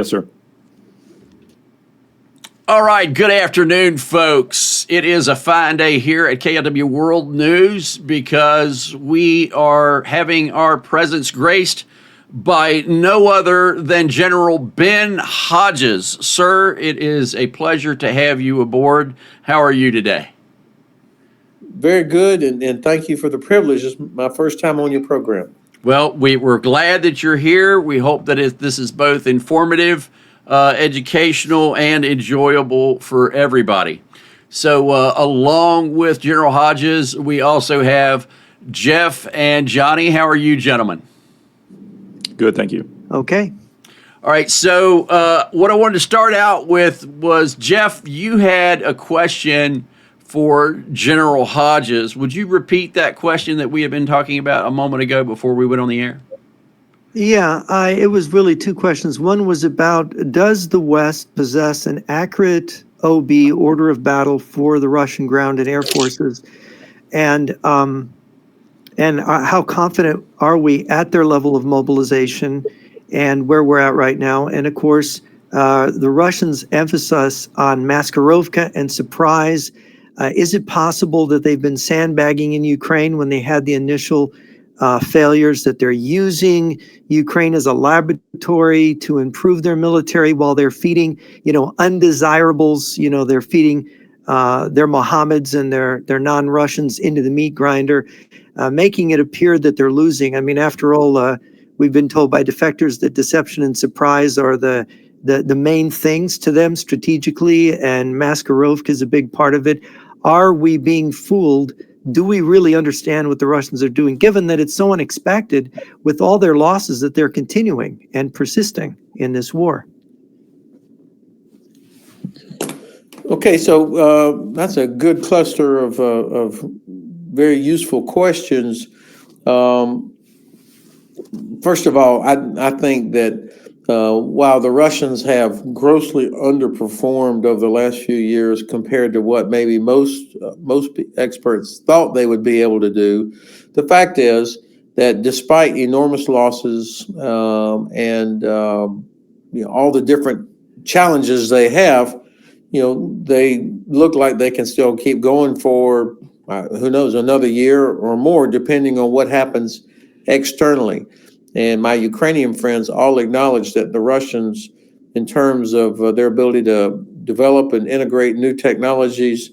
Yes, sir. All right, good afternoon, folks. It is a fine day here at KLW World News because we are having our presence graced by no other than General Ben Hodges. Sir, it is a pleasure to have you aboard. How are you today? Very good, and thank you for the privilege. It's my first time on your program. Well, we're glad that you're here. We hope that this is both informative, educational, and enjoyable for everybody. So, along with General Hodges, we also have Jeff and Johnny. How are you, gentlemen? Good, thank you. Okay. All right. So, what I wanted to start out with was, Jeff, you had a question for General Hodges. Would you repeat that question that we had been talking about a moment ago before we went on the air? Yeah, it was really two questions. One was about, does the West possess an accurate OB, order of battle, for the Russian ground and air forces? And how confident are we at their level of mobilization and where we're at right now? And of course, the Russians emphasize on Maskirovka and surprise. Is it possible that they've been sandbagging in Ukraine when they had the initial failures, that they're using Ukraine as a laboratory to improve their military while they're feeding, undesirables, they're feeding their Mohammeds and their non-Russians into the meat grinder, making it appear that they're losing. I mean, after all, we've been told by defectors that deception and surprise are the main things to them strategically, and Maskirovka is a big part of it. Are we being fooled? Do we really understand what the Russians are doing, given that it's so unexpected with all their losses that they're continuing and persisting in this war? Okay, so that's a good cluster of very useful questions. First of all, I think that while the Russians have grossly underperformed over the last few years compared to what maybe most experts thought they would be able to do, the fact is that despite enormous losses and all the different challenges they have, they look like they can still keep going for who knows, another year or more, depending on what happens externally. And my Ukrainian friends all acknowledge that the Russians, in terms of their ability to develop and integrate new technologies,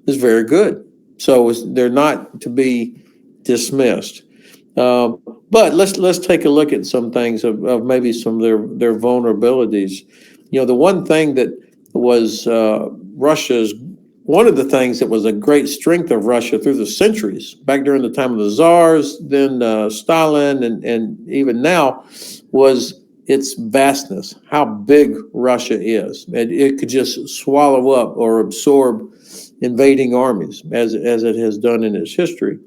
is very good. So they're not to be dismissed. But let's take a look at some things of maybe some of their vulnerabilities. The one thing that was one of the things that was a great strength of Russia through the centuries, back during the time of the Tsars, then Stalin, and even now, was its vastness, how big Russia is. And it could just swallow up or absorb invading armies, as it has done in its history.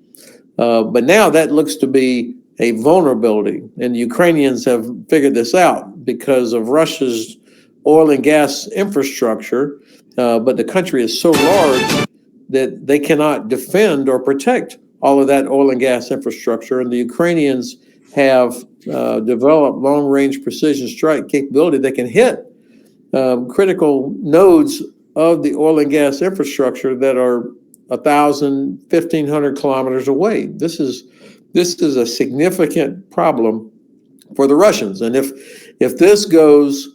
But now that looks to be a vulnerability, and the Ukrainians have figured this out because of Russia's oil and gas infrastructure. But the country is so large that they cannot defend or protect all of that oil and gas infrastructure. And the Ukrainians have developed long-range precision strike capability that can hit critical nodes of the oil and gas infrastructure that are 1,000, 1,500 kilometers away. This is a significant problem for the Russians. And if this goes,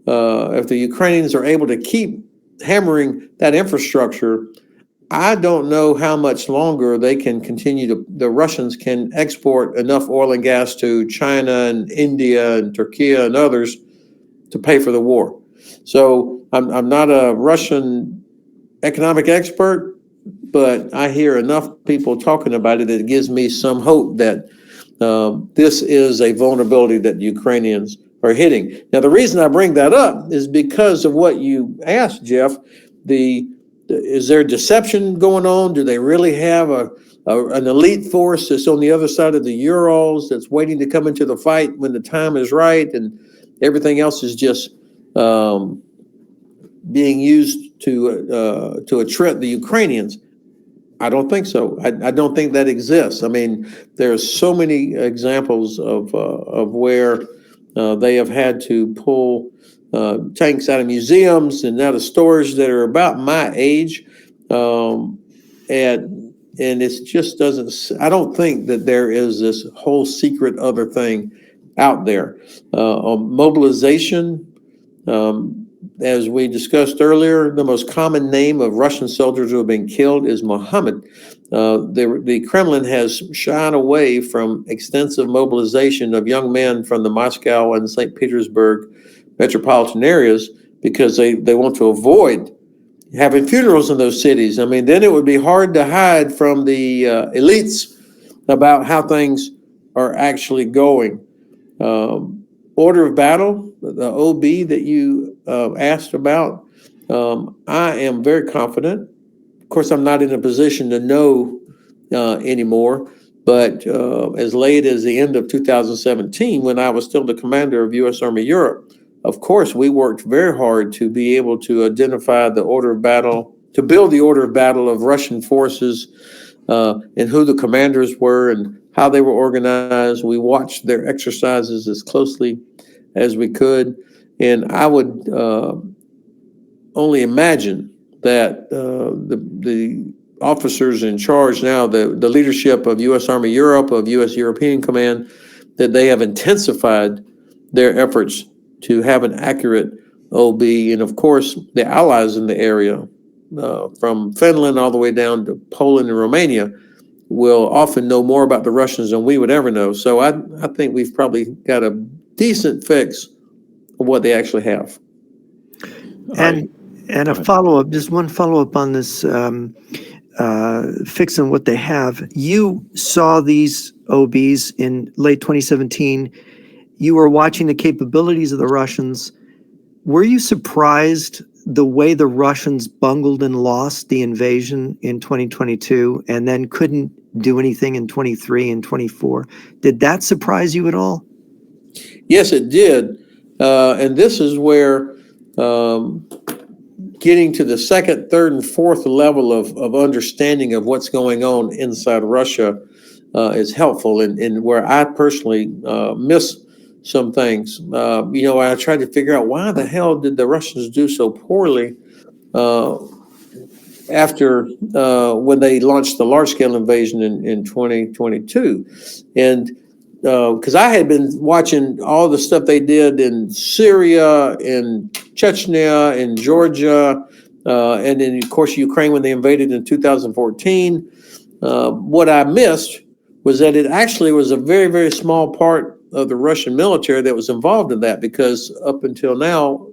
if the Ukrainians are able to keep hammering that infrastructure, I don't know how much longer they can the Russians can export enough oil and gas to China and India and Turkey and others to pay for the war. So I'm not a Russian economic expert, but I hear enough people talking about it that it gives me some hope that this is a vulnerability that Ukrainians are hitting. Now, the reason I bring that up is because of what you asked, Jeff. Is there deception going on? Do they really have an elite force that's on the other side of the Urals that's waiting to come into the fight when the time is right, and everything else is just being used to attrit the Ukrainians? I don't think so. I don't think that exists. I mean, there's so many examples of where they have had to pull tanks out of museums and out of stores that are about my age. And it just doesn't, I don't think that there is this whole secret other thing out there. On mobilization, as we discussed earlier, the most common name of Russian soldiers who have been killed is Mohammed. The Kremlin has shied away from extensive mobilization of young men from the Moscow and St. Petersburg metropolitan areas because they want to avoid having funerals in those cities. I mean, then it would be hard to hide from the elites about how things are actually going. Order of battle, the OB that you asked about, I am very confident. Of course, I'm not in a position to know anymore, but as late as the end of 2017, when I was still the commander of U.S. Army Europe, of course, we worked very hard to be able to identify the order of battle, to build the order of battle of Russian forces and who the commanders were and how they were organized. We watched their exercises as closely as we could. And I would only imagine that the officers in charge now, the leadership of U.S. Army Europe, of U.S. European Command, that they have intensified their efforts to have an accurate OB. And of course, the allies in the area, from Finland all the way down to Poland and Romania, will often know more about the Russians than we would ever know. So I think we've probably got a decent fix of what they actually have. And a follow-up, just one follow-up on this fixing what they have. You saw these OBs in late 2017. You were watching the capabilities of the Russians. Were you surprised the way the Russians bungled and lost the invasion in 2022 and then couldn't do anything in 23 and 24? Did that surprise you at all? Yes, it did. And this is where getting to the second, third, and fourth level of understanding of what's going on inside Russia is helpful, and where I personally miss some things. I tried to figure out why the hell did the Russians do so poorly after when they launched the large-scale invasion in 2022. And because I had been watching all the stuff they did in Syria, in Chechnya, in Georgia, and then, of course, Ukraine when they invaded in 2014. What I missed was that it actually was a very, very small part of the Russian military that was involved in that, because up until now,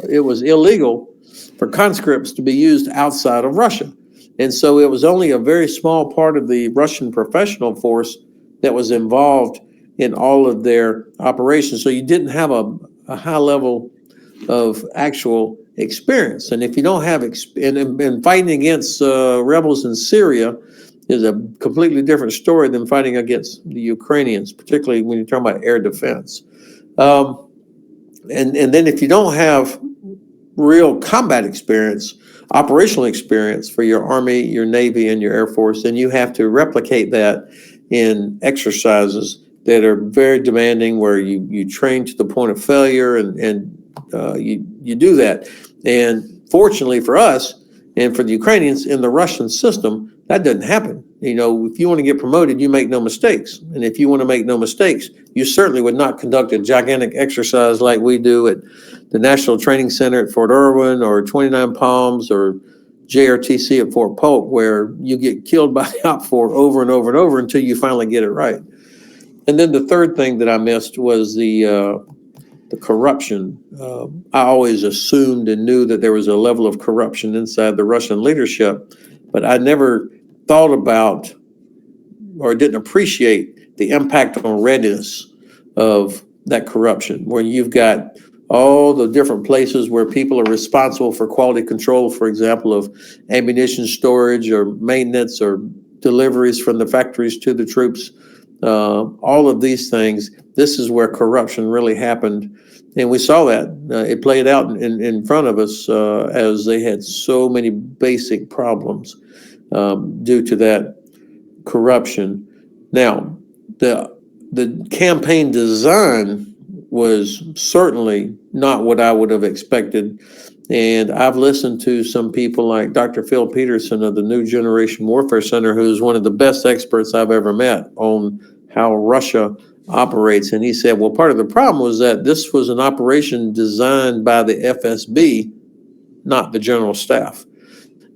it was illegal for conscripts to be used outside of Russia. And so it was only a very small part of the Russian professional force that was involved in all of their operations. So you didn't have a high level of actual experience. And if you don't have and fighting against rebels in Syria is a completely different story than fighting against the Ukrainians, particularly when you're talking about air defense. And then if you don't have real combat experience, operational experience for your Army, your Navy, and your Air Force, then you have to replicate that in exercises that are very demanding, where you train to the point of failure, and you do that. And fortunately for us and for the Ukrainians, in the Russian system, that doesn't happen. If you want to get promoted, you make no mistakes. And if you want to make no mistakes, you certainly would not conduct a gigantic exercise like we do at the National Training Center at Fort Irwin, or 29 Palms, or JRTC at Fort Polk, where you get killed by the OPFOR over and over and over until you finally get it right. And then the third thing that I missed was the corruption. I always assumed and knew that there was a level of corruption inside the Russian leadership, but I never thought about or didn't appreciate the impact on readiness of that corruption, where you've got all the different places where people are responsible for quality control, for example, of ammunition storage or maintenance or deliveries from the factories to the troops. All of these things, this is where corruption really happened. And we saw that. It played out in front of us as they had so many basic problems due to that corruption. Now, the campaign design was certainly not what I would have expected. And I've listened to some people like Dr. Phil Peterson of the New Generation Warfare Center, who's one of the best experts I've ever met on how Russia operates. And he said, well, part of the problem was that this was an operation designed by the FSB, not the general staff.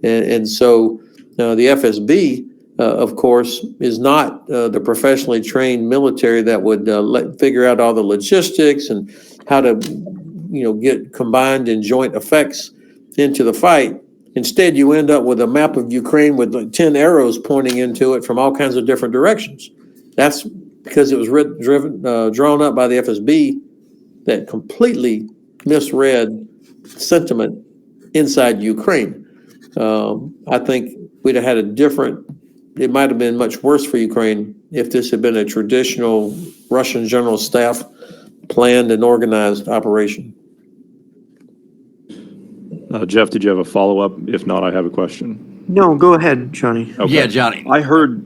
And so the FSB, of course, is not the professionally trained military that would figure out all the logistics and how to, get combined and joint effects into the fight. Instead, you end up with a map of Ukraine with like 10 arrows pointing into it from all kinds of different directions. That's because it was drawn up by the FSB that completely misread sentiment inside Ukraine. I think we'd have had it might have been much worse for Ukraine if this had been a traditional Russian general staff planned and organized operation. Jeff, did you have a follow-up? If not, I have a question. No, go ahead, Johnny. Okay. Yeah, Johnny. I heard.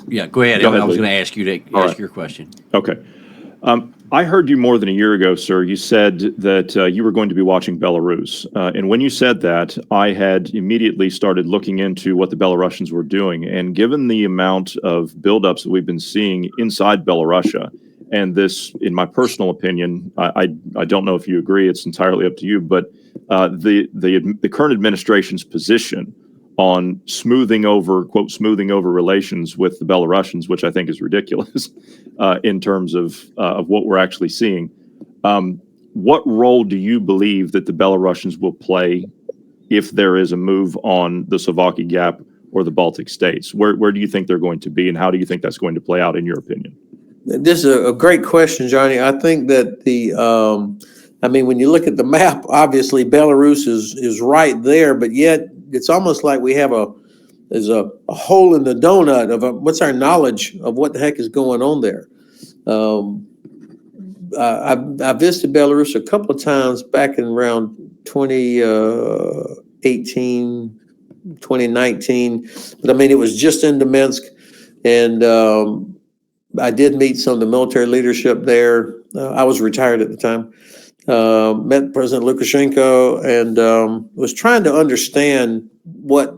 Yeah, go ahead. Go ahead, I was Lee. going to ask you to All ask right. your question. Okay. I heard you more than a year ago, sir. You said that you were going to be watching Belarus. And when you said that, I had immediately started looking into what the Belarusians were doing. And given the amount of buildups that we've been seeing inside Belarusia, and this, in my personal opinion, I don't know if you agree, it's entirely up to you, but the current administration's position on smoothing over relations with the Belarusians, which I think is ridiculous in terms of what we're actually seeing. What role do you believe that the Belarusians will play if there is a move on the Slovakia Gap or the Baltic states? Where do you think they're going to be, and how do you think that's going to play out in your opinion? This is a great question, Johnny. I think that when you look at the map, obviously Belarus is right there, but yet it's almost like we have there's a hole in the donut of what's our knowledge of what the heck is going on there. I visited Belarus a couple of times back in around 2018, 2019, but it was just into Minsk, and I did meet some of the military leadership there. I was retired at the time. Met President Lukashenko and was trying to understand what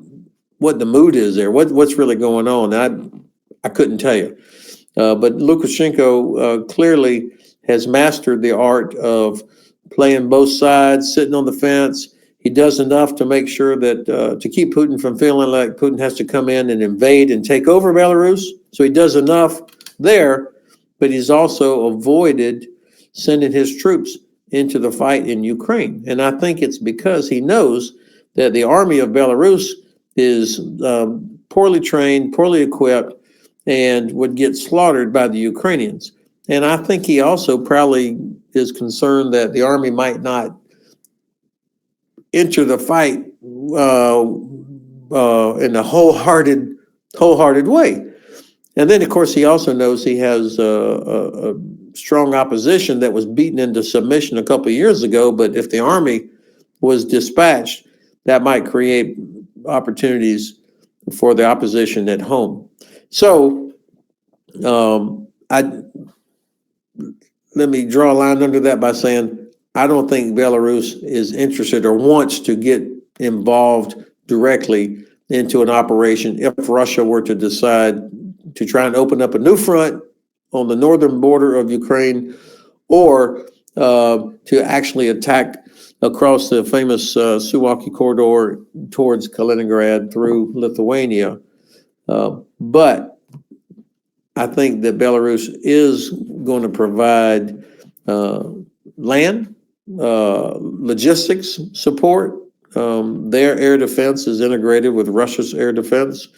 the mood is there, what's really going on. I couldn't tell you, but Lukashenko clearly has mastered the art of playing both sides, sitting on the fence. He does enough to make sure that to keep Putin from feeling like Putin has to come in and invade and take over Belarus. So he does enough there, but he's also avoided sending his troops into the fight in Ukraine. And I think it's because he knows that the army of Belarus is poorly trained, poorly equipped, and would get slaughtered by the Ukrainians. And I think he also probably is concerned that the army might not enter the fight in a wholehearted way. And then, of course, he also knows he has a strong opposition that was beaten into submission a couple of years ago. But if the army was dispatched, that might create opportunities for the opposition at home. So let me draw a line under that by saying I don't think Belarus is interested or wants to get involved directly into an operation if Russia were to decide to try and open up a new front on the northern border of Ukraine, or to actually attack across the famous Suwalki corridor towards Kaliningrad through Lithuania. But I think that Belarus is going to provide land, logistics support. Their air defense is integrated with Russia's air defense.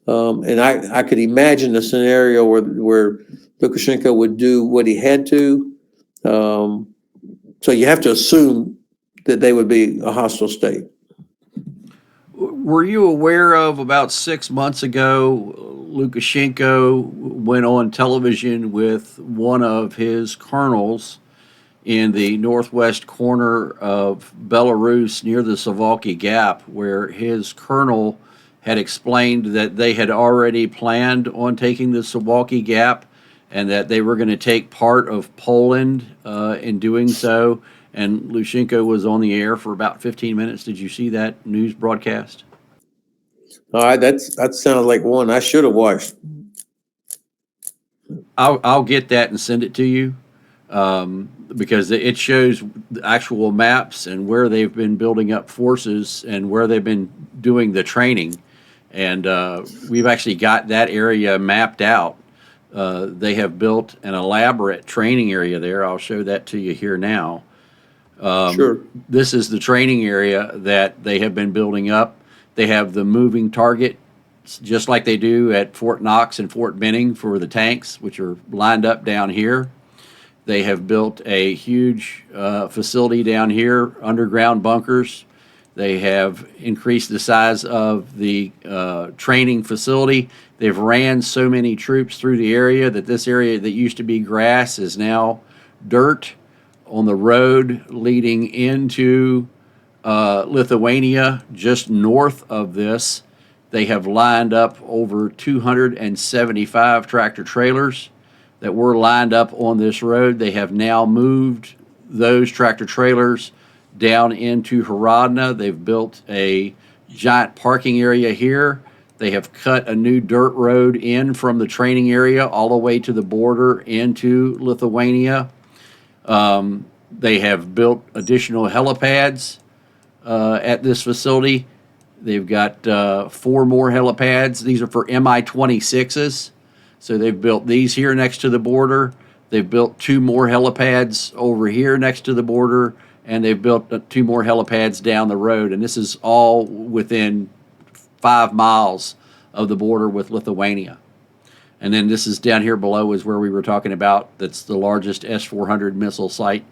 And I could imagine a scenario where Lukashenko would do what he had to. So you have to assume that they would be a hostile state. Were you aware of about 6 months ago, Lukashenko went on television with one of his colonels in the northwest corner of Belarus near the Slovakia Gap, where his colonel had explained that they had already planned on taking the Slovakia Gap and that they were going to take part of Poland in doing so. And Lushenko was on the air for about 15 minutes. Did you see that news broadcast? All right, that sounds like one I should have watched. I'll get that and send it to you, because it shows the actual maps and where they've been building up forces and where they've been doing the training. And we've actually got that area mapped out. They have built an elaborate training area there. I'll show that to you here now. Sure. This is the training area that they have been building up. They have the moving target, just like they do at Fort Knox and Fort Benning for the tanks, which are lined up down here. They have built a huge facility down here, underground bunkers. They have increased the size of the training facility. They've ran so many troops through the area that this area that used to be grass is now dirt on the road leading into Lithuania. Just north of this, they have lined up over 275 tractor trailers that were lined up on this road. They have now moved those tractor trailers down into Hradna. They've built a giant parking area here. They have cut a new dirt road in from the training area all the way to the border into Lithuania. They have built additional helipads at this facility. They've got 4 more helipads. These are for Mi-26s. So they've built these here next to the border. They've built 2 more helipads over here next to the border, and they've built 2 more helipads down the road. And this is all within 5 miles of the border with Lithuania. And then this is down here below is where we were talking about. That's the largest S-400 missile site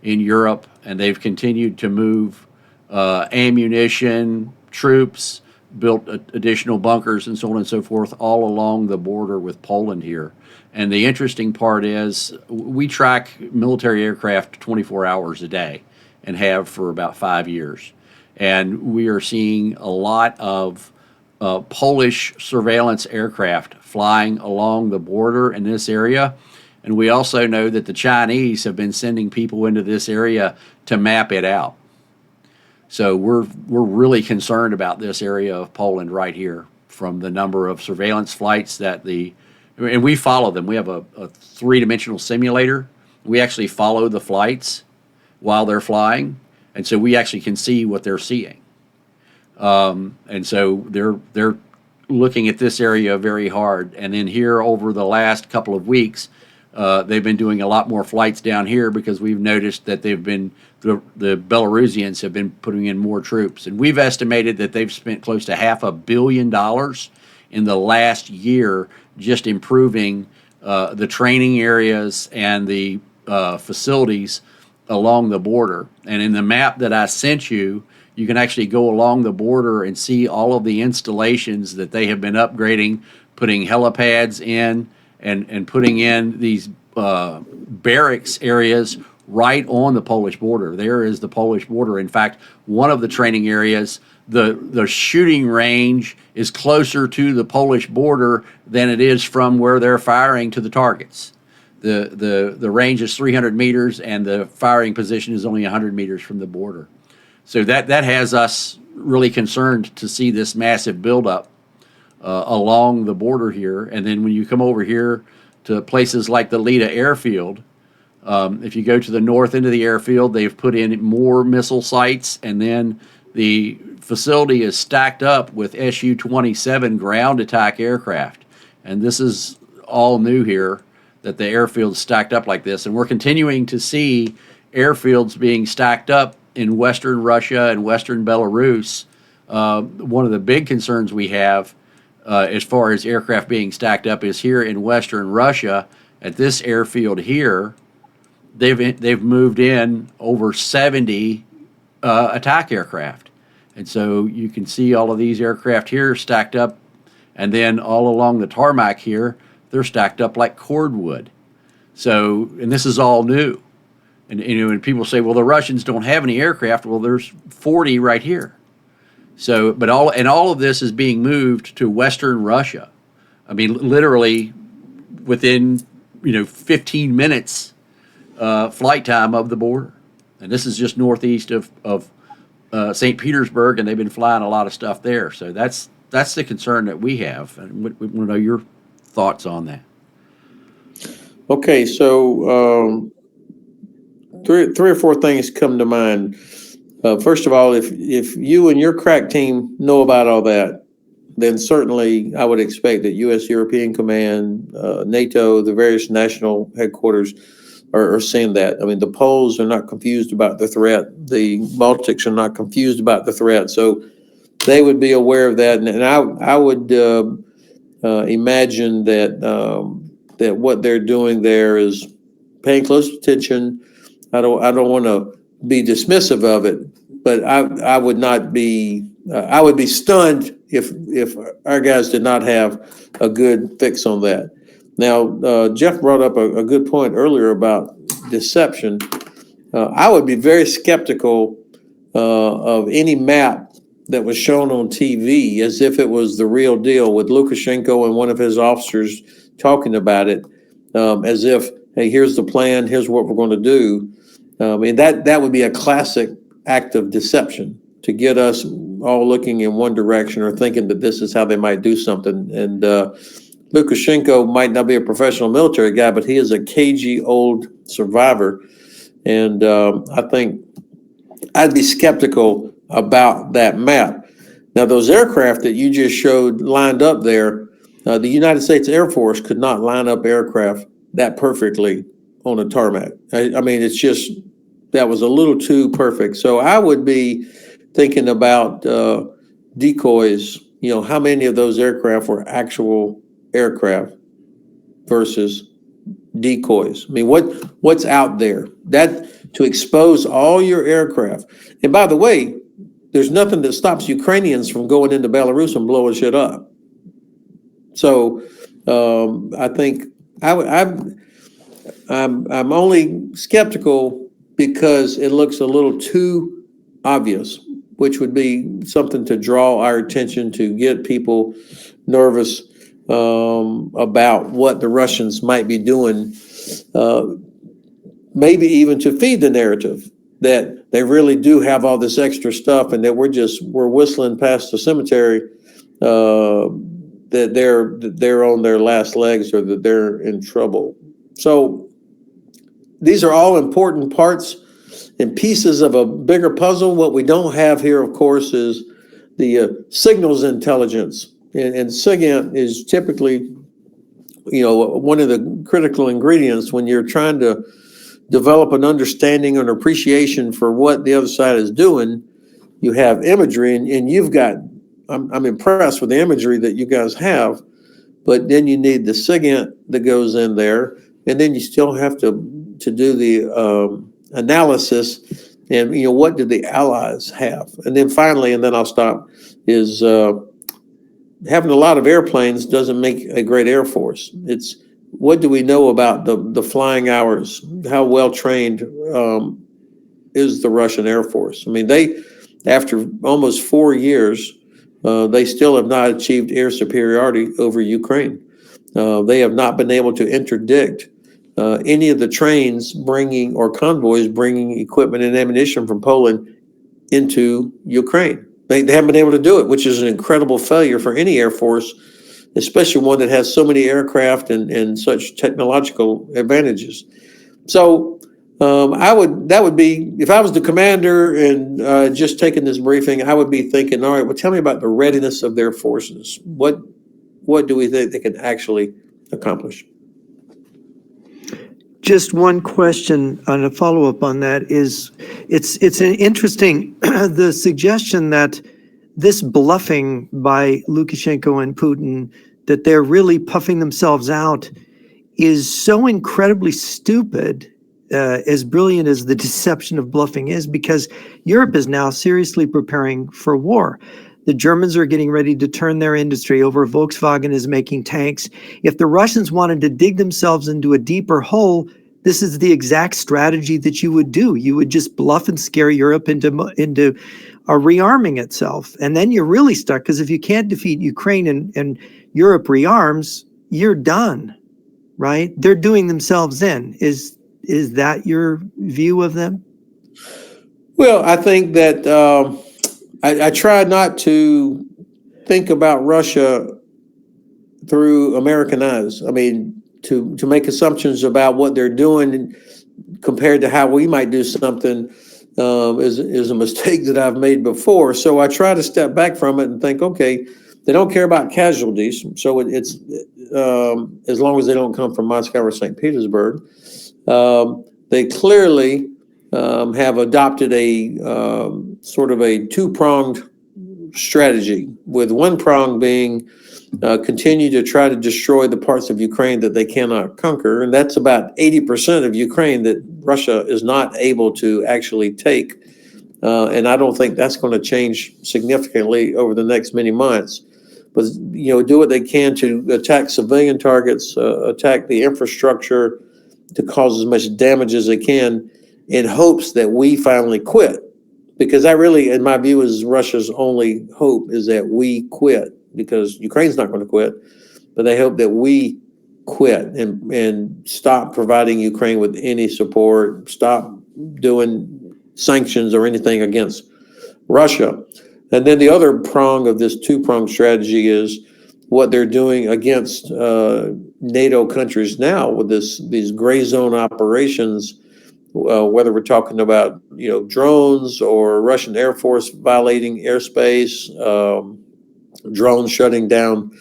in Europe. And they've continued to move ammunition, troops, built additional bunkers and so on and so forth all along the border with Poland here. And the interesting part is we track military aircraft 24 hours a day and have for about 5 years. And we are seeing a lot of Polish surveillance aircraft flying along the border in this area. And we also know that the Chinese have been sending people into this area to map it out. So we're really concerned about this area of Poland right here, from the number of surveillance flights and we follow them. We have a 3-dimensional simulator. We actually follow the flights while they're flying, and so we actually can see what they're seeing. And so they're looking at this area very hard. And then here over the last couple of weeks, they've been doing a lot more flights down here because we've noticed that the Belarusians have been putting in more troops. And we've estimated that they've spent close to $500 million in the last year just improving the training areas and the facilities along the border. And in the map that I sent you, you can actually go along the border and see all of the installations that they have been upgrading, putting helipads in, and putting in these barracks areas right on the Polish border. There is the Polish border. In fact, one of the training areas, the shooting range is closer to the Polish border than it is from where they're firing to the targets. The range is 300 meters, and the firing position is only 100 meters from the border. So that has us really concerned to see this massive buildup along the border here. And then when you come over here to places like the Lida airfield, if you go to the north end of the airfield, they've put in more missile sites, and then the facility is stacked up with Su-27 ground attack aircraft. And this is all new here, that the airfield's stacked up like this. And we're continuing to see airfields being stacked up in Western Russia and Western Belarus. One of the big concerns we have as far as aircraft being stacked up is here in Western Russia at this airfield here. They've moved in over 70 attack aircraft. And so you can see all of these aircraft here stacked up, and then all along the tarmac here, they're stacked up like cordwood. So, and this is all new. And when people say, well, the Russians don't have any aircraft, well, there's 40 right here. So, but all of this is being moved to Western Russia. I mean, literally within 15 minutes flight time of the border. And this is just northeast of St. Petersburg, and they've been flying a lot of stuff there. So that's the concern that we have. And we want to know your thoughts on that. Okay, so three or four things come to mind. First of all, if you and your crack team know about all that, then certainly I would expect that U.S. European Command, NATO, the various national headquarters are seeing that. I mean, the Poles are not confused about the threat. The Baltics are not confused about the threat. So they would be aware of that. And I would imagine that what they're doing there is paying close attention. I don't want to be dismissive of it, but I would not be. I would be stunned if our guys did not have a good fix on that. Now, Jeff brought up a good point earlier about deception. I would be very skeptical of any map that was shown on TV as if it was the real deal, with Lukashenko and one of his officers talking about it as if, hey, here's the plan, here's what we're going to do. I mean, that would be a classic act of deception to get us all looking in one direction or thinking that this is how they might do something. And Lukashenko might not be a professional military guy, but he is a cagey old survivor. And I think I'd be skeptical about that map. Now, those aircraft that you just showed lined up there, the United States Air Force could not line up aircraft that perfectly on a tarmac. I mean, it's just, that was a little too perfect. So I would be thinking about decoys, how many of those aircraft were actual aircraft versus decoys. I mean, what's out there that to expose all your aircraft. And by the way, there's nothing that stops Ukrainians from going into Belarus and blowing shit up. So I think I'm only skeptical because it looks a little too obvious, which would be something to draw our attention, to get people nervous about what the Russians might be doing, maybe even to feed the narrative that they really do have all this extra stuff and that we're whistling past the cemetery, that they're on their last legs or that they're in trouble. So these are all important parts and pieces of a bigger puzzle. What we don't have here, of course, is the signals intelligence. And SIGINT is typically, one of the critical ingredients when you're trying to develop an understanding and appreciation for what the other side is doing. You have imagery, and you've got, I'm impressed with the imagery that you guys have, but then you need the SIGINT that goes in there, and then you still have to do the analysis, and what do the allies have? And then finally, and then I'll stop, is having a lot of airplanes doesn't make a great Air Force. It's what do we know about the flying hours? How well trained is the Russian Air Force? I mean, they, after almost 4 years, they still have not achieved air superiority over Ukraine. They have not been able to interdict any of the trains bringing or convoys bringing equipment and ammunition from Poland into Ukraine. They haven't been able to do it, which is an incredible failure for any Air Force, especially one that has so many aircraft and such technological advantages. So that would be, if I was the commander and just taking this briefing, I would be thinking, all right, well, tell me about the readiness of their forces. What do we think they can actually accomplish? Just one question on a follow-up on that is, it's an interesting, the suggestion that this bluffing by Lukashenko and Putin, that they're really puffing themselves out, is so incredibly stupid, as brilliant as the deception of bluffing is, because Europe is now seriously preparing for war. The Germans are getting ready to turn their industry over. Volkswagen is making tanks. If the Russians wanted to dig themselves into a deeper hole, this is the exact strategy that you would do. You would just bluff and scare Europe into rearming itself. And then you're really stuck, because if you can't defeat Ukraine and Europe rearms, you're done. right? They're doing themselves in. Is that your view of them? Well, I think that I try not to think about Russia through American eyes. I mean, to make assumptions about what they're doing compared to how we might do something is a mistake that I've made before. So I try to step back from it and think, okay, they don't care about casualties, so it's as long as they don't come from Moscow or St. Petersburg. They clearly have adopted a sort of a two-pronged strategy, with one prong being continue to try to destroy the parts of Ukraine that they cannot conquer. And that's about 80% of Ukraine that Russia is not able to actually take. And I don't think that's going to change significantly over the next many months. But, do what they can to attack civilian targets, attack the infrastructure, to cause as much damage as they can, in hopes that we finally quit. Because that really, in my view, is Russia's only hope, is that we quit, because Ukraine's not going to quit, but they hope that we quit and stop providing Ukraine with any support, stop doing sanctions or anything against Russia. And then the other prong of this two-pronged strategy is what they're doing against NATO countries now with these gray zone operations, whether we're talking about drones or Russian Air Force violating airspace, drones shutting down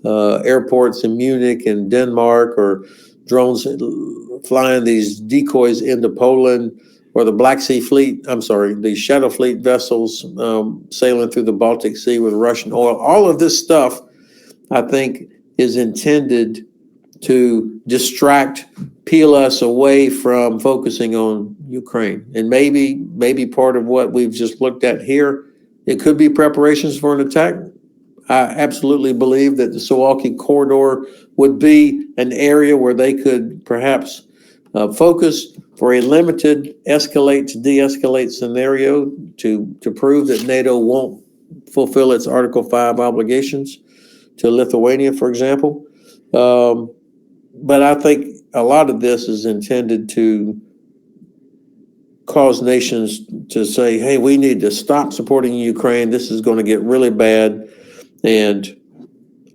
airports in Munich and Denmark, or drones flying these decoys into Poland, or the the Shadow Fleet vessels sailing through the Baltic Sea with Russian oil. All of this stuff, I think, is intended to peel us away from focusing on Ukraine. And maybe part of what we've just looked at here, it could be preparations for an attack. I absolutely believe that the Suwalki corridor would be an area where they could perhaps focus for a limited escalate to de-escalate scenario to prove that NATO won't fulfill its Article 5 obligations to Lithuania, for example. But I think a lot of this is intended to cause nations to say, hey, we need to stop supporting Ukraine. This is going to get really bad. And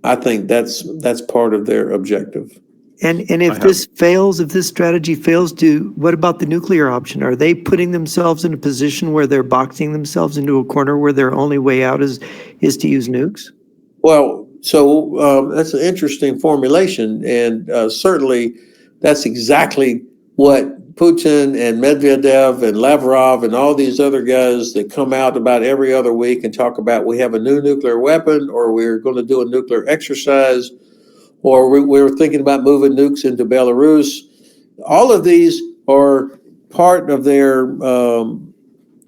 I think that's part of their objective. And if this fails, if this strategy fails, what about the nuclear option? Are they putting themselves in a position where they're boxing themselves into a corner where their only way out is to use nukes? Well, so that's an interesting formulation, and certainly that's exactly what Putin and Medvedev and Lavrov and all these other guys that come out about every other week and talk about, we have a new nuclear weapon, or we're going to do a nuclear exercise, or we're thinking about moving nukes into Belarus. All of these are part of their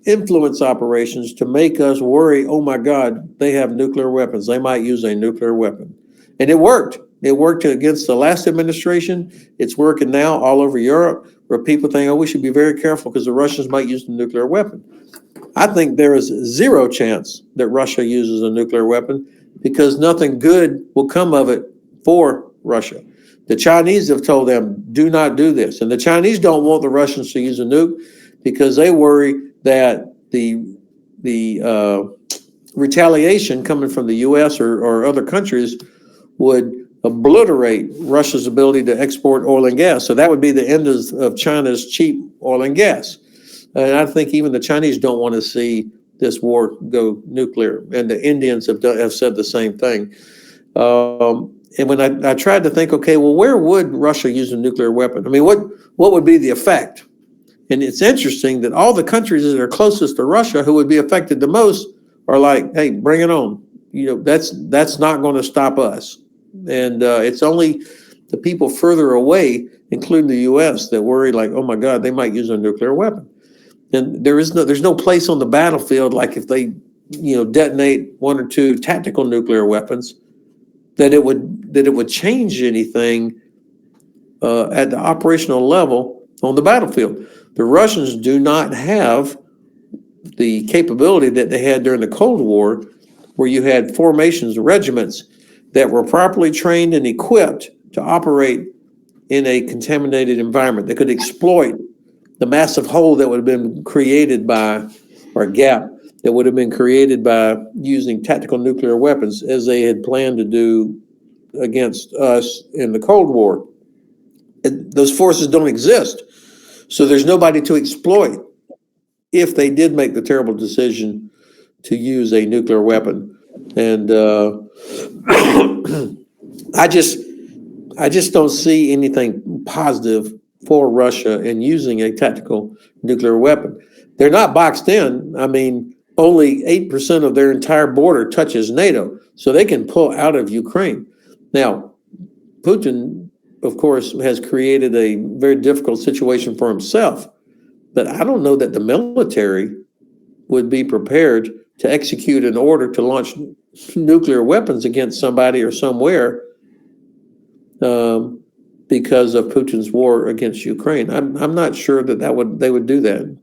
influence operations to make us worry, oh my God, they have nuclear weapons. They might use a nuclear weapon. And it worked. It worked against the last administration. It's working now all over Europe, where people think, oh, we should be very careful because the Russians might use a nuclear weapon. I think there is zero chance that Russia uses a nuclear weapon, because nothing good will come of it for Russia. The Chinese have told them, do not do this. And the Chinese don't want the Russians to use a nuke because they worry that the retaliation coming from the U.S. or other countries would obliterate Russia's ability to export oil and gas. So that would be the end of China's cheap oil and gas. And I think even the Chinese don't want to see this war go nuclear. And the Indians have said the same thing. And when I tried to think, okay, well, where would Russia use a nuclear weapon? I mean, what would be the effect? And it's interesting that all the countries that are closest to Russia who would be affected the most are like, hey, bring it on. That's not going to stop us. And it's only the people further away, including the U.S., that worry like, oh my God, they might use a nuclear weapon. And there's no place on the battlefield, like if they, detonate one or two tactical nuclear weapons, that it would change anything at the operational level on the battlefield. The Russians do not have the capability that they had during the Cold War, where you had formations, regiments that were properly trained and equipped to operate in a contaminated environment. They could exploit the massive hole that would have been created by, or gap that would have been created by using tactical nuclear weapons, as they had planned to do against us in the Cold War. Those forces don't exist. So there's nobody to exploit if they did make the terrible decision to use a nuclear weapon. And I just don't see anything positive for Russia in using a tactical nuclear weapon. They're not boxed in. I mean, only 8% of their entire border touches NATO, so they can pull out of Ukraine. Now, Putin, of course, has created a very difficult situation for himself, but I don't know that the military would be prepared to execute an order to launch nuclear weapons against somebody or somewhere because of Putin's war against Ukraine. I'm not sure that they would do that.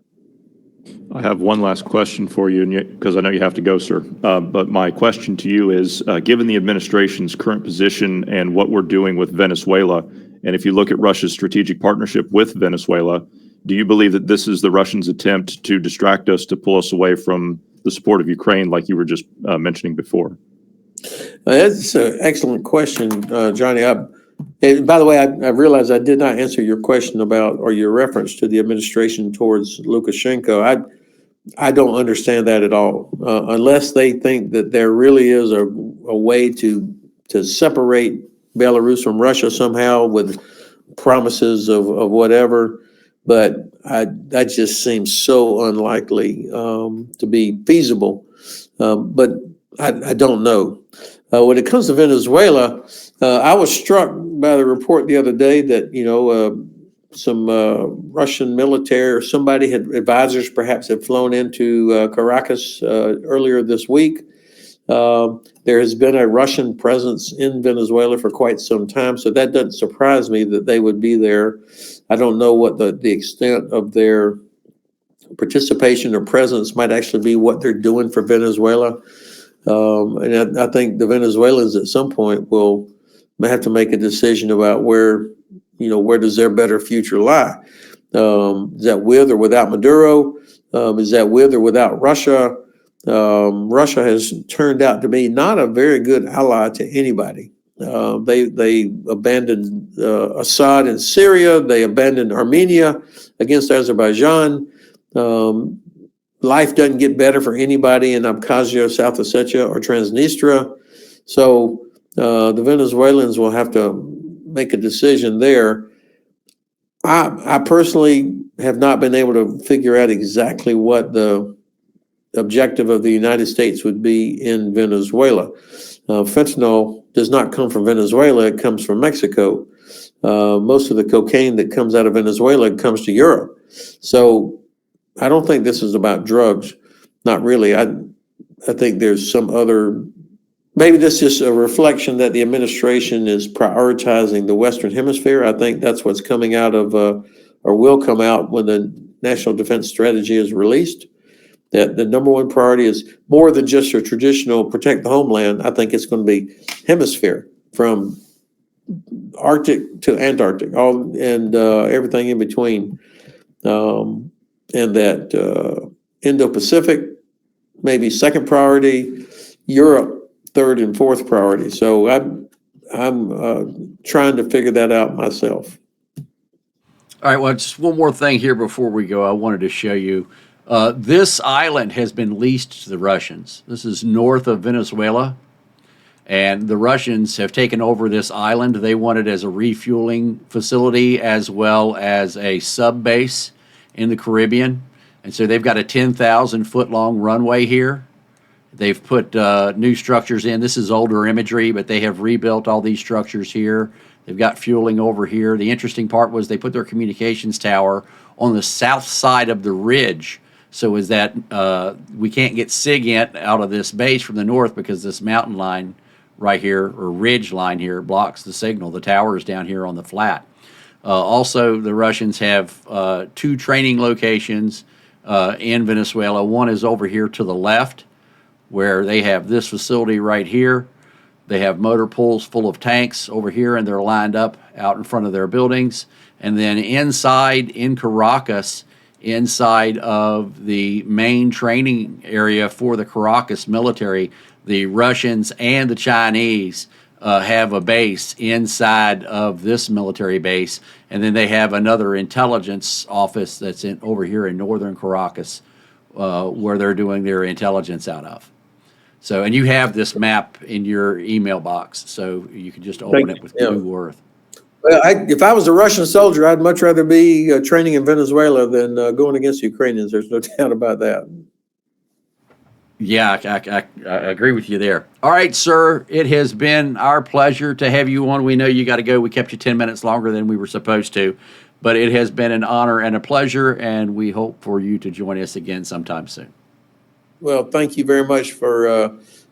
I have one last question for you, because I know you have to go, sir. But my question to you is, given the administration's current position and what we're doing with Venezuela, and if you look at Russia's strategic partnership with Venezuela, do you believe that this is the Russians' attempt to distract us, to pull us away from the support of Ukraine, like you were just mentioning before? That's an excellent question, Johnny. And by the way, I realized I did not answer your question about, or your reference to the administration towards Lukashenko. I don't understand that at all, unless they think that there really is a way to separate Belarus from Russia somehow with promises of whatever. But that just seems so unlikely to be feasible. But I don't know. When it comes to Venezuela, I was struck by the report the other day that, some Russian military or somebody advisors perhaps had flown into Caracas earlier this week. There has been a Russian presence in Venezuela for quite some time, so that doesn't surprise me that they would be there. I don't know what the extent of their participation or presence might actually be, what they're doing for Venezuela. And I think the Venezuelans at some point will have to make a decision about where does their better future lie? Is that with or without Maduro? Is that with or without Russia? Russia has turned out to be not a very good ally to anybody. They abandoned Assad in Syria. They abandoned Armenia against Azerbaijan. Life doesn't get better for anybody in Abkhazia, South Ossetia, or Transnistria. So the Venezuelans will have to make a decision there. I personally have not been able to figure out exactly what the objective of the United States would be in Venezuela. Fentanyl does not come from Venezuela, it comes from Mexico. Most of the cocaine that comes out of Venezuela comes to Europe. So I don't think this is about drugs. Not really. I think there's some other, maybe this is a reflection that the administration is prioritizing the Western Hemisphere. I think that's what's coming out of, or will come out when the National Defense Strategy is released. That the number one priority is more than just your traditional protect the homeland. I think it's going to be hemisphere, from Arctic to Antarctic, all and everything in between. And that Indo-Pacific, maybe second priority, Europe, third and fourth priority. So I'm trying to figure that out myself. All right, well, just one more thing here before we go. I wanted to show you. This island has been leased to the Russians. This is north of Venezuela, and the Russians have taken over this island. They want it as a refueling facility as well as a sub base in the Caribbean. And so they've got a 10,000-foot long runway here. They've put new structures in. This is older imagery, but they have rebuilt all these structures here. They've got fueling over here. The interesting part was they put their communications tower on the south side of the ridge. So is that we can't get SIGINT out of this base from the north because this mountain line right here, or ridge line here, blocks the signal. The tower is down here on the flat. Also, the Russians have two training locations in Venezuela. One is over here to the left, where they have this facility right here. They have motor pools full of tanks over here, and they're lined up out in front of their buildings. And then inside in Caracas, inside of the main training area for the Caracas military, the Russians and the Chinese have a base inside of this military base. And then they have another intelligence office that's over here in northern Caracas, where they're doing their intelligence out of. So, and you have this map in your email box, so you can just open it with Google Earth. Well, if I was a Russian soldier, I'd much rather be training in Venezuela than going against the Ukrainians. There's no doubt about that. Yeah, I agree with you there. All right, sir, it has been our pleasure to have you on. We know you got to go. We kept you 10 minutes longer than we were supposed to, but it has been an honor and a pleasure, and we hope for you to join us again sometime soon. Well, thank you very much for,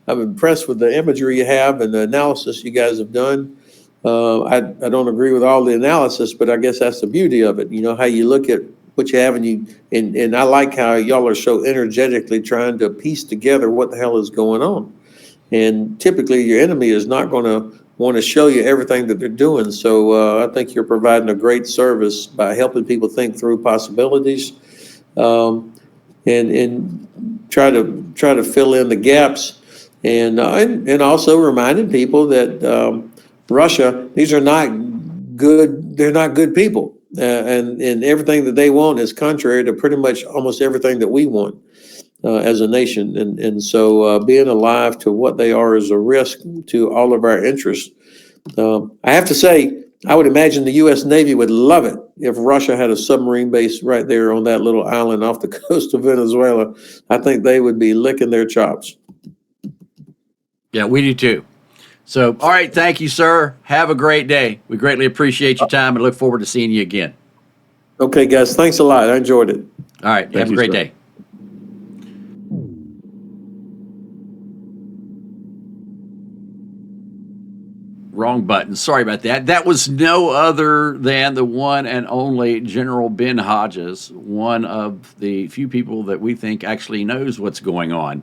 I'm impressed with the imagery you have and the analysis you guys have done. I don't agree with all the analysis, but I guess that's the beauty of it. You know, how you look at what you have and I like how y'all are so energetically trying to piece together what the hell is going on. And typically your enemy is not going to want to show you everything that they're doing. So I think you're providing a great service by helping people think through possibilities, and try to fill in the gaps, and also reminding people that Russia, these are not good. They're not good people, and everything that they want is contrary to pretty much almost everything that we want as a nation. And so being alive to what they are is a risk to all of our interests. I have to say, I would imagine the U.S. Navy would love it if Russia had a submarine base right there on that little island off the coast of Venezuela. I think they would be licking their chops. Yeah, we do too. So, all right, thank you, sir. Have a great day. We greatly appreciate your time and look forward to seeing you again. Okay, guys, thanks a lot. I enjoyed it. All right, have a great day. Wrong button. Sorry about that. That was no other than the one and only General Ben Hodges, one of the few people that we think actually knows what's going on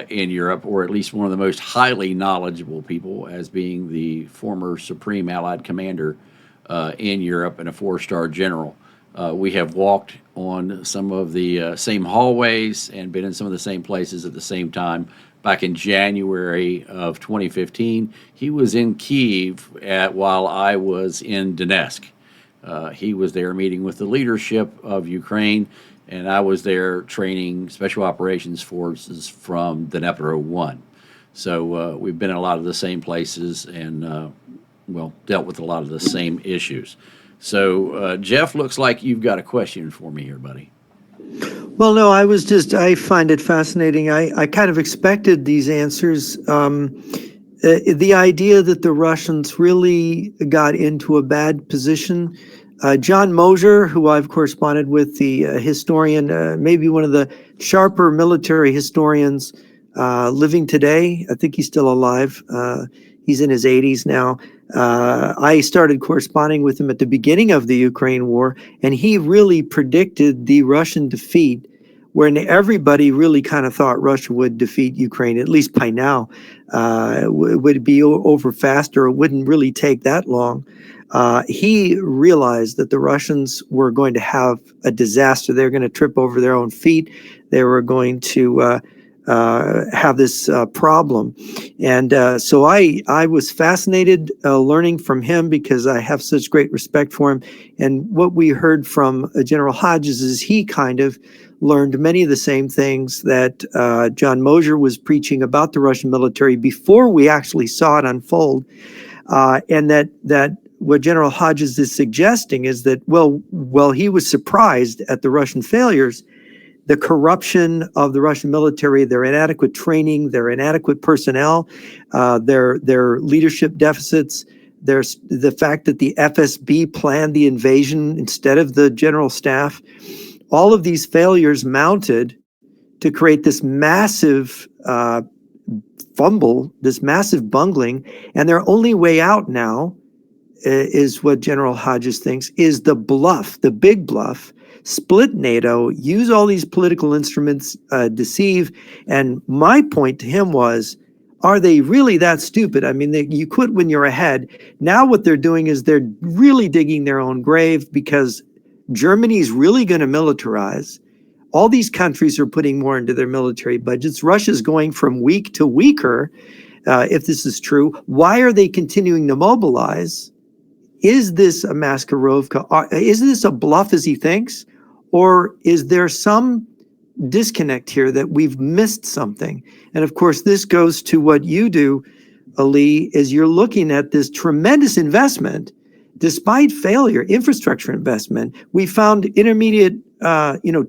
in Europe, or at least one of the most highly knowledgeable people, as being the former Supreme Allied Commander in Europe and a 4-star general. We have walked on some of the same hallways and been in some of the same places at the same time. Back in January of 2015, he was in Kyiv while I was in Donetsk. He was there meeting with the leadership of Ukraine, and I was there training special operations forces from Dnepro 1. So we've been in a lot of the same places and, dealt with a lot of the same issues. So, Jeff, looks like you've got a question for me here, buddy. Well, no, I find it fascinating. I kind of expected these answers. The idea that the Russians really got into a bad position. John Mosier, who I've corresponded with, the historian, maybe one of the sharper military historians living today. I think he's still alive. He's in his 80s now. I started corresponding with him at the beginning of the Ukraine war, and he really predicted the Russian defeat, when everybody really kind of thought Russia would defeat Ukraine, at least by now. Would be over faster. It wouldn't really take that long. He realized that the Russians were going to have a disaster. They were going to trip over their own feet. They were going to have this problem. And so I was fascinated learning from him, because I have such great respect for him. And what we heard from General Hodges is he kind of learned many of the same things that John Mosier was preaching about the Russian military before we actually saw it unfold. And that what General Hodges is suggesting is that, well, he was surprised at the Russian failures, the corruption of the Russian military, their inadequate training, their inadequate personnel, their leadership deficits. There's the fact that the FSB planned the invasion instead of the general staff. All of these failures mounted to create this massive fumble, this massive bungling, and their only way out now is what General Hodges thinks is the bluff, the big bluff. Split NATO, use all these political instruments, deceive. And my point to him was, Are they really that stupid? I mean, you quit when you're ahead. Now what they're doing is they're really digging their own grave because Germany's really going to militarize. All these countries are putting more into their military budgets. Russia's going from weak to weaker, if this is true. Why are they continuing to mobilize? Is this a Maskarovka? Is this a bluff as he thinks? Or is there some disconnect here that we've missed something? And of course, this goes to what you do, Ali, is you're looking at this tremendous investment. Despite failure, infrastructure investment, we found intermediate,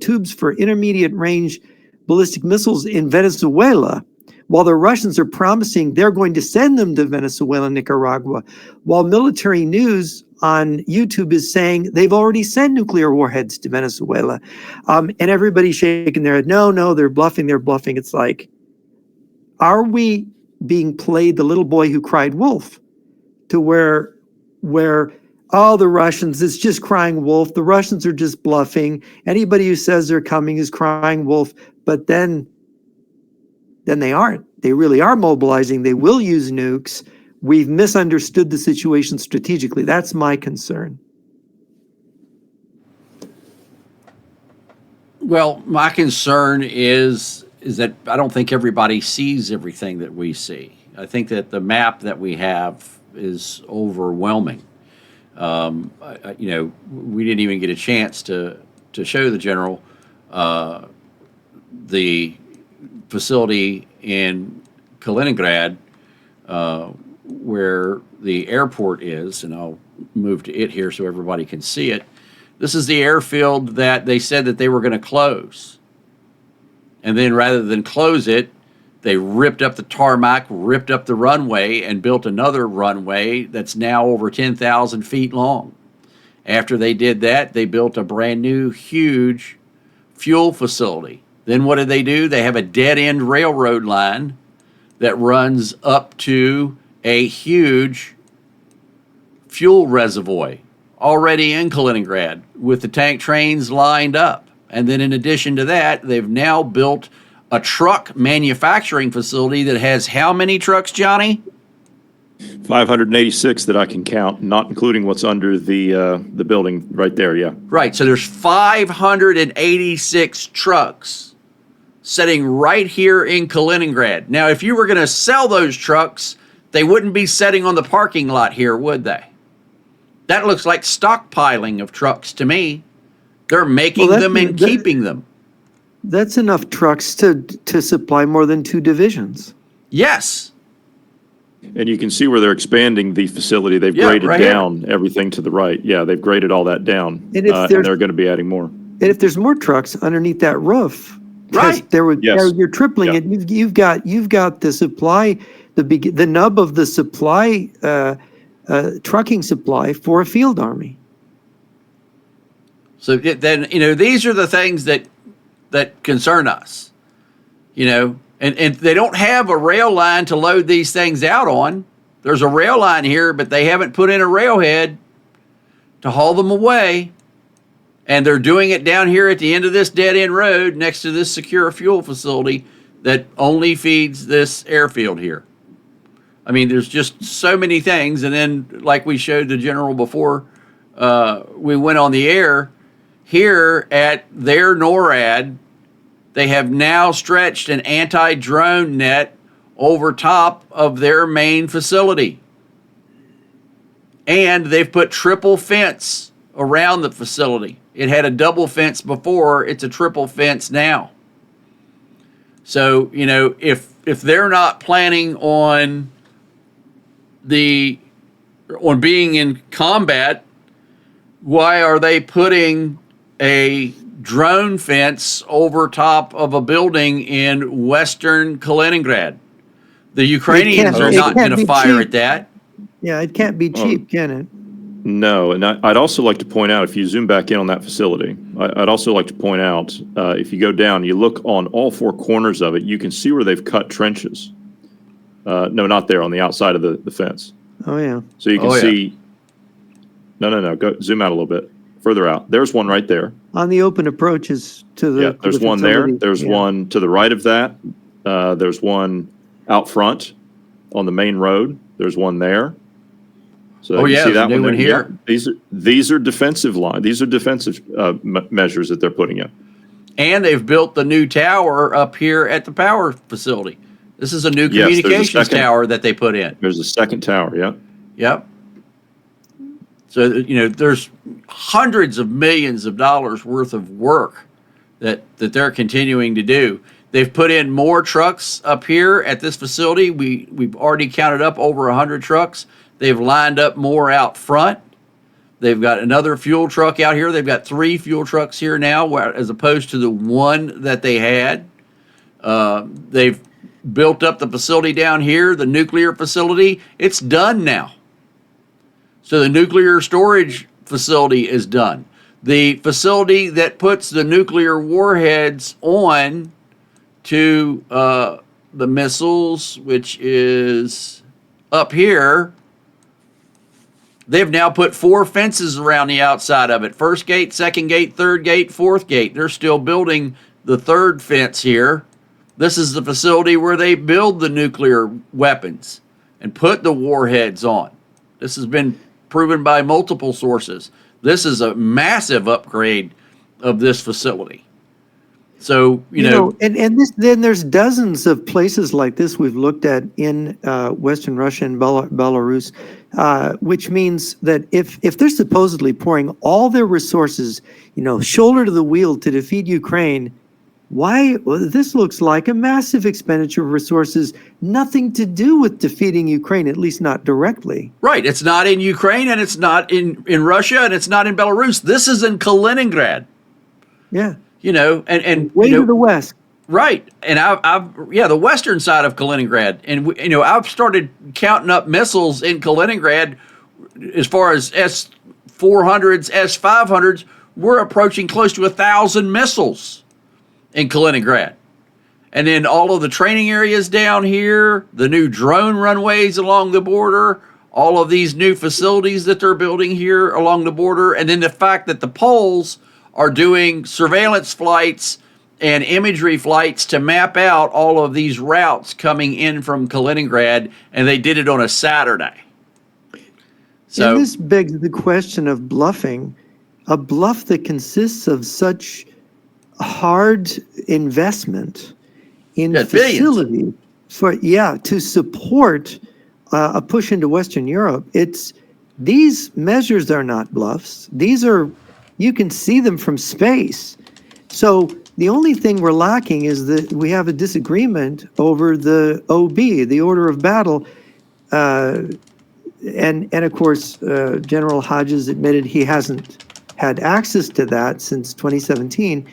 tubes for intermediate range ballistic missiles in Venezuela, while the Russians are promising they're going to send them to Venezuela and Nicaragua, while military news on YouTube is saying they've already sent nuclear warheads to Venezuela. And everybody's shaking their head. No, they're bluffing. It's like, are we being played the little boy who cried wolf to where the Russians, it's just crying wolf. The Russians are just bluffing. Anybody who says they're coming is crying wolf. But then they aren't. They really are mobilizing. They will use nukes. We've misunderstood the situation strategically. That's my concern. Well, my concern is that I don't think everybody sees everything that we see. I think that the map that we have is overwhelming. We didn't even get a chance to show the general the facility in Kaliningrad where the airport is, and I'll move to it here so everybody can see it. This is the airfield that they said that they were going to close. And then rather than close it, they ripped up the tarmac, ripped up the runway, and built another runway that's now over 10,000 feet long. After they did that, they built a brand new, huge fuel facility. Then what did they do? They have a dead-end railroad line that runs up to a huge fuel reservoir already in Kaliningrad with the tank trains lined up. And then in addition to that, they've now built a truck manufacturing facility that has how many trucks, Johnny? 586 that I can count, not including what's under the building right there, yeah. Right, so there's 586 trucks sitting right here in Kaliningrad. Now, if you were going to sell those trucks, they wouldn't be sitting on the parking lot here, would they? That looks like stockpiling of trucks to me. They're making them and keeping them. That's enough trucks to supply more than 2 divisions. Yes. And you can see where they're expanding the facility. They've graded right down everything to the right. Yeah, they've graded all that down. And they're going to be adding more. And if there's more trucks underneath that roof, right? You're tripling it. You've got the supply, the nub of the supply, trucking supply for a field army. So then, these are the things that concern us, and they don't have a rail line to load these things out on. There's a rail line here, but they haven't put in a railhead to haul them away. And they're doing it down here at the end of this dead-end road next to this secure fuel facility that only feeds this airfield here. I mean, there's just so many things. And then, like we showed the general before we went on the air, here at their NORAD, they have now stretched an anti-drone net over top of their main facility. And they've put triple fence around the facility. It had a double fence before, it's a triple fence now. So, if they're not planning on being in combat, why are they putting a drone fence over top of a building in western Kaliningrad? The Ukrainians are not going to fire at that. Yeah, it can't be cheap, can it? No, and I'd also like to point out, if you zoom back in on that facility, I'd also like to point out, if you go down, you look on all 4 corners of it, you can see where they've cut trenches. No, not there, on the outside of the fence. Oh, yeah. So you can see, no, go zoom out a little bit, further out. There's one right there. On the open approaches to the there's one there. There's one to the right of that. There's one out front. on the main road. There's one there. So Oh, you yeah, see there's that a new one one there? here. Yeah. These are defensive line. These are defensive measures that they're putting in. And they've built the new tower up here at the power facility. This is a new Yes, there's a communications second- tower that they put in. There's a second tower. Yeah. Yep. So, there's hundreds of millions of dollars worth of work that they're continuing to do. They've put in more trucks up here at this facility. We've already counted up over 100 trucks. They've lined up more out front. They've got another fuel truck out here. They've got 3 fuel trucks here now, as opposed to the 1 that they had. They've built up the facility down here, the nuclear facility. It's done now. So the nuclear storage facility is done. The facility that puts the nuclear warheads on to the missiles, which is up here, they've now put 4 fences around the outside of it. First gate, second gate, third gate, fourth gate. They're still building the 3rd fence here. This is the facility where they build the nuclear weapons and put the warheads on. This has been proven by multiple sources. This is a massive upgrade of this facility. So, then there's dozens of places like this we've looked at in Western Russia and Belarus, which means that if they're supposedly pouring all their resources, shoulder to the wheel to defeat Ukraine, this looks like a massive expenditure of resources, nothing to do with defeating Ukraine, at least not directly. Right. It's not in Ukraine, and it's not in Russia, and it's not in Belarus. This is in Kaliningrad. Yeah. And way to the west. Right. And the western side of Kaliningrad. And, I've started counting up missiles in Kaliningrad as far as S-400s, S-500s. We're approaching close to 1,000 missiles in Kaliningrad. And then all of the training areas down here, the new drone runways along the border, all of these new facilities that they're building here along the border, and then the fact that the Poles are doing surveillance flights and imagery flights to map out all of these routes coming in from Kaliningrad, and they did it on a Saturday. So and this begs the question of bluffing, a bluff that consists of such hard investment in facility to support a push into Western Europe. These measures are not bluffs. You can see them from space. So the only thing we're lacking is that we have a disagreement over the OB, the order of battle. And of course, General Hodges admitted he hasn't had access to that since 2017.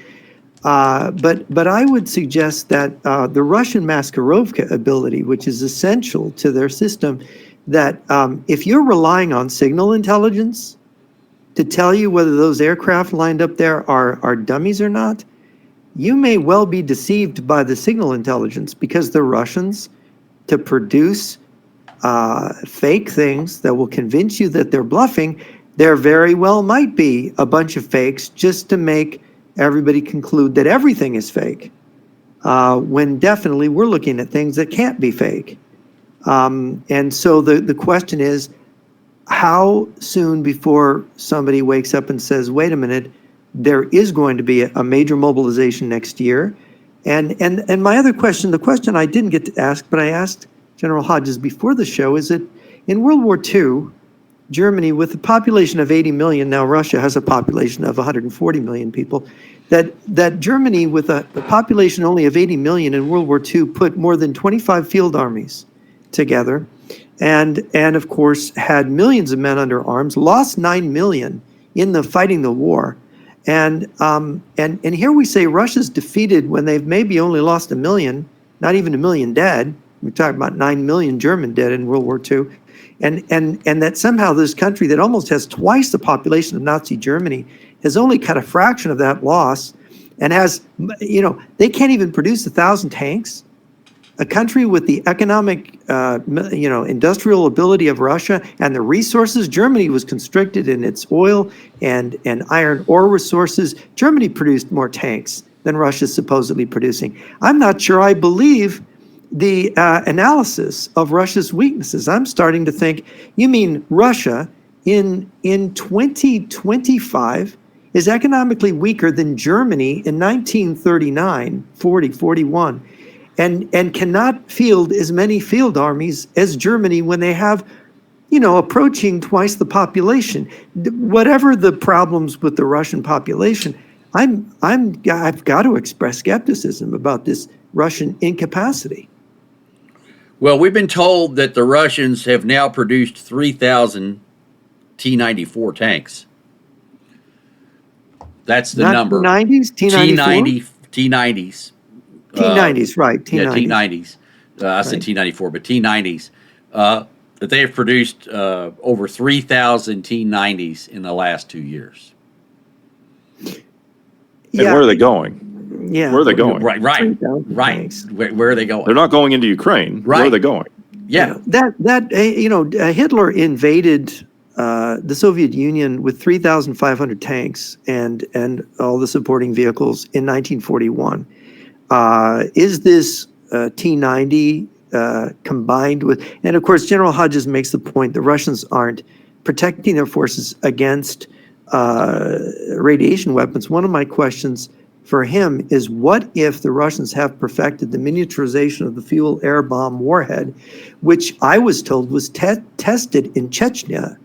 But I would suggest that the Russian Maskirovka ability, which is essential to their system, that if you're relying on signal intelligence to tell you whether those aircraft lined up there are dummies or not, you may well be deceived by the signal intelligence, because the Russians, to produce fake things that will convince you that they're bluffing, there very well might be a bunch of fakes just to make everybody conclude that everything is fake, when definitely we're looking at things that can't be fake. And so the question is, how soon before somebody wakes up and says, wait a minute, there is going to be a major mobilization next year? And my other question, the question I didn't get to ask, but I asked General Hodges before the show, is that in World War II, Germany, with a population of 80 million, now Russia has a population of 140 million people, that Germany, with a population only of 80 million in World War II, put more than 25 field armies together, and of course had millions of men under arms, lost 9 million in the fighting the war. And here we say Russia's defeated when they've maybe only lost 1 million, not even 1 million dead. We're talking about 9 million German dead in World War II. And that somehow this country that almost has twice the population of Nazi Germany has only cut a fraction of that loss, and has, they can't even produce 1,000 tanks. A country with the economic, industrial ability of Russia and the resources, Germany was constricted in its oil and iron ore resources. Germany produced more tanks than Russia's supposedly producing. I'm not sure I believe the analysis of Russia's weaknesses. I'm starting to think, you mean Russia in 2025 is economically weaker than Germany in 1939, 40, 41, and cannot field as many field armies as Germany when they have, approaching twice the population. Whatever the problems with the Russian population, I've got to express skepticism about this Russian incapacity. Well, we've been told that the Russians have now produced 3,000 T-94 tanks. That's the number. T-90s? T-90, T-90s. T-90s, right. T-90s. Yeah, T-90s. I said T-94, but T-90s. That they have produced over 3,000 T-90s in the last 2 years. And where are they going? Yeah. Where are they going? Right. Where are they going? They're not going into Ukraine. Right. Where are they going? Yeah. Hitler invaded the Soviet Union with 3,500 tanks and all the supporting vehicles in 1941. Is this T-90 combined with, and of course, General Hodges makes the point the Russians aren't protecting their forces against radiation weapons. One of my questions for him is, what if the Russians have perfected the miniaturization of the fuel air bomb warhead, which I was told was tested in Chechnya,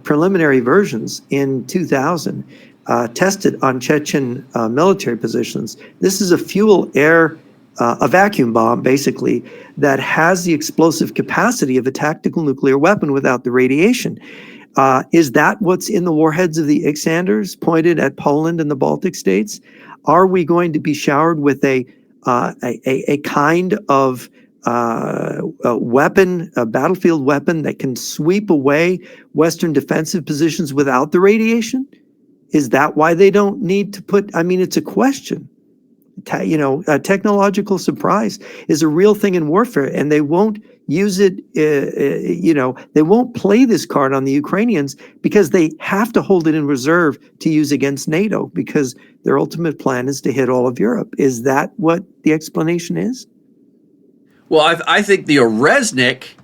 preliminary versions in 2000, tested on Chechen military positions. This is a fuel air, a vacuum bomb, basically, that has the explosive capacity of a tactical nuclear weapon without the radiation. Is that what's in the warheads of the Ixanders pointed at Poland and the Baltic states? Are we going to be showered with a kind of a weapon, a battlefield weapon that can sweep away Western defensive positions without the radiation? Is that why they don't need to put, it's a question. Technological surprise is a real thing in warfare, and they won't use it, they won't play this card on the Ukrainians because they have to hold it in reserve to use against NATO, because their ultimate plan is to hit all of Europe. Is that what the explanation is? Well, I think the Oresnik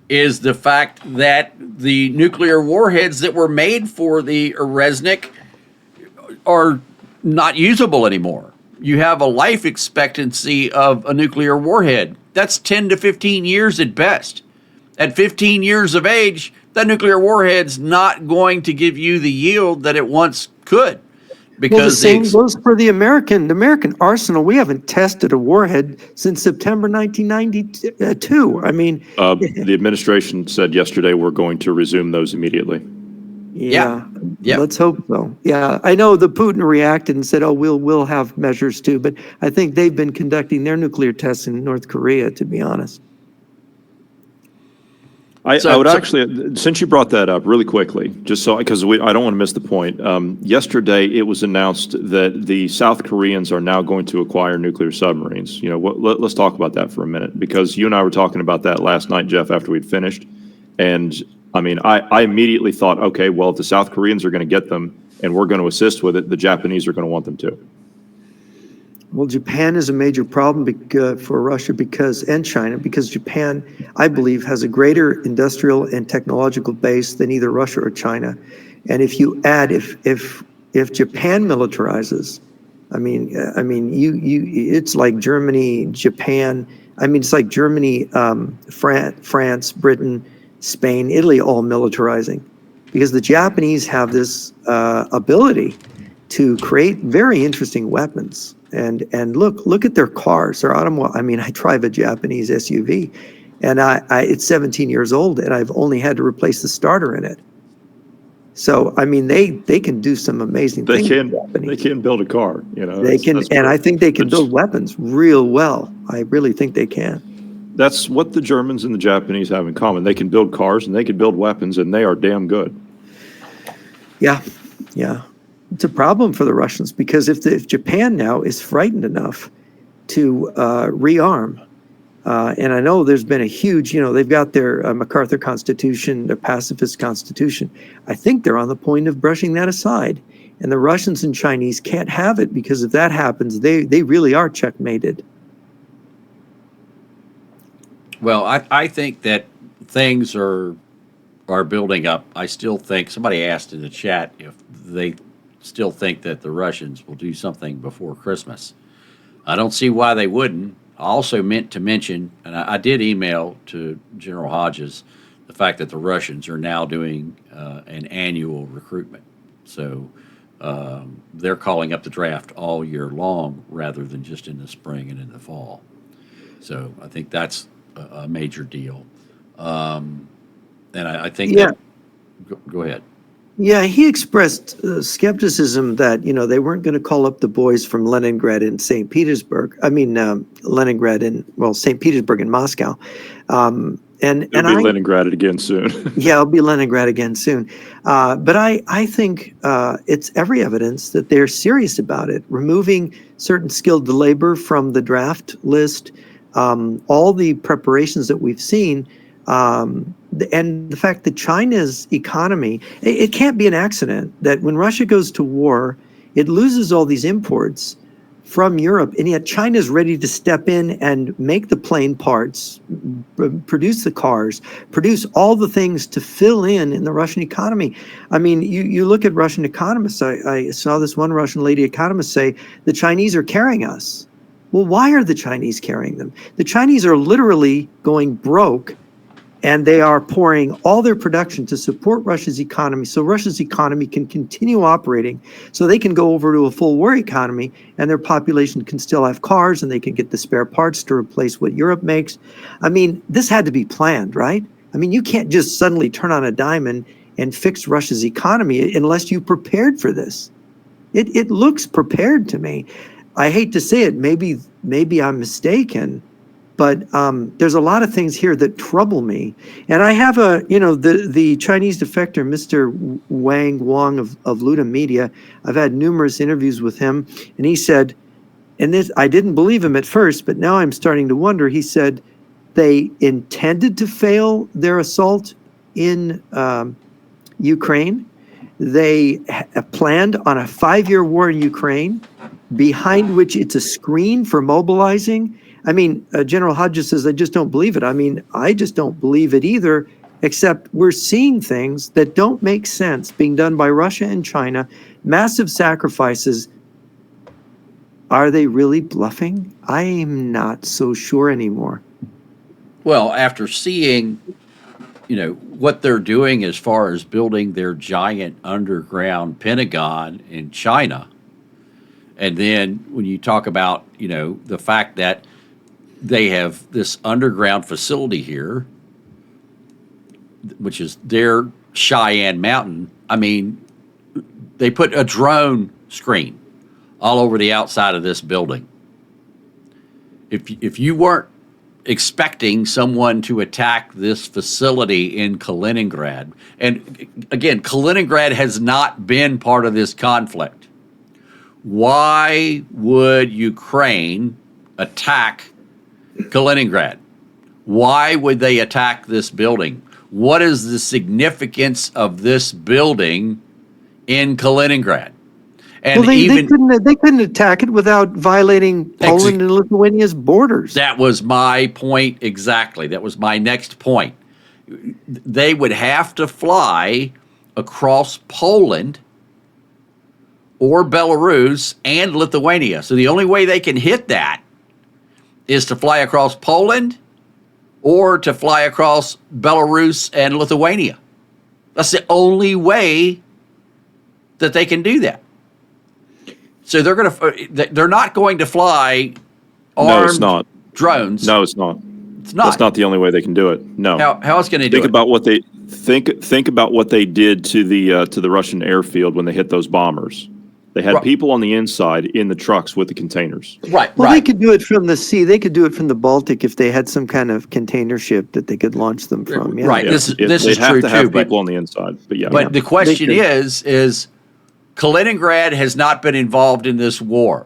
is the fact that the nuclear warheads that were made for the Oresnik are not usable anymore. You have a life expectancy of a nuclear warhead. That's 10 to 15 years at best. At 15 years of age, that nuclear warhead's not going to give you the yield that it once could. Because the same goes for the American arsenal. We haven't tested a warhead since September 1992. The administration said yesterday we're going to resume those immediately. Yeah. Let's hope so. Yeah, I know the Putin reacted and said, "Oh, we'll have measures too," but I think they've been conducting their nuclear tests in North Korea, to be honest. I would actually, since you brought that up really quickly, just so, because I don't want to miss the point. Yesterday, it was announced that the South Koreans are now going to acquire nuclear submarines. Let's talk about that for a minute, because you and I were talking about that last night, Jeff, after we'd finished. And I immediately thought, okay, well, if the South Koreans are going to get them and we're going to assist with it, the Japanese are going to want them too. Well, Japan is a major problem for Russia and China, because Japan, I believe, has a greater industrial and technological base than either Russia or China. And if you add, if Japan militarizes, it's like Germany, Japan. It's like Germany, France, Britain, Spain, Italy, all militarizing, because the Japanese have this ability to create very interesting weapons. And look at their cars, their automobile. I drive a Japanese SUV, and it's 17 years old, and I've only had to replace the starter in it. So they can do some amazing things. They can build a car, They can, and I think they can build weapons real well. I really think they can. That's what the Germans and the Japanese have in common. They can build cars and they can build weapons, and they are damn good. Yeah. It's a problem for the Russians, because if Japan now is frightened enough to rearm, and I know there's been a huge, they've got their MacArthur Constitution, their pacifist constitution. I think they're on the point of brushing that aside. And the Russians and Chinese can't have it, because if that happens, they really are checkmated. Well, I think that things are building up. I still think somebody asked in the chat if they still think that the Russians will do something before Christmas. I don't see why they wouldn't. I also meant to mention, and I did email to General Hodges, the fact that the Russians are now doing an annual recruitment. So they're calling up the draft all year long rather than just in the spring and in the fall. So I think that's a major deal. And I think Yeah. go ahead. Yeah, he expressed skepticism that, they weren't going to call up the boys from Leningrad and St. Petersburg. I mean, Leningrad and, St. Petersburg and Moscow. And It'll be Leningrad again soon. Yeah, it'll be Leningrad again soon. But I think it's every evidence that they're serious about it. Removing certain skilled labor from the draft list, all the preparations that we've seen, and the fact that China's economy, it can't be an accident that when Russia goes to war, it loses all these imports from Europe, and yet China's ready to step in and make the plane parts, produce the cars, produce all the things to fill in the Russian economy. I mean, you look at Russian economists. I saw this one Russian lady economist say, the Chinese are carrying us. Well, why are the Chinese carrying them? The Chinese are literally going broke, and they are pouring all their production to support Russia's economy so Russia's economy can continue operating, so they can go over to a full war economy and their population can still have cars and they can get the spare parts to replace what Europe makes. I mean, this had to be planned, right? I mean, you can't just suddenly turn on a dime and fix Russia's economy unless you prepared for this. It looks prepared to me. I hate to say it, maybe I'm mistaken, but there's a lot of things here that trouble me. And I have the Chinese defector, Mr. Wang of Luda Media. I've had numerous interviews with him, and he said, and this, I didn't believe him at first, but now I'm starting to wonder. He said they intended to fail their assault in Ukraine. They planned on a 5-year war in Ukraine, behind which it's a screen for mobilizing. I mean, General Hodges says, I just don't believe it. I mean, I just don't believe it either, except we're seeing things that don't make sense being done by Russia and China, massive sacrifices. Are they really bluffing? I'm not so sure anymore. Well, after seeing, what they're doing as far as building their giant underground Pentagon in China, and then when you talk about, the fact that they have this underground facility here, which is their Cheyenne Mountain. I mean, they put a drone screen all over the outside of this building. If you weren't expecting someone to attack this facility in Kaliningrad, and again, Kaliningrad has not been part of this conflict, why would Ukraine attack Kaliningrad? Why would they attack this building? What is the significance of this building in Kaliningrad? And they couldn't attack it without violating Poland and Lithuania's borders. That was my point exactly. That was my next point. They would have to fly across Poland or Belarus and Lithuania. So the only way they can hit that is to fly across Poland or to fly across Belarus and Lithuania. That's the only way that they can do that. So they're not going to fly armed drones. No, it's not. It's not. That's not the only way they can do it. No. How else can they do it? Think about what they did to the Russian airfield when they hit those bombers. They had people on the inside in the trucks with the containers. Right. Well, they could do it from the sea. They could do it from the Baltic if they had some kind of container ship that they could launch them from. Yeah. Right. Yeah. This is they'd true have to have too. people on the inside. But yeah. But the question is Kaliningrad has not been involved in this war.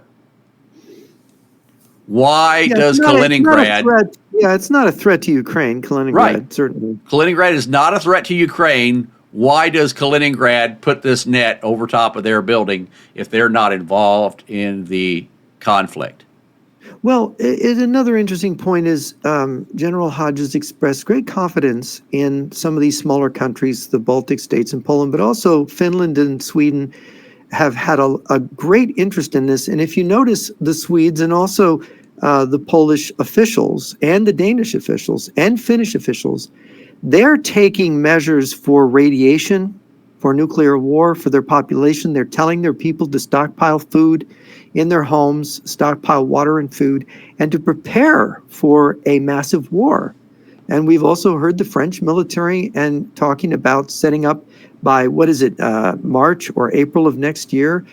Why does Kaliningrad? It's not a threat to Ukraine. Kaliningrad, right. Certainly. Kaliningrad is not a threat to Ukraine. Why does Kaliningrad put this net over top of their building if they're not involved in the conflict? Well, another interesting point is General Hodges expressed great confidence in some of these smaller countries, the Baltic states and Poland, but also Finland and Sweden have had a great interest in this. And if you notice, the Swedes and also the Polish officials and the Danish officials and Finnish officials, they're taking measures for radiation, for nuclear war, for their population. They're telling their people to stockpile food in their homes, stockpile water and food, and to prepare for a massive war. And we've also heard the French military and talking about setting up by, March or April of next year,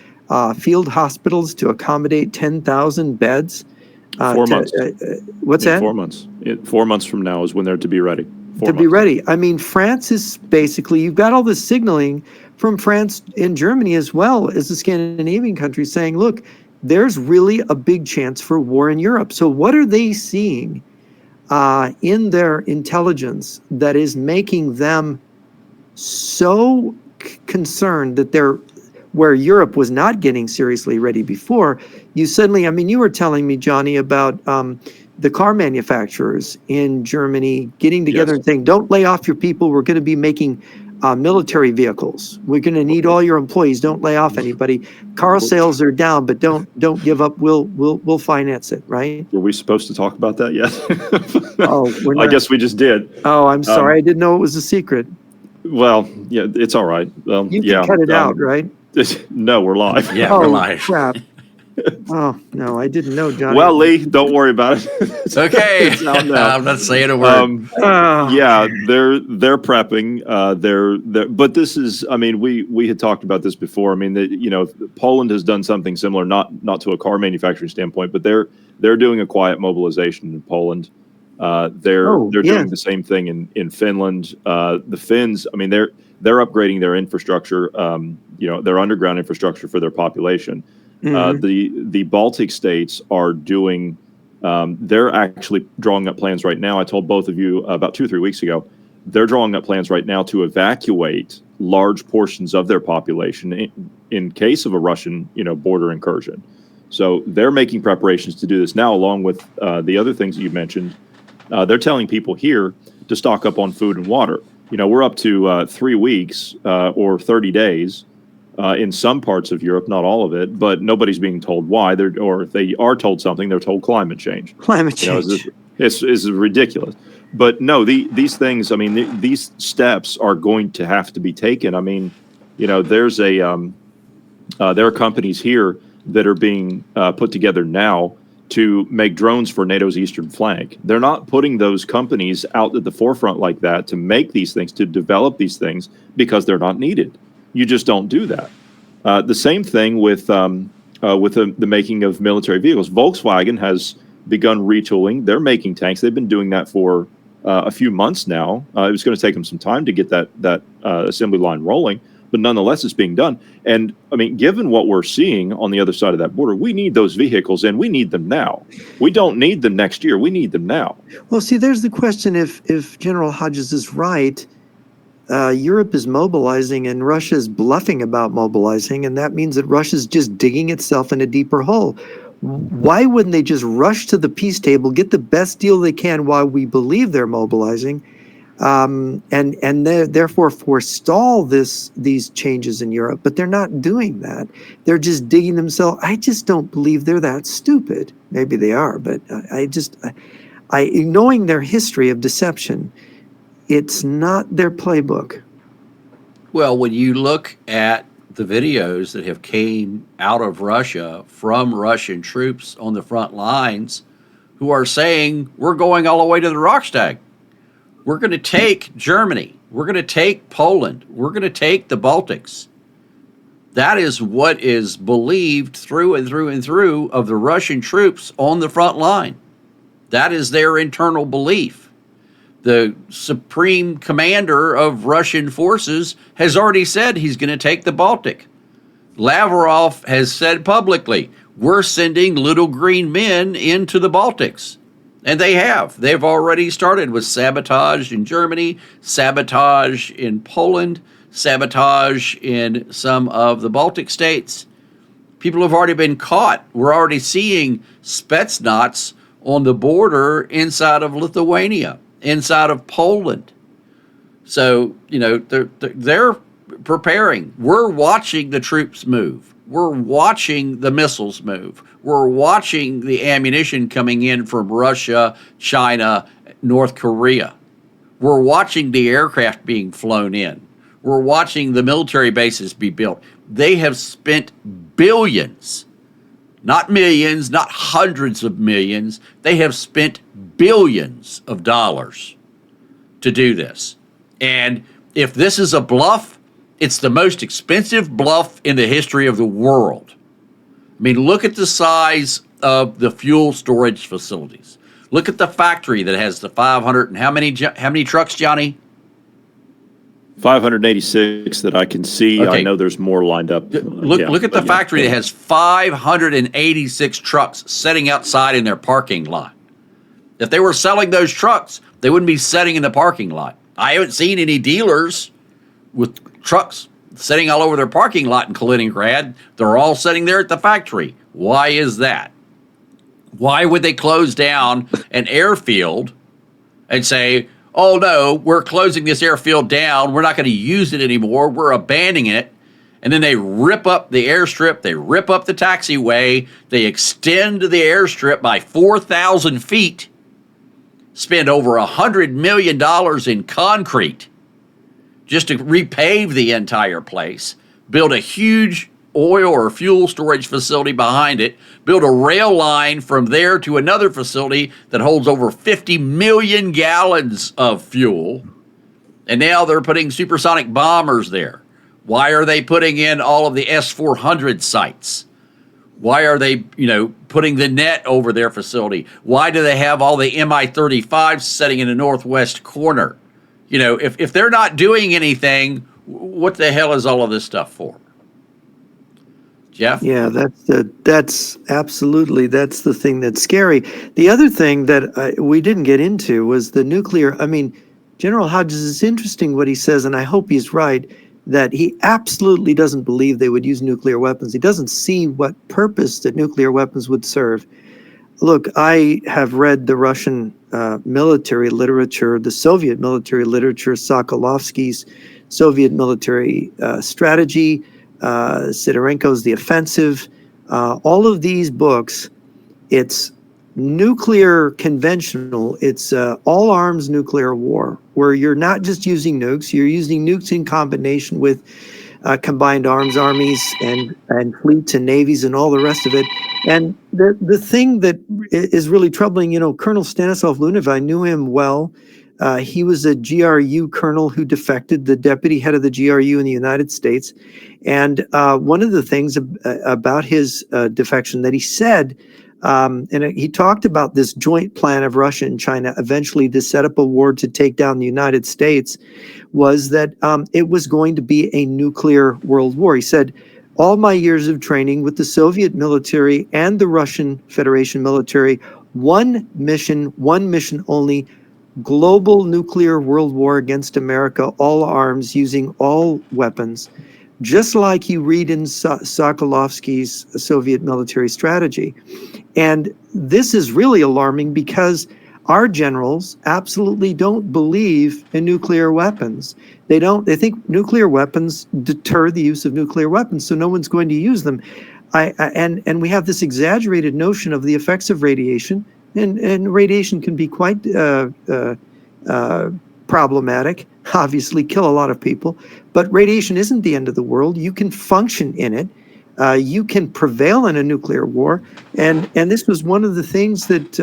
field hospitals to accommodate 10,000 beds. 4 months. What's that? 4 months. 4 months from now is when they're to be ready. Be ready. I mean, France is basically, you've got all this signaling from France and Germany as well as the Scandinavian countries saying, look, there's really a big chance for war in Europe. So what are they seeing in their intelligence that is making them so concerned that they're, where Europe was not getting seriously ready before, you suddenly, I mean, you were telling me, Johnny, about the car manufacturers in Germany getting together and saying, don't lay off your people. We're going to be making military vehicles. We're going to need all your employees. Don't lay off anybody. Car sales are down, but don't give up. We'll finance it, right? Were we supposed to talk about that yet? Oh, we're not. I guess we just did. Oh, I'm sorry. I didn't know it was a secret. Well, yeah, it's all right. You can cut it out, right? No, we're live. Yeah, we're live. Crap. Oh, no, I didn't know, Johnny. Well, Lee, don't worry about it. It's okay. I'm not saying a word. Yeah, they're prepping. But this is, I mean, we had talked about this before. I mean, Poland has done something similar, not to a car manufacturing standpoint, but they're doing a quiet mobilization in Poland. They're doing the same thing in Finland. The Finns, I mean, they're upgrading their infrastructure, their underground infrastructure for their population. The Baltic states are doing, they're actually drawing up plans right now. I told both of you about 2 or 3 weeks ago, they're drawing up plans right now to evacuate large portions of their population in case of a Russian, border incursion. So they're making preparations to do this now, along with the other things that you mentioned. They're telling people here to stock up on food and water. We're up to 3 weeks or 30 days in some parts of Europe, not all of it, but nobody's being told why. Or if they are told something, they're told climate change. Climate change. It's ridiculous. But no, these things, I mean, these steps are going to have to be taken. I mean, there's there are companies here that are being put together now to make drones for NATO's eastern flank. They're not putting those companies out at the forefront like that to make these things, to develop these things, because they're not needed. You just don't do that. The same thing with the making of military vehicles. Volkswagen has begun retooling. They're making tanks. They've been doing that for a few months now. It was going to take them some time to get that assembly line rolling, but nonetheless, it's being done. And I mean, given what we're seeing on the other side of that border, we need those vehicles, and we need them now. We don't need them next year. We need them now. Well, see, there's the question: if General Hodges is right, Europe is mobilizing and Russia is bluffing about mobilizing, and that means that Russia's just digging itself in a deeper hole. Why wouldn't they just rush to the peace table, get the best deal they can while we believe they're mobilizing, and therefore forestall these changes in Europe? But they're not doing that. They're just digging themselves. I just don't believe they're that stupid. Maybe they are, but knowing their history of deception, it's not their playbook. Well, when you look at the videos that have came out of Russia from Russian troops on the front lines who are saying, we're going all the way to the Reichstag. We're going to take Germany. We're going to take Poland. We're going to take the Baltics. That is what is believed through and through and through of the Russian troops on the front line. That is their internal belief. The supreme commander of Russian forces has already said he's going to take the Baltic. Lavrov has said publicly, we're sending little green men into the Baltics. And they have. They've already started with sabotage in Germany, sabotage in Poland, sabotage in some of the Baltic states. People have already been caught. We're already seeing Spetsnaz on the border inside of Lithuania, inside of Poland. So, they're preparing. We're watching the troops move. We're watching the missiles move. We're watching the ammunition coming in from Russia, China, North Korea. We're watching the aircraft being flown in. We're watching the military bases be built. They have spent billions, not millions, not hundreds of millions. They have spent billions of dollars to do this. And if this is a bluff, it's the most expensive bluff in the history of the world. I mean, look at the size of the fuel storage facilities. Look at the factory that has the 500 and how many trucks, Johnny? 586 that I can see. Okay. I know there's more lined up. Look at the factory that has 586 trucks sitting outside in their parking lot. If they were selling those trucks, they wouldn't be sitting in the parking lot. I haven't seen any dealers with trucks sitting all over their parking lot in Kaliningrad. They're all sitting there at the factory. Why is that? Why would they close down an airfield and say, oh no, we're closing this airfield down, we're not going to use it anymore, we're abandoning it, and then they rip up the airstrip, they rip up the taxiway, they extend the airstrip by 4,000 feet, spend over $100 million in concrete just to repave the entire place, build a huge oil or fuel storage facility behind it, build a rail line from there to another facility that holds over 50 million gallons of fuel, and now they're putting supersonic bombers there. Why are they putting in all of the S-400 sites? Why are they, putting the net over their facility? Why do they have all the Mi-35s sitting in the northwest corner? If they're not doing anything, what the hell is all of this stuff for? Jeff? Yeah, that's absolutely, that's the thing that's scary. The other thing that we didn't get into was the nuclear. I mean, General Hodges, is interesting what he says, and I hope he's right, that he absolutely doesn't believe they would use nuclear weapons. He doesn't see what purpose that nuclear weapons would serve. Look, I have read the Russian military literature, the Soviet military literature, Sokolovsky's Soviet military strategy, Sidorenko's The Offensive, all of these books. It's nuclear conventional, it's all arms nuclear war, where you're not just using nukes, you're using nukes in combination with combined arms armies and fleets and navies and all the rest of it. And the thing that is really troubling, Colonel Stanislav Lunev, I knew him well. He was a GRU colonel who defected, the deputy head of the GRU in the United States. And one of the things about his defection that he said, and he talked about this joint plan of Russia and China eventually to set up a war to take down the United States, was that it was going to be a nuclear world war. He said, all my years of training with the Soviet military and the Russian Federation military, one mission only, global nuclear world war against America, all arms, using all weapons, just like you read in Sokolovsky's Soviet military strategy. And this is really alarming because our generals absolutely don't believe in nuclear weapons. They think nuclear weapons deter the use of nuclear weapons, so no one's going to use them. And we have this exaggerated notion of the effects of radiation, and radiation can be quite problematic, obviously kill a lot of people, but radiation isn't the end of the world. You can function in it. You can prevail in a nuclear war. And this was one of the things that,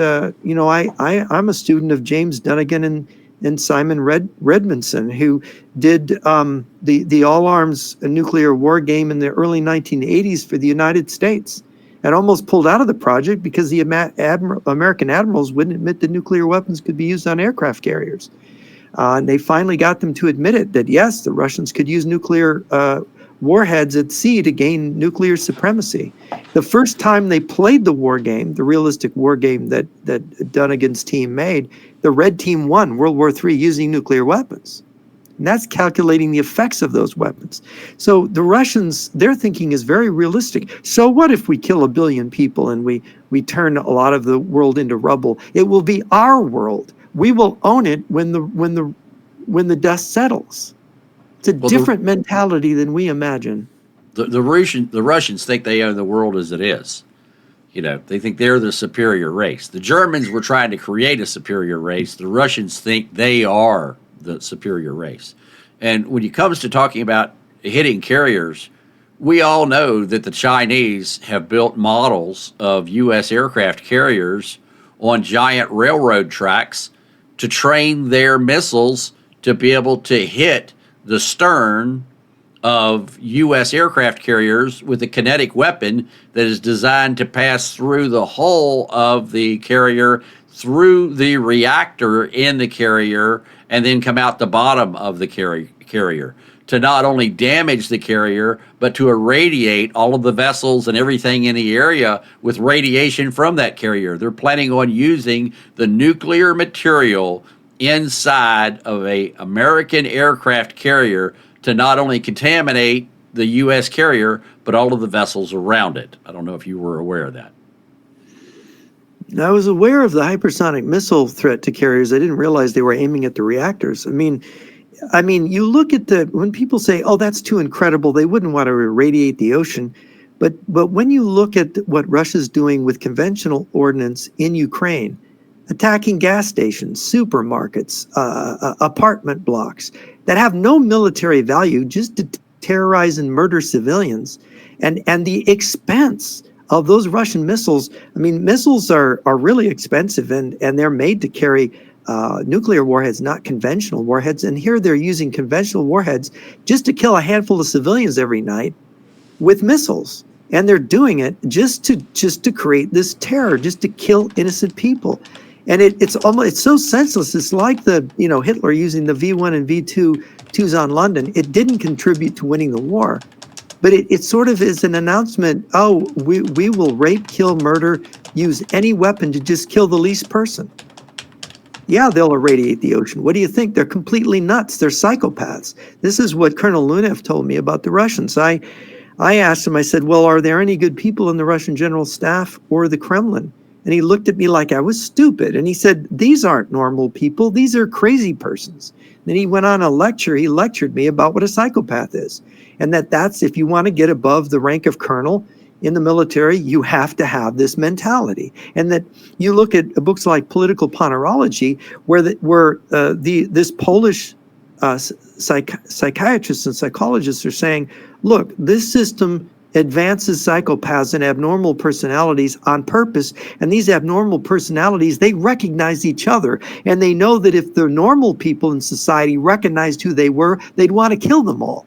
I'm a student of James Dunnigan and Simon Redmondson, who did the all-arms nuclear war game in the early 1980s for the United States, and almost pulled out of the project because the American admirals wouldn't admit that nuclear weapons could be used on aircraft carriers. And they finally got them to admit it, that yes, the Russians could use nuclear warheads at sea to gain nuclear supremacy. The first time they played the war game, the realistic war game that Dunnigan's team made, the red team won World War III using nuclear weapons. And that's calculating the effects of those weapons. So the Russians, their thinking is very realistic. So what if we kill 1 billion people and we turn a lot of the world into rubble? It will be our world. We will own it when the dust settles. It's a different mentality than we imagine. The Russians think they own the world as it is. You know, they think they're the superior race. The Germans were trying to create a superior race. The Russians think they are the superior race. And when it comes to talking about hitting carriers, we all know that the Chinese have built models of U.S. aircraft carriers on giant railroad tracks to train their missiles to be able to hit the stern of U.S. aircraft carriers with a kinetic weapon that is designed to pass through the hull of the carrier, through the reactor in the carrier, and then come out the bottom of the carrier to not only damage the carrier, but to irradiate all of the vessels and everything in the area with radiation from that carrier. They're planning on using the nuclear material inside of an American aircraft carrier to not only contaminate the U.S. carrier, but all of the vessels around it. I don't know if you were aware of that. I was aware of the hypersonic missile threat to carriers. I didn't realize they were aiming at the reactors. I mean, you look at when people say, "Oh, that's too incredible," they wouldn't want to irradiate the ocean. But when you look at what Russia's doing with conventional ordnance in Ukraine, attacking gas stations, supermarkets, apartment blocks that have no military value, just to terrorize and murder civilians, and the expense of those Russian missiles. I mean, missiles are really expensive, and they're made to carry nuclear warheads, not conventional warheads. And here they're using conventional warheads just to kill a handful of civilians every night with missiles. And they're doing it just to create this terror, just to kill innocent people. And it's so senseless. It's like Hitler using the V1 and V2s on London. It didn't contribute to winning the war. But it sort of is an announcement, we will rape, kill, murder, use any weapon to just kill the least person. Yeah, they'll irradiate the ocean. What do you think? They're completely nuts. They're psychopaths. This is what Colonel Lunev told me about the Russians. I asked him, I said, well, are there any good people in the Russian general staff or the Kremlin? And he looked at me like I was stupid. And he said, these aren't normal people. These are crazy persons. Then he went on a lecture. He lectured me about what a psychopath is. And that's if you want to get above the rank of colonel in the military, you have to have this mentality. And that you look at books like Political Ponerology, where this Polish psychiatrists and psychologists are saying, look, this system advances psychopaths and abnormal personalities on purpose. And these abnormal personalities, they recognize each other. And they know that if the normal people in society recognized who they were, they'd want to kill them all.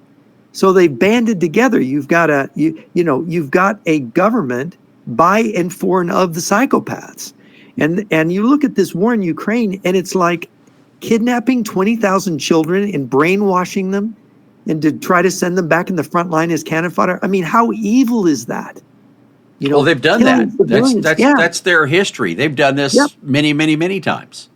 So they banded together. You've got a government by and for and of the psychopaths. And you look at this war in Ukraine, and it's like kidnapping 20,000 children and brainwashing them and to try to send them back in the front line as cannon fodder. I mean, how evil is that? Well, they've done that. That's their history. They've done this many, many, many times.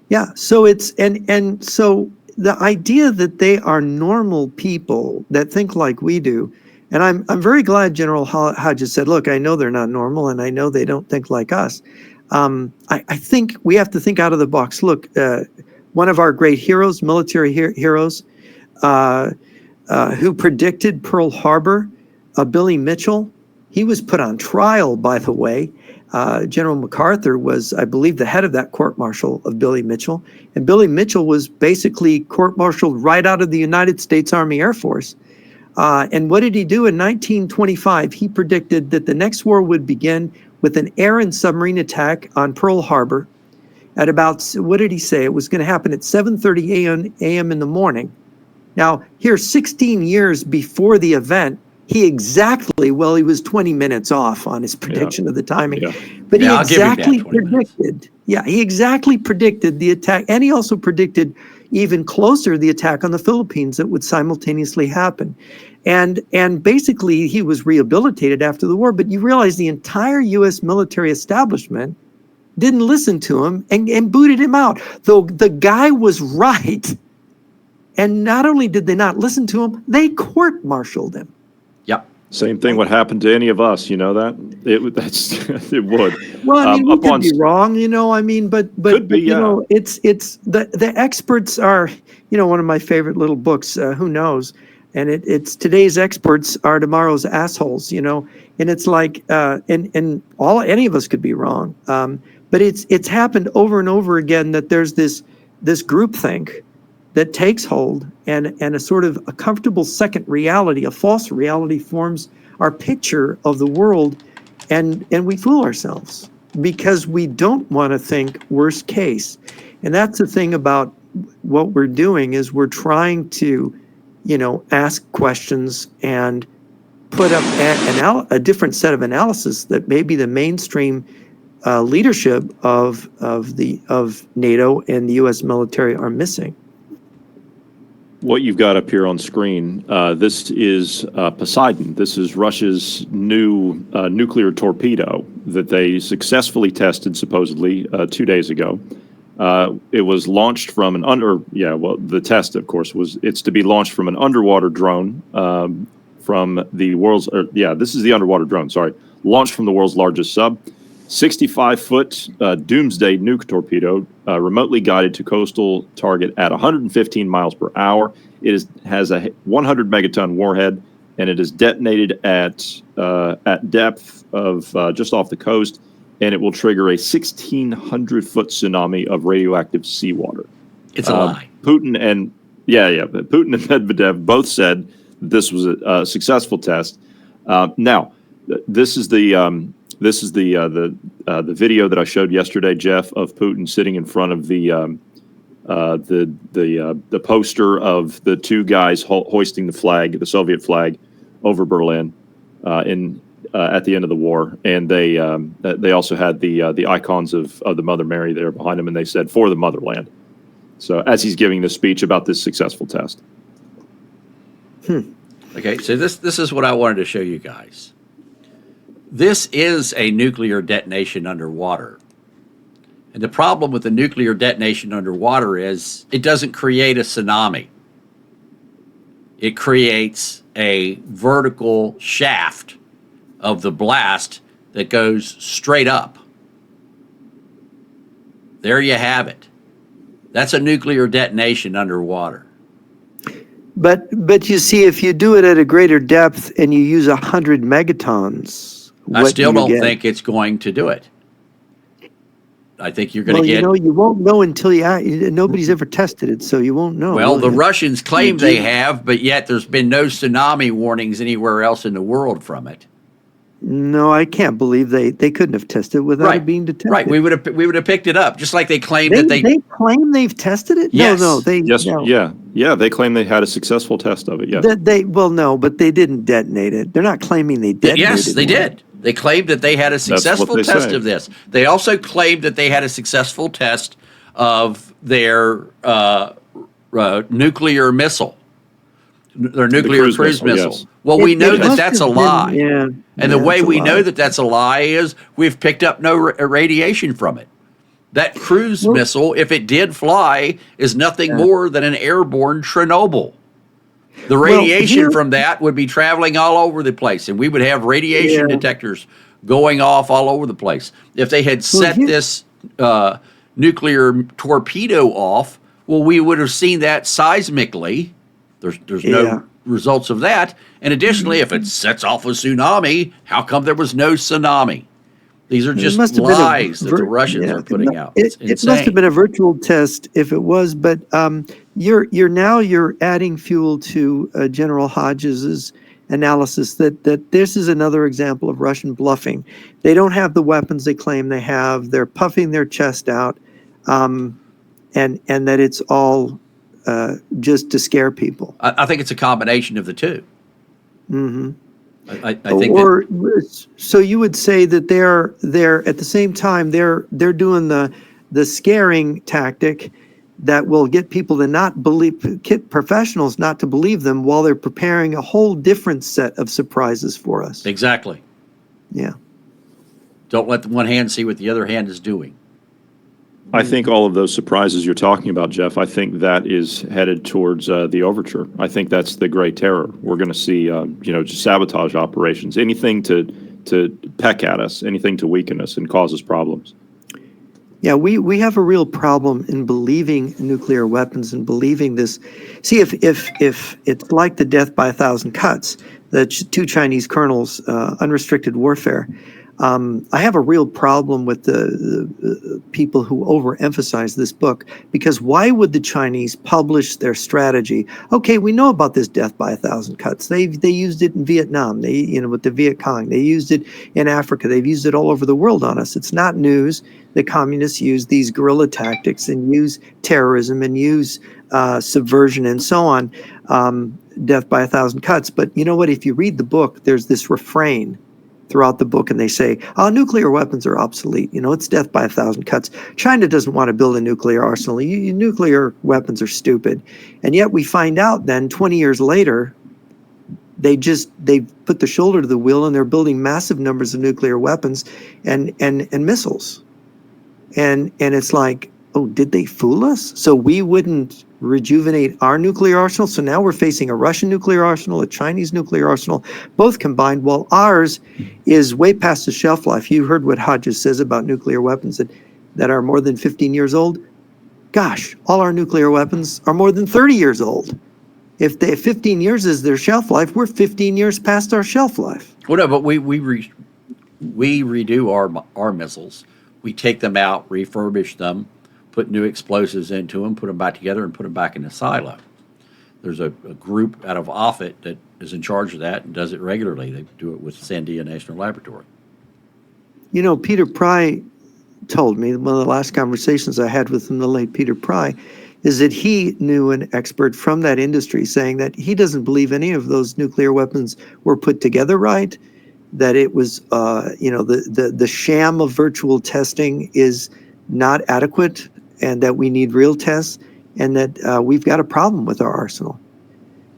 Yeah. So it's and so the idea that they are normal people that think like we do, and I'm very glad General Hodges said, look, I know they're not normal, and I know they don't think like us. I think we have to think out of the box. Look, one of our great heroes, military heroes, who predicted Pearl Harbor, Billy Mitchell, he was put on trial, by the way. General MacArthur was, I believe, the head of that court-martial of Billy Mitchell. And Billy Mitchell was basically court-martialed right out of the United States Army Air Force. And what did he do? In 1925, he predicted that the next war would begin with an air and submarine attack on Pearl Harbor at about, what did he say? It was going to happen at 7:30 a.m. in the morning. Now, here, 16 years before the event, he was 20 minutes off on his prediction of the timing. Yeah. But he exactly predicted the attack. And he also predicted even closer the attack on the Philippines that would simultaneously happen. And basically, he was rehabilitated after the war. But you realize the entire U.S. military establishment didn't listen to him and booted him out. Though the guy was right. And not only did they not listen to him, they court-martialed him. Yep. Same thing would happen to any of us, you know that? It would. Well, I mean, we Up could on be wrong, you know, I mean, but Could be, you yeah. know, it's the experts are, you know, one of my favorite little books, Who Knows? And it's today's experts are tomorrow's assholes, you know, and it's like, and any of us could be wrong. But it's happened over and over again that there's this groupthink that takes hold, and a sort of a comfortable second reality, a false reality, forms our picture of the world, and we fool ourselves because we don't want to think worst case. And that's the thing about what we're doing, is we're trying to, you know, ask questions and put up a different set of analysis that maybe the mainstream leadership of NATO and the U.S. military are missing. What you've got up here on screen, this is Poseidon. This is Russia's new nuclear torpedo that they successfully tested supposedly 2 days ago. It was launched from the test, of course, it's to be launched from an underwater drone from the world's, this is the underwater drone, sorry, launched from the world's largest sub. 65-foot doomsday nuke torpedo, remotely guided to coastal target at 115 miles per hour. It has a 100 megaton warhead, and it is detonated at depth of just off the coast, and it will trigger a 1,600-foot tsunami of radioactive seawater. It's a lie. Putin and Medvedev both said this was a successful test. Now, this is the video that I showed yesterday, Jeff, of Putin sitting in front of the poster of the two guys hoisting the flag, the Soviet flag, over Berlin at the end of the war, and they also had the icons of the Mother Mary there behind him, and they said "For the Motherland." So as he's giving the speech about this successful test. Okay, so this is what I wanted to show you guys. This is a nuclear detonation underwater. And the problem with the nuclear detonation underwater is it doesn't create a tsunami. It creates a vertical shaft of the blast that goes straight up. There you have it. That's a nuclear detonation underwater. But you see, if you do it at a greater depth and you use 100 megatons, I still don't think it's going to do it. I think you're going to get... you know, you won't know until nobody's ever tested it, so you won't know. Well, the Russians claim they have, but yet there's been no tsunami warnings anywhere else in the world from it. No, I can't believe they couldn't have tested without it being detected. Right, we would have picked it up, just like they claimed they claim they've tested it. Yes. No, They claim they had a successful test of it. Yes, no, but they didn't detonate it. They're not claiming they detonated. Yes, they did. They claimed that they had a successful test of this. They also claimed that they had a successful test of their nuclear missile, their nuclear cruise missile. Yes. Well, we know that that's a lie. And the way we know that that's a lie is we've picked up no radiation from it. That cruise missile, if it did fly, is nothing more than an airborne Chernobyl. The radiation from that would be traveling all over the place, and we would have radiation detectors going off all over the place. If they had set this nuclear torpedo off, well, we would have seen that seismically. There's no results of that. And additionally, if it sets off a tsunami, how come there was no tsunami? These are just lies that the Russians are putting out. It must have been a virtual test if it was, but you're adding fuel to General Hodges's analysis that this is another example of Russian bluffing. They don't have the weapons they claim they have. They're puffing their chest out, and that it's all just to scare people. I think it's a combination of the two. Mm-hmm. I think so you would say that they're at the same time they're doing the scaring tactic that will get people to not believe, get professionals not to believe them, while they're preparing a whole different set of surprises for us. Exactly. Yeah. Don't let the one hand see what the other hand is doing. I think all of those surprises you're talking about, Jeff, I think that is headed towards the overture. I think that's the great terror. We're going to see, just sabotage operations, anything to peck at us, anything to weaken us and cause us problems. Yeah, we have a real problem in believing nuclear weapons and believing this. See, if it's like the death by 1,000 cuts, the two Chinese colonels, unrestricted warfare. I have a real problem with the people who overemphasize this book, because why would the Chinese publish their strategy? Okay, we know about this death by 1,000 cuts. They used it in Vietnam. With the Viet Cong. They used it in Africa. They've used it all over the world on us. It's not news. The communists use these guerrilla tactics and use terrorism and use subversion and so on. Death by 1,000 cuts. But you know what? If you read the book, there's this refrain throughout the book, and they say, "Oh, nuclear weapons are obsolete. It's death by 1,000 cuts. China doesn't want to build a nuclear arsenal. Nuclear weapons are stupid." And yet we find out then 20 years later, they put the shoulder to the wheel and they're building massive numbers of nuclear weapons and missiles. And it's like, oh, did they fool us? So we wouldn't rejuvenate our nuclear arsenal. So now we're facing a Russian nuclear arsenal, a Chinese nuclear arsenal, both combined, while ours is way past the shelf life. You heard what Hodges says about nuclear weapons that are more than 15 years old. Gosh, all our nuclear weapons are more than 30 years old. If 15 years is their shelf life, we're 15 years past our shelf life. Well, no, but we redo our missiles. We take them out, refurbish them, put new explosives into them, put them back together, and put them back in the silo. There's a group out of Offutt that is in charge of that and does it regularly. They do it with Sandia National Laboratory. Peter Pry told me, one of the last conversations I had with him, the late Peter Pry, is that he knew an expert from that industry saying that he doesn't believe any of those nuclear weapons were put together right, that it was, the sham of virtual testing is not adequate, and that we need real tests, and that we've got a problem with our arsenal.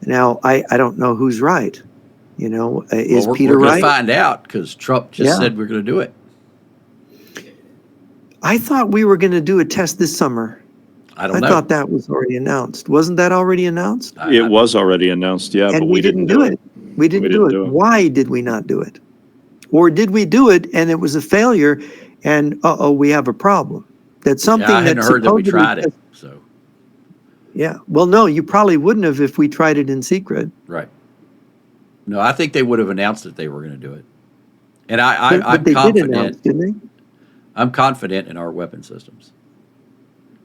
Now, I don't know who's right. Is Peter we're right? We're going to find out, because Trump just said we're going to do it. I thought we were going to do a test this summer. I don't know. I thought that was already announced. Wasn't that already announced? It was already announced, yeah, and but we didn't do it. We didn't do it. Why did we not do it? Or did we do it and it was a failure, and we have a problem? That's something I hadn't heard that we tried it. So yeah, well, no, you probably wouldn't have if we tried it in secret. Right. No, I think they would have announced that they were going to do it, and I'm they confident. Did announce, didn't they? I'm confident in our weapon systems.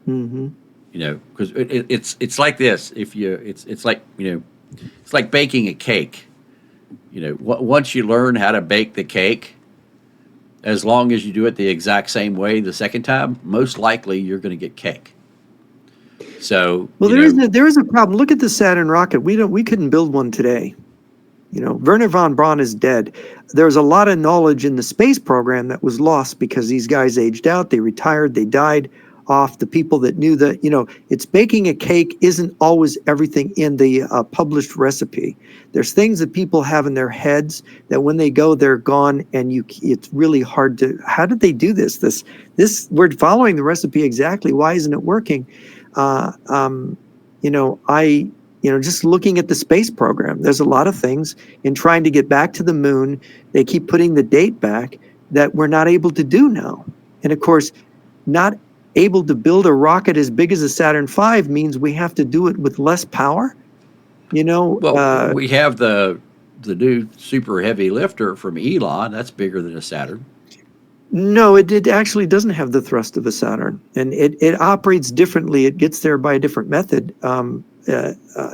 Mm-hmm. Because it's like this. It's like baking a cake. Once you learn how to bake the cake, as long as you do it the exact same way the second time, most likely you're going to get cake. So there is a problem. Look at the Saturn rocket. We couldn't build one today. Werner von Braun is dead. There's a lot of knowledge in the space program that was lost because these guys aged out, they retired, they died off. The people that knew that, it's baking a cake isn't always everything in the published recipe. There's things that people have in their heads that when they go, they're gone, and it's really hard to, how did they do this? This we're following the recipe exactly. Why isn't it working? Just looking at the space program, there's a lot of things in trying to get back to the moon. They keep putting the date back that we're not able to do now. And of course, not able to build a rocket as big as a Saturn V means we have to do it with less power. Well, we have the new super heavy lifter from Elon. That's bigger than a Saturn. No, it actually doesn't have the thrust of a Saturn, and it operates differently. It gets there by a different method.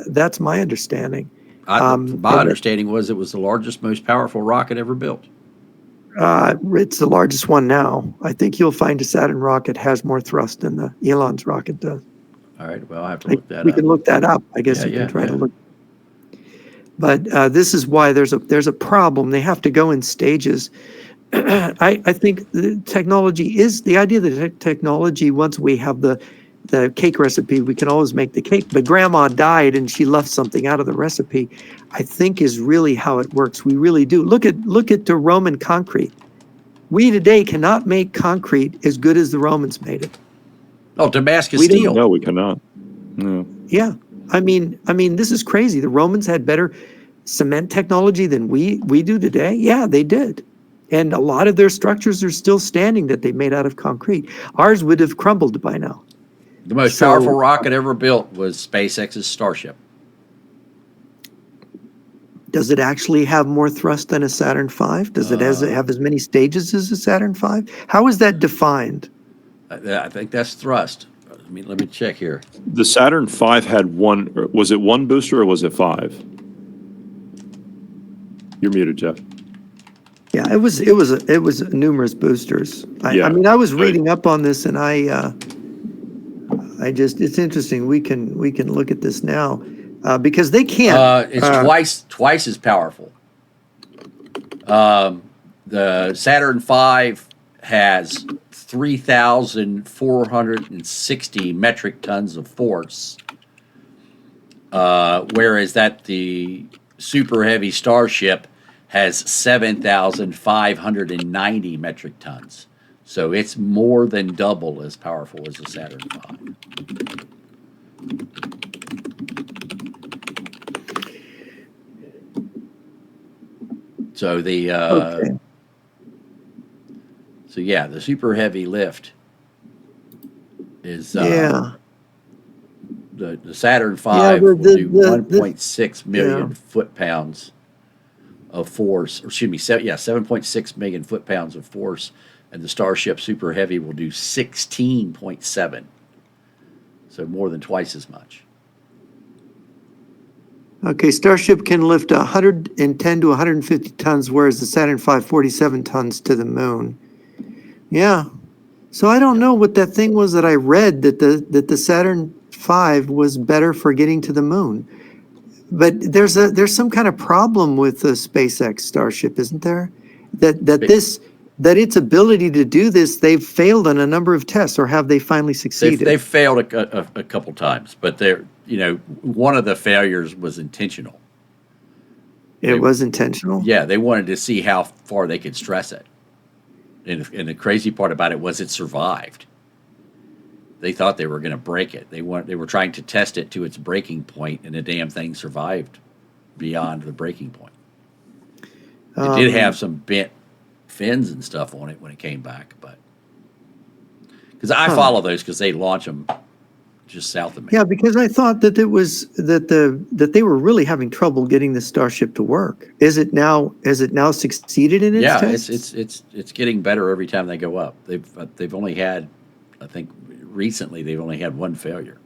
That's my understanding. My understanding was it was the largest, most powerful rocket ever built. It's the largest one now. I think you'll find a Saturn rocket has more thrust than the Elon's rocket does. All right, well, I'll have to look that up. We can look that up. I guess you can try to look. But this is why there's a problem. They have to go in stages. I think the technology is the idea that technology, once we have the cake recipe, we can always make the cake. But grandma died and she left something out of the recipe, I think is really how it works. We really do. Look at the Roman concrete. We today cannot make concrete as good as the Romans made it. Oh, Damascus We don't- steel. No, we cannot. No. Yeah. I mean, this is crazy. The Romans had better cement technology than we do today. Yeah, they did. And a lot of their structures are still standing that they made out of concrete. Ours would have crumbled by now. The most So- powerful rocket ever built was SpaceX's Starship. Does it actually have more thrust than a Saturn V? Does it have as many stages as a Saturn V? How is that defined? I think that's thrust. Let me check here. The Saturn V had one. Was it one booster or was it 5? You're muted, Jeff. Yeah, it was numerous boosters. Yeah. I mean, I was reading up on this, and it's interesting. We can look at this now because they can't. It's twice as powerful. The Saturn V has 3,460 metric tons of force, whereas the super heavy Starship has 7,590 metric tons. So it's more than double as powerful as the Saturn V. So Okay. So yeah, the super heavy lift is Yeah. the Saturn V Yeah, will do 1.6 million yeah. foot-pounds of force. Or excuse me, 7.6 million foot-pounds of force, and the Starship Super Heavy will do 16.7. So more than twice as much. Okay, Starship can lift 110 to 150 tons, whereas the Saturn V 47 tons to the moon. Yeah. So I don't know what that thing was that I read that the Saturn V was better for getting to the moon. But there's some kind of problem with the SpaceX Starship, isn't there? That its ability to do this, they've failed on a number of tests, or have they finally succeeded? They've failed a couple times, but one of the failures was intentional. It was intentional? Yeah, they wanted to see how far they could stress it. And the crazy part about it was it survived. They thought they were going to break it. They were trying to test it to its breaking point, and the damn thing survived beyond the breaking point. It did have some bent fins and stuff on it when it came back, but because I follow those because they launch them just south of me. Yeah, because I thought that it was that they were really having trouble getting the Starship to work. Has it now succeeded in its tests? It's getting better every time they go up. They've only had, I think recently they've only had one failure.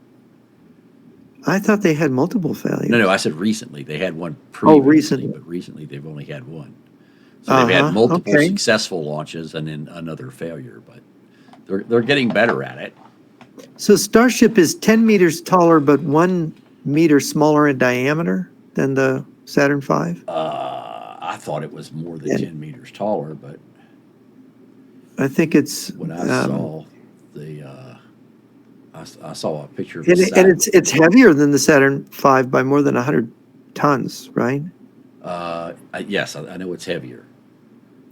I thought they had multiple failures. No, I said recently. They had one previously, recently. but recently they've only had one. So they've had multiple successful launches and then another failure, but they're getting better at it. So Starship is 10 meters taller, but 1 meter smaller in diameter than the Saturn V? I thought it was more than 10 meters taller, but I think it's... when I saw I saw a picture of and the it's heavier than the Saturn V by more than 100 tons, right? yes, I know it's heavier,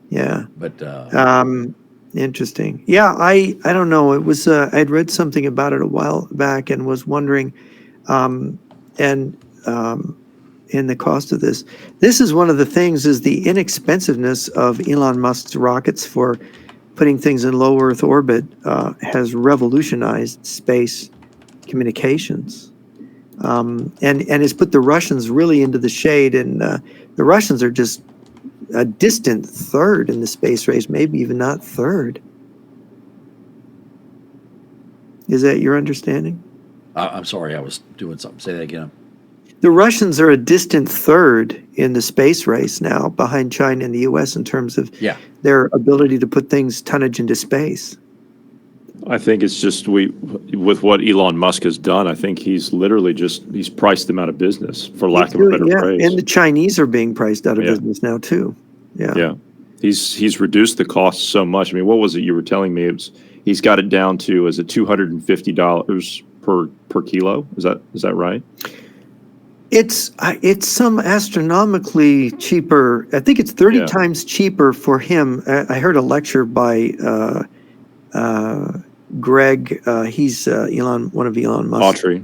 Yeah. but Interesting. Yeah, I don't know. It was I'd read something about it a while back and was wondering, in the cost of this. This is one of the things, is the inexpensiveness of Elon Musk's rockets for putting things in low Earth orbit has revolutionized space communications, and has put the Russians really into the shade. And the Russians are just a distant third in the space race, maybe even not third. Is that your understanding? I'm sorry, I was doing something. Say that again. The Russians are a distant third in the space race now, behind China and the U.S. in terms of their ability to put tonnage into space. I think it's just with what Elon Musk has done, I think he's literally he's priced them out of business, for lack of a better phrase. And the Chinese are being priced out of business now too. Yeah. He's reduced the cost so much. I mean, what was it you were telling me? He's got it down to, is it $250 per kilo? Is that right? It's some astronomically cheaper. I think it's 30 times cheaper for him. I heard a lecture by Greg, he's one of Elon Musk's. Autry.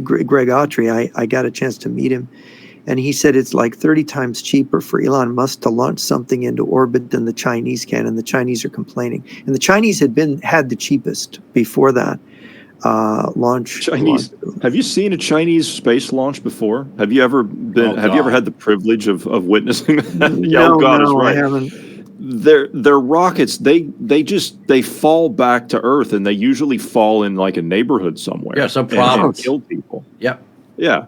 Greg Autry. I got a chance to meet him, and he said it's like 30 times cheaper for Elon Musk to launch something into orbit than the Chinese can, and the Chinese are complaining. And the Chinese had the cheapest before that launch. Chinese. Have you seen a Chinese space launch before? Have you ever been? Have you ever had the privilege of witnessing that? No, God is no, right. I haven't. Their rockets, they fall back to Earth, and they usually fall in like a neighborhood somewhere. Yeah, some and problems. kill people. Yep. Yeah.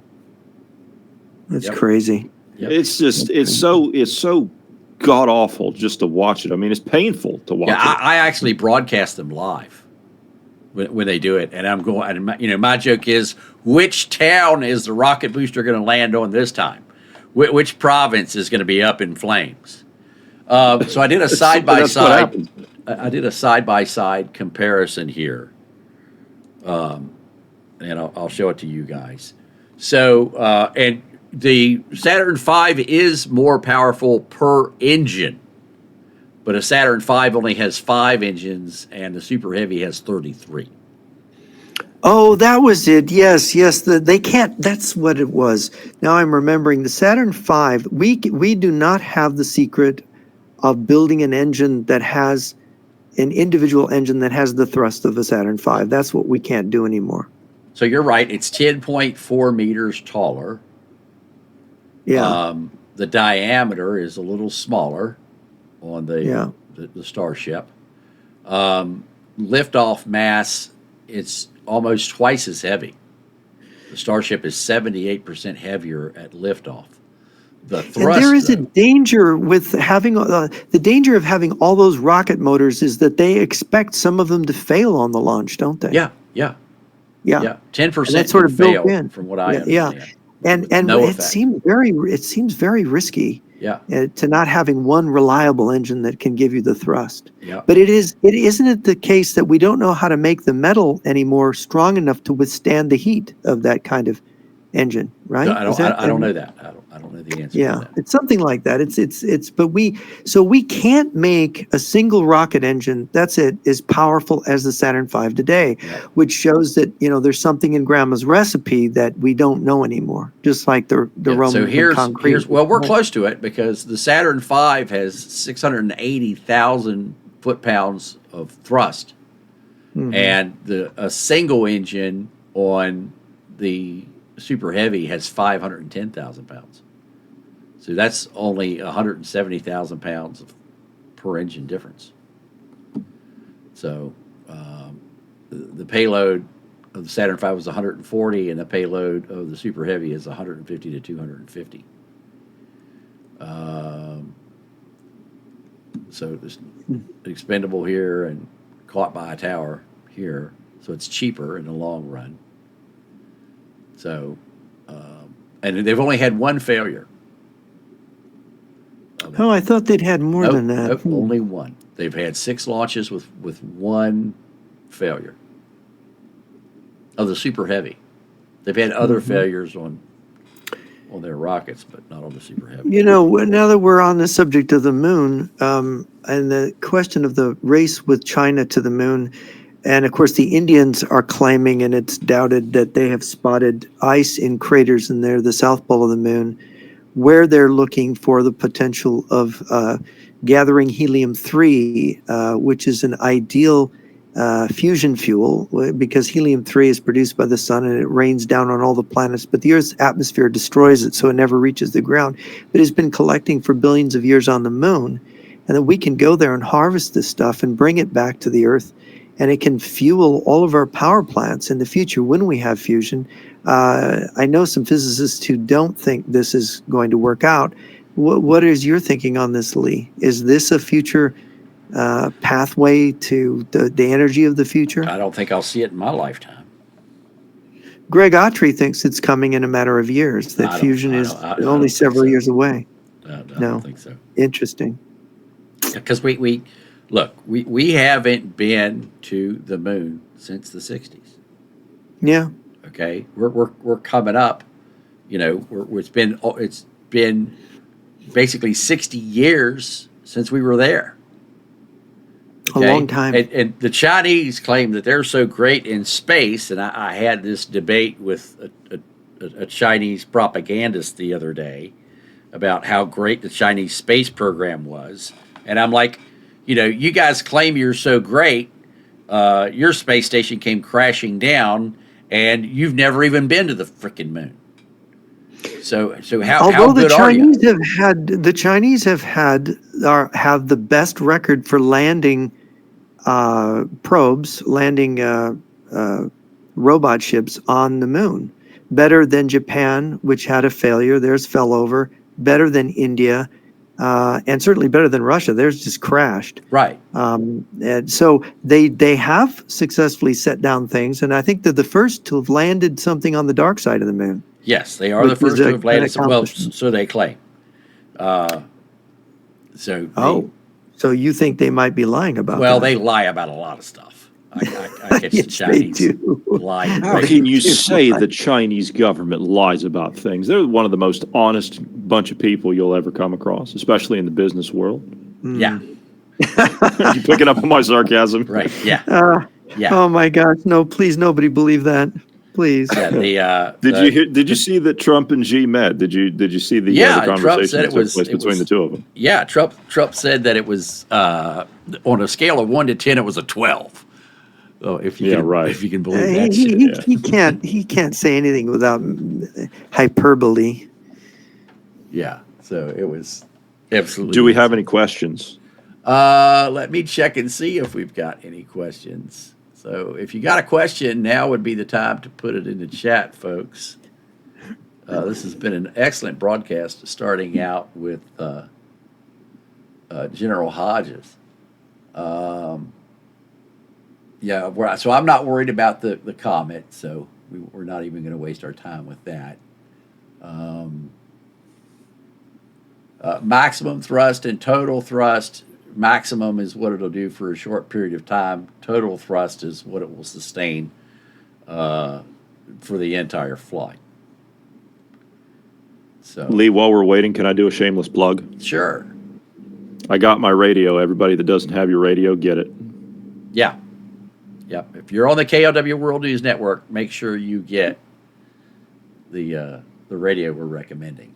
That's crazy. Yep. It's just it's so god awful just to watch it. I mean, it's painful to watch. Yeah, it. I actually broadcast them live when they do it, and I'm going. And my joke is, which town is the rocket booster going to land on this time? Which province is going to be up in flames? So I did a side by side. I did a side by side comparison here, and I'll show it to you guys. So and the Saturn V is more powerful per engine, but a Saturn V only has 5 engines, and the Super Heavy has 33. Oh, that was it. Yes. They can't. That's what it was. Now I'm remembering the Saturn V. We do not have the secret of building an engine that has an individual engine that has the thrust of a Saturn V. That's what we can't do anymore. So you're right. It's 10.4 meters taller. Yeah. The diameter is a little smaller on the Starship. Liftoff mass, it's almost twice as heavy. The Starship is 78% heavier at liftoff. The thrust, and there is a danger with having the danger of having all those rocket motors is that they expect some of them to fail on the launch, don't they? Yeah. 10% That's sort of fail, built in. from what I understand. And No it effect. seems very risky. Yeah. To not having one reliable engine that can give you the thrust. Yeah. But isn't it the case that we don't know how to make the metal anymore strong enough to withstand the heat of that kind of engine, right? I don't know that. I don't know the answer to that. It's something like that. But we can't make a single rocket engine that's as powerful as the Saturn V today, which shows that there's something in Grandma's recipe that we don't know anymore. Just like the Roman so concrete. well, we're close to it because the Saturn V has 680,000 foot-pounds of thrust, and a single engine on the Super Heavy has 510,000 pounds. So that's only 170,000 pounds per engine difference. So the payload of the Saturn V was 140, and the payload of the Super Heavy is 150 to 250. So it's expendable here and caught by a tower here. So it's cheaper in the long run. So, and they've only had one failure. Oh, I thought they'd had more than that. Nope, only one. They've had 6 launches with one failure of the Super Heavy. They've had other failures on their rockets, but not on the Super Heavy. Now that we're on the subject of the moon, and the question of the race with China to the moon, and of course the Indians are claiming, and it's doubted, that they have spotted ice in craters in the south pole of the moon, where they're looking for the potential of gathering helium-3, which is an ideal fusion fuel, because helium-3 is produced by the sun and it rains down on all the planets, but the Earth's atmosphere destroys it, so it never reaches the ground. But it's been collecting for billions of years on the moon, and then we can go there and harvest this stuff and bring it back to the Earth, and it can fuel all of our power plants in the future when we have fusion. I know some physicists who don't think this is going to work out. What is your thinking on this, Lee? Is this a future pathway to the energy of the future? I don't think I'll see it in my lifetime. Greg Autry thinks it's coming in a matter of years, that fusion is only several years away. I don't think so. Interesting. Because we haven't been to the moon since the 60s. Yeah. Okay, we're coming up. It's been basically 60 years since we were there. A long time. And the Chinese claim that they're so great in space. And I had this debate with a Chinese propagandist the other day about how great the Chinese space program was. And I'm like, you guys claim you're so great. Your space station came crashing down, and you've never even been to the frickin' moon. So how good are you? The Chinese have the best record for landing probes, landing robot ships on the moon. Better than Japan, which had a failure. Theirs fell over. Better than India, and certainly better than Russia. Theirs just crashed. Right. And so they have successfully set down things, and I think they're the first to have landed something on the dark side of the moon. Yes, they are the first to have landed. Well, so they claim. So you think they might be lying about that? Well, they lie about a lot of stuff. I catch the Chinese lying. How can you say the Chinese government lies about things? They're one of the most honest bunch of people you'll ever come across, especially in the business world. Yeah. You picking up on my sarcasm? Right. Yeah. Yeah. Oh my gosh! No, please, nobody believe that. Please. Yeah, Did you see that Trump and Xi met? Did you see the conversation that took place between the two of them? Yeah. Trump said that it was on a scale of 1 to 10, it was a 12. Oh, if you can believe that shit. He can't say anything without hyperbole. Yeah. So it was absolutely. Do we have any questions? Let me check and see if we've got any questions. So if you got a question, now would be the time to put it in the chat, folks. This has been an excellent broadcast, starting out with General Hodges. So I'm not worried about the comet, so we're not even going to waste our time with that. Maximum thrust and total thrust. Maximum is what it'll do for a short period of time. Total thrust is what it will sustain for the entire flight. So, Lee, while we're waiting, can I do a shameless plug? Sure. I got my radio. Everybody that doesn't have your radio, get it. Yeah. Yep. If you're on the KLW World News Network, make sure you get the radio we're recommending.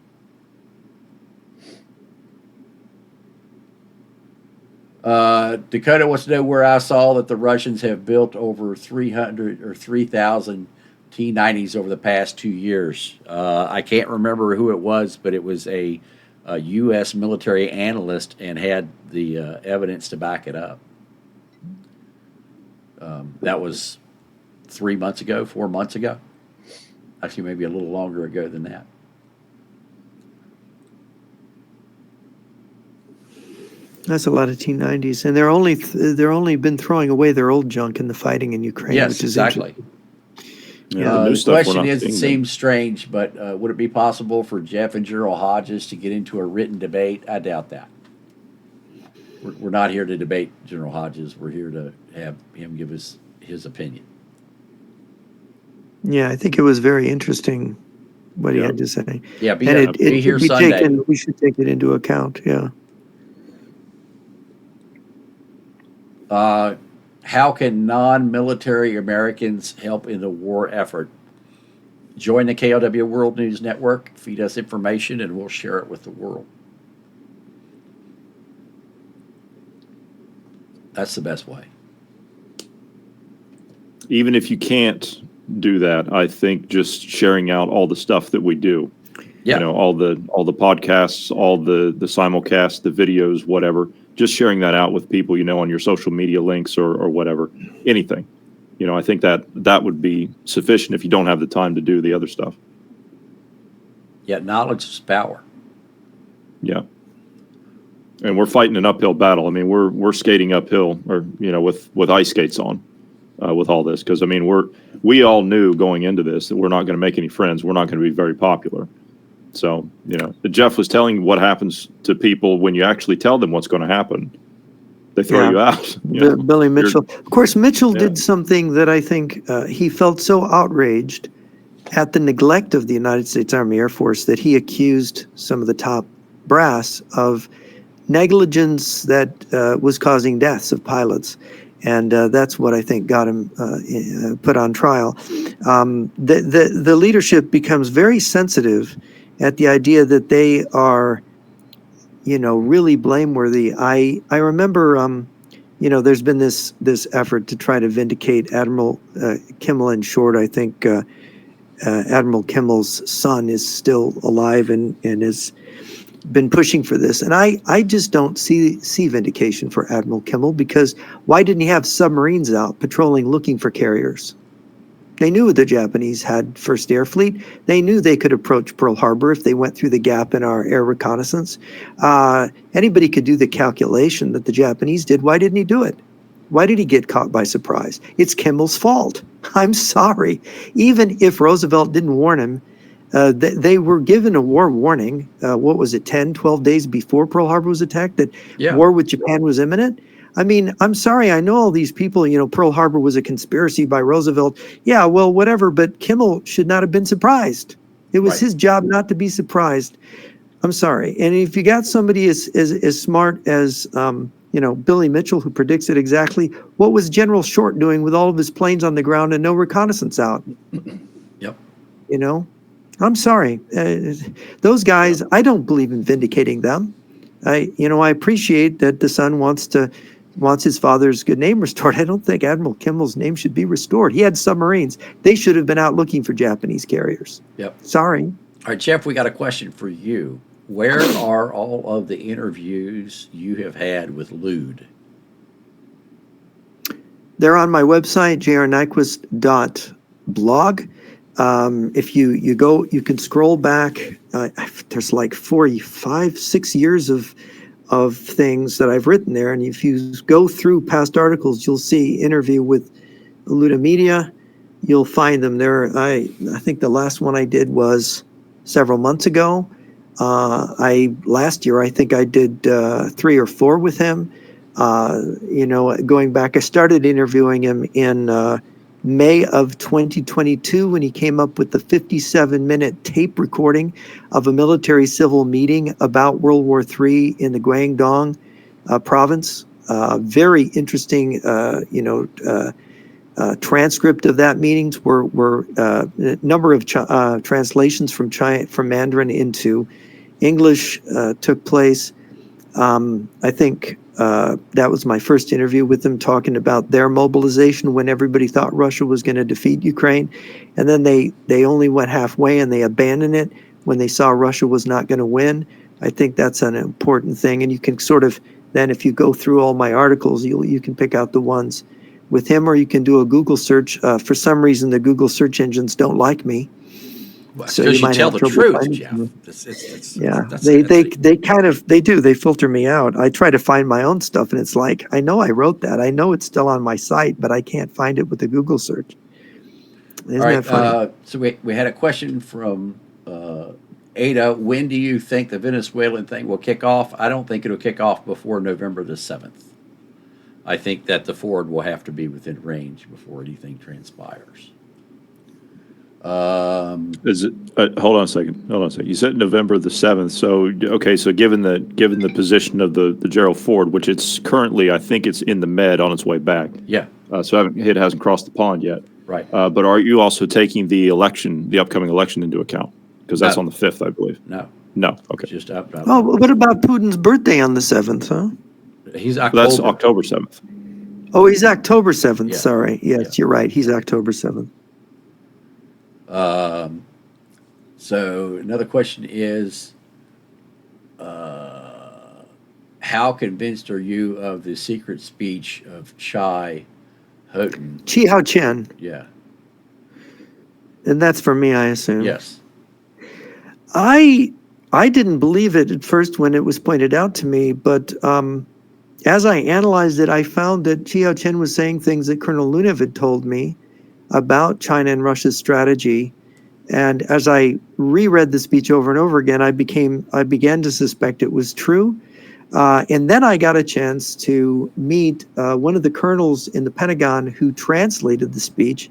Dakota wants to know where I saw that the Russians have built over 300 or 3,000 T-90s over the past 2 years. I can't remember who it was, but it was a U.S. military analyst and had the evidence to back it up. That was 4 months ago. Actually, maybe a little longer ago than that. That's a lot of T-90s, and they're only been throwing away their old junk in the fighting in Ukraine. Yes, which is exactly. The question is, it seems strange, but would it be possible for Jeff and General Hodges to get into a written debate? I doubt that. We're not here to debate General Hodges. We're here to have him give us his opinion. Yeah, I think it was very interesting what he had to say. Yeah, be here Sunday. We should take it into account. Yeah. How can non-military Americans help in the war effort? Join the KLW World News Network, feed us information, and we'll share it with the world. That's the best way. Even if you can't do that, I think just sharing out all the stuff that we do. Yeah. All the podcasts, all the simulcasts, the videos, whatever. Just sharing that out with people, on your social media links or whatever, anything. I think that would be sufficient if you don't have the time to do the other stuff. Yeah, knowledge is power. Yeah. And we're fighting an uphill battle. I mean, we're skating uphill, or with ice skates on, with all this, because we all knew going into this that we're not going to make any friends. We're not going to be very popular. So, Jeff was telling what happens to people when you actually tell them what's going to happen. They throw you out. Billy Mitchell. Of course, Mitchell did something that I think he felt so outraged at the neglect of the United States Army Air Force that he accused some of the top brass of negligence that was causing deaths of pilots. And that's what I think got him put on trial. The leadership becomes very sensitive at the idea that they are, really blameworthy. I remember, there's been this effort to try to vindicate Admiral Kimmel in short. I think Admiral Kimmel's son is still alive and has been pushing for this. And I just don't see vindication for Admiral Kimmel, because why didn't he have submarines out patrolling looking for carriers? They knew the Japanese had First Air Fleet. They knew they could approach Pearl Harbor if they went through the gap in our air reconnaissance. Anybody could do the calculation that the Japanese did. Why didn't he do it? Why did he get caught by surprise? It's Kimmel's fault. I'm sorry. Even if Roosevelt didn't warn him, they were given a war warning. What was it, 10, 12 days before Pearl Harbor was attacked, that war with Japan was imminent? I mean, I'm sorry. I know all these people, Pearl Harbor was a conspiracy by Roosevelt. Yeah, well, whatever. But Kimmel should not have been surprised. It was his job not to be surprised. I'm sorry. And if you got somebody as smart as, Billy Mitchell, who predicts it exactly, what was General Short doing with all of his planes on the ground and no reconnaissance out? Yep. I'm sorry. Those guys, I don't believe in vindicating them. I appreciate that the son wants his father's good name restored. I don't think Admiral Kimmel's name should be restored. He had submarines. They should have been out looking for Japanese carriers. Yep. Sorry. All right, Jeff, we got a question for you. Where are all of the interviews you have had with Lude? They're on my website, jrnyquist.blog. If you go, you can scroll back. There's like 45, 6 years of things that I've written there. And if you go through past articles, you'll see interview with Luda Media. You'll find them there. I think the last one I did was several months ago. Last year, I think I did 3 or 4 with him. Going back, I started interviewing him in May of 2022 when he came up with the 57-minute tape recording of a military-civil meeting about World War III in the Guangdong province. Very interesting, transcript of that meetings were a number of translations from Mandarin into English took place. I think that was my first interview with them, talking about their mobilization when everybody thought Russia was going to defeat Ukraine. And then they only went halfway and they abandoned it when they saw Russia was not going to win. I think that's an important thing. And you can sort of, then if you go through all my articles, you can pick out the ones with him, or you can do a Google search. For some reason, the Google search engines don't like me. Well, so you tell the truth, Jeff. They do. They filter me out. I try to find my own stuff, and it's like, I know I wrote that. I know it's still on my site, but I can't find it with the Google search. Isn't that funny? So we had a question from Ada. When do you think the Venezuelan thing will kick off? I don't think it'll kick off before November the 7th. I think that the Ford will have to be within range before anything transpires. Is it? Hold on a second. You said November the 7th. So okay. So given the position of the Gerald Ford, which it's currently, I think it's in the Med on its way back. Yeah. So it hasn't crossed the pond yet. Right. But are you also taking the upcoming election into account? Because that's on the 5th, I believe. No. No. Okay. Just up. Oh, what about Putin's birthday on the 7th? Huh? He's October. That's October 7th. Oh, he's October 7th. Yeah. Sorry. Yes, you're right. He's October 7th. So another question is, how convinced are you of the secret speech of Chi Houghton? Chi Hao Chen. Yeah. And that's for me, I assume. Yes. I didn't believe it at first when it was pointed out to me, but as I analyzed it, I found that Chi Hao Chen was saying things that Colonel Lunev had told me about China and Russia's strategy. And as I reread the speech over and over again, I began to suspect it was true. And then I got a chance to meet one of the colonels in the Pentagon who translated the speech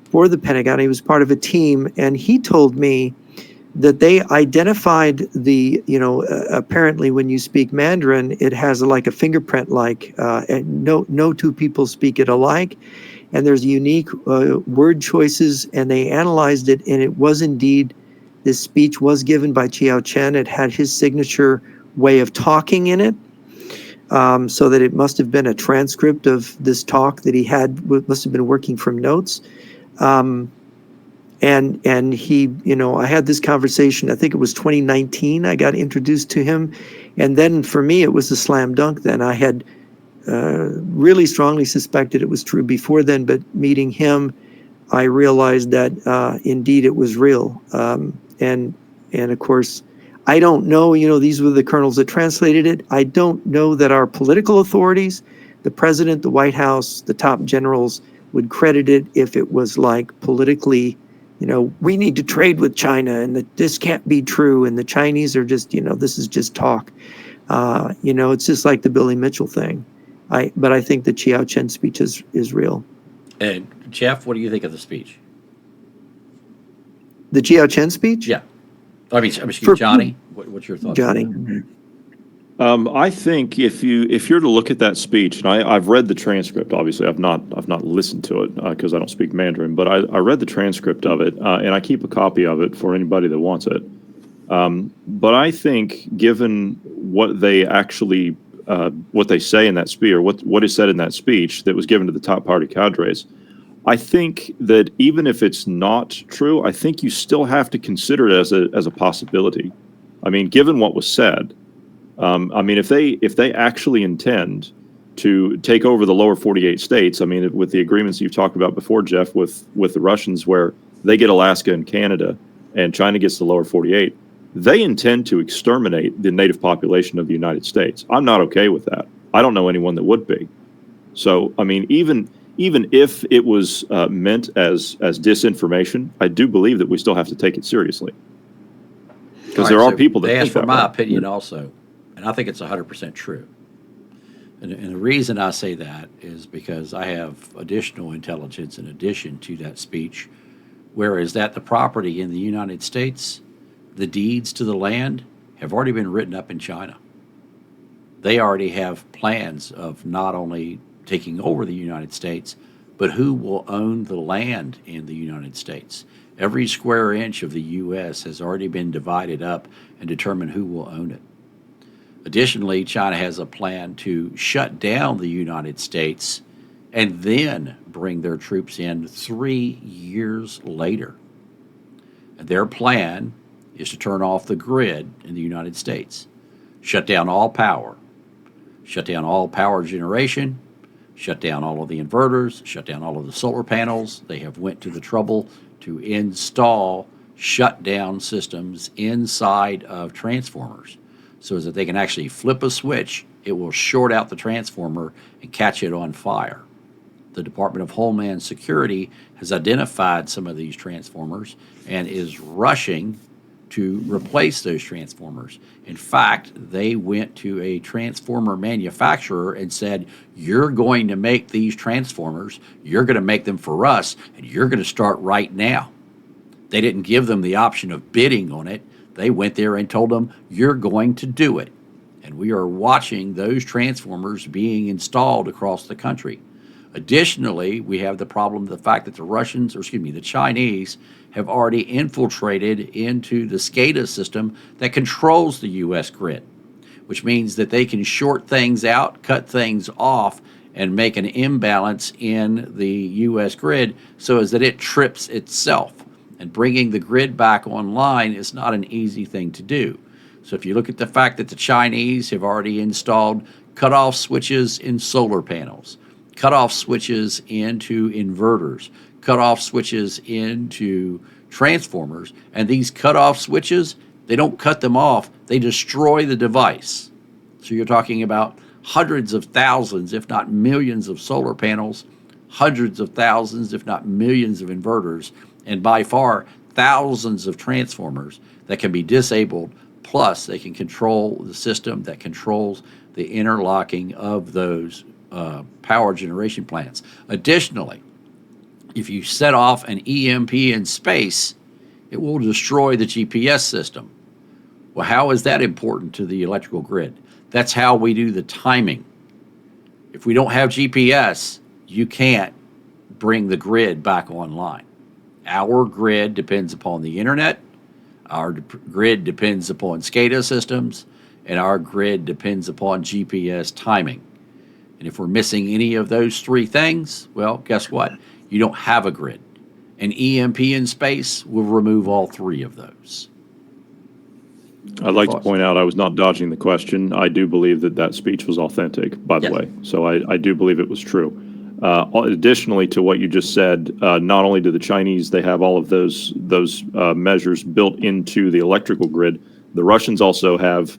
for the Pentagon. He was part of a team, and he told me that they identified apparently when you speak Mandarin, it has like a fingerprint and no two people speak it alike. And there's unique word choices, and they analyzed it, and it was indeed, this speech was given by Chiao Chen. It had his signature way of talking in it, so that it must have been a transcript of this talk that he had, must have been working from notes. And he, I had this conversation, I think it was 2019, I got introduced to him. And then for me, it was a slam dunk then. I had really strongly suspected it was true before then, but meeting him, I realized that indeed it was real. And of course, I don't know, these were the colonels that translated it. I don't know that our political authorities, the president, the White House, the top generals would credit it if it was like politically, we need to trade with China and that this can't be true. And the Chinese are just, this is just talk. It's just like the Billy Mitchell thing. But I think the Chiao Chen speech is real. And Jeff, what do you think of the speech? The Chiao Chen speech? Yeah. Johnny, what's your thoughts? Johnny. I think if you're to look at that speech, and I've read the transcript. Obviously, I've not listened to it because I don't speak Mandarin. But I read the transcript of it, and I keep a copy of it for anybody that wants it. But I think, given what they actually what they say in that speech, or what is said in that speech that was given to the top party cadres, I think that even if it's not true, I think you still have to consider it as a possibility. I mean, given what was said. If they actually intend to take over the lower 48 states, with the agreements you've talked about before, Jeff, with the Russians, where they get Alaska and Canada and China gets the lower 48, they intend to exterminate the native population of the United States. I'm not okay with that. I don't know anyone that would be. So, even if it was meant as disinformation, I do believe that we still have to take it seriously. Because there are people that think for that my way. opinion also. And I think it's 100% true. And the reason I say that is because I have additional intelligence in addition to that speech, whereas that the property in the United States, the deeds to the land, have already been written up in China. They already have plans of not only taking over the United States, but who will own the land in the United States. Every square inch of the U.S. has already been divided up and determined who will own it. Additionally, China has a plan to shut down the United States and then bring their troops in 3 years later. And their plan is to turn off the grid in the United States, shut down all power generation, shut down all of the inverters, shut down all of the solar panels. They have went to the trouble to install shutdown systems inside of transformers, so that they can actually flip a switch, it will short out the transformer and catch it on fire. The Department of Homeland Security has identified some of these transformers and is rushing to replace those transformers. In fact, they went to a transformer manufacturer and said, you're going to make these transformers, you're going to make them for us, and you're going to start right now. They didn't give them the option of bidding on it. They went there and told them, you're going to do it. And we are watching those transformers being installed across the country. Additionally, we have the problem of the fact that the Chinese have already infiltrated into the SCADA system that controls the U.S. grid, which means that they can short things out, cut things off, and make an imbalance in the U.S. grid so as that it trips itself. And bringing the grid back online is not an easy thing to do. So if you look at the fact that the Chinese have already installed cutoff switches in solar panels, cutoff switches into inverters, cutoff switches into transformers, and these cutoff switches, they don't cut them off, they destroy the device. So you're talking about hundreds of thousands, if not millions of solar panels, hundreds of thousands, if not millions of inverters, and by far thousands of transformers that can be disabled, plus they can control the system that controls the interlocking of those power generation plants. Additionally, if you set off an EMP in space, it will destroy the GPS system. Well, how is that important to the electrical grid? That's how we do the timing. If we don't have GPS, you can't bring the grid back online. Our grid depends upon the internet, our grid depends upon SCADA systems, and our grid depends upon GPS timing. And if we're missing any of those three things, well, guess what? You don't have a grid. An EMP in space will remove all three of those. I'd like to point out I was not dodging the question. I do believe that that speech was authentic, by the Yes. way. So I do believe it was true. Additionally to what you just said, not only do the Chinese, they have all of those measures built into the electrical grid, the Russians also have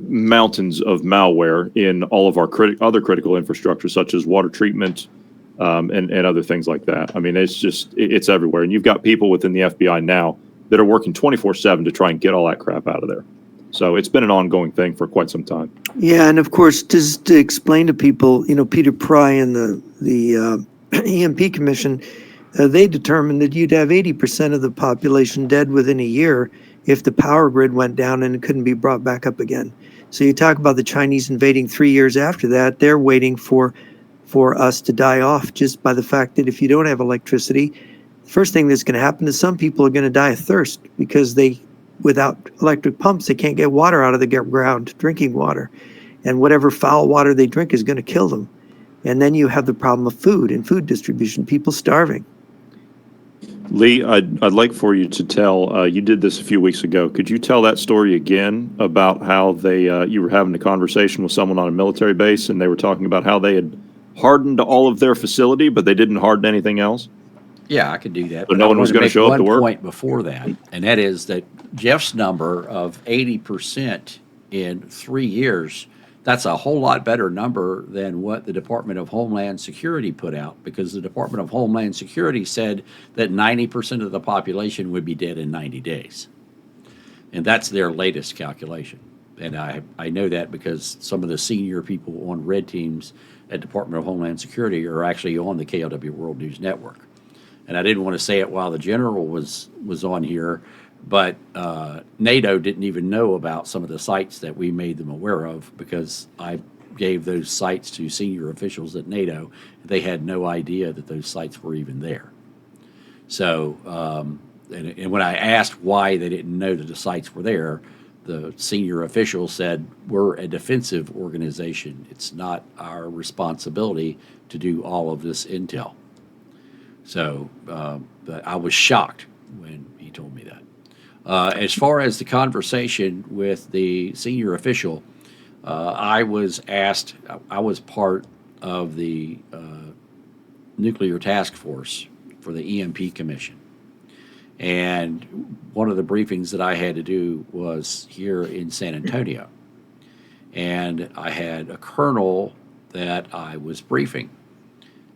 mountains of malware in all of our other critical infrastructure, such as water treatment and other things like that. I mean, it's everywhere. And you've got people within the FBI now that are working 24/7 to try and get all that crap out of there. So it's been an ongoing thing for quite some time. Yeah, and of course, just to explain to people, Peter Pry and the EMP Commission, they determined that you'd have 80% of the population dead within a year if the power grid went down and it couldn't be brought back up again. So you talk about the Chinese invading 3 years after that, they're waiting for us to die off just by the fact that if you don't have electricity, the first thing that's going to happen is some people are going to die of thirst because without electric pumps, they can't get water out of the ground, drinking water. And whatever foul water they drink is going to kill them. And then you have the problem of food and food distribution, people starving. Lee, I'd like for you to tell, you did this a few weeks ago. Could you tell that story again about how you were having a conversation with someone on a military base and they were talking about how they had hardened all of their facility, but they didn't harden anything else? Yeah, I could do that. So no one was going to show up to work? One point before that, and that is that Jeff's number of 80% in 3 years, that's a whole lot better number than what the Department of Homeland Security put out, because the Department of Homeland Security said that 90% of the population would be dead in 90 days. And that's their latest calculation. And I know that because some of the senior people on red teams at Department of Homeland Security are actually on the KLW World News Network. And I didn't want to say it while the general was on here, but NATO didn't even know about some of the sites that we made them aware of, because I gave those sites to senior officials at NATO. They had no idea that those sites were even there. So, and when I asked why they didn't know that the sites were there, the senior official said, we're a defensive organization. It's not our responsibility to do all of this intel. So but I was shocked when he told me that. As far as the conversation with the senior official, I was asked, I was part of the nuclear task force for the EMP Commission. And one of the briefings that I had to do was here in San Antonio. And I had a colonel that I was briefing.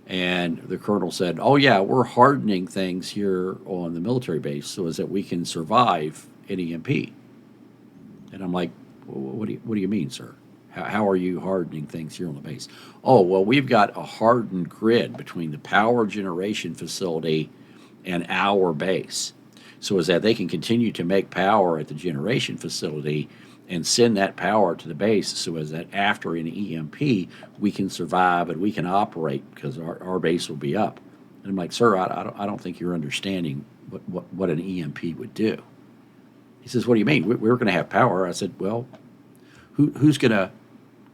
And the colonel said, oh, yeah, we're hardening things here on the military base so as that we can survive an EMP. And I'm like, well, what do you mean, sir? How are you hardening things here on the base? Oh, well, we've got a hardened grid between the power generation facility and our base, so as that they can continue to make power at the generation facility and send that power to the base, so as that after an EMP, we can survive and we can operate because our base will be up. And I'm like, sir, I don't think you're understanding what an EMP would do. He says, what do you mean? We're going to have power. I said, well, who's going to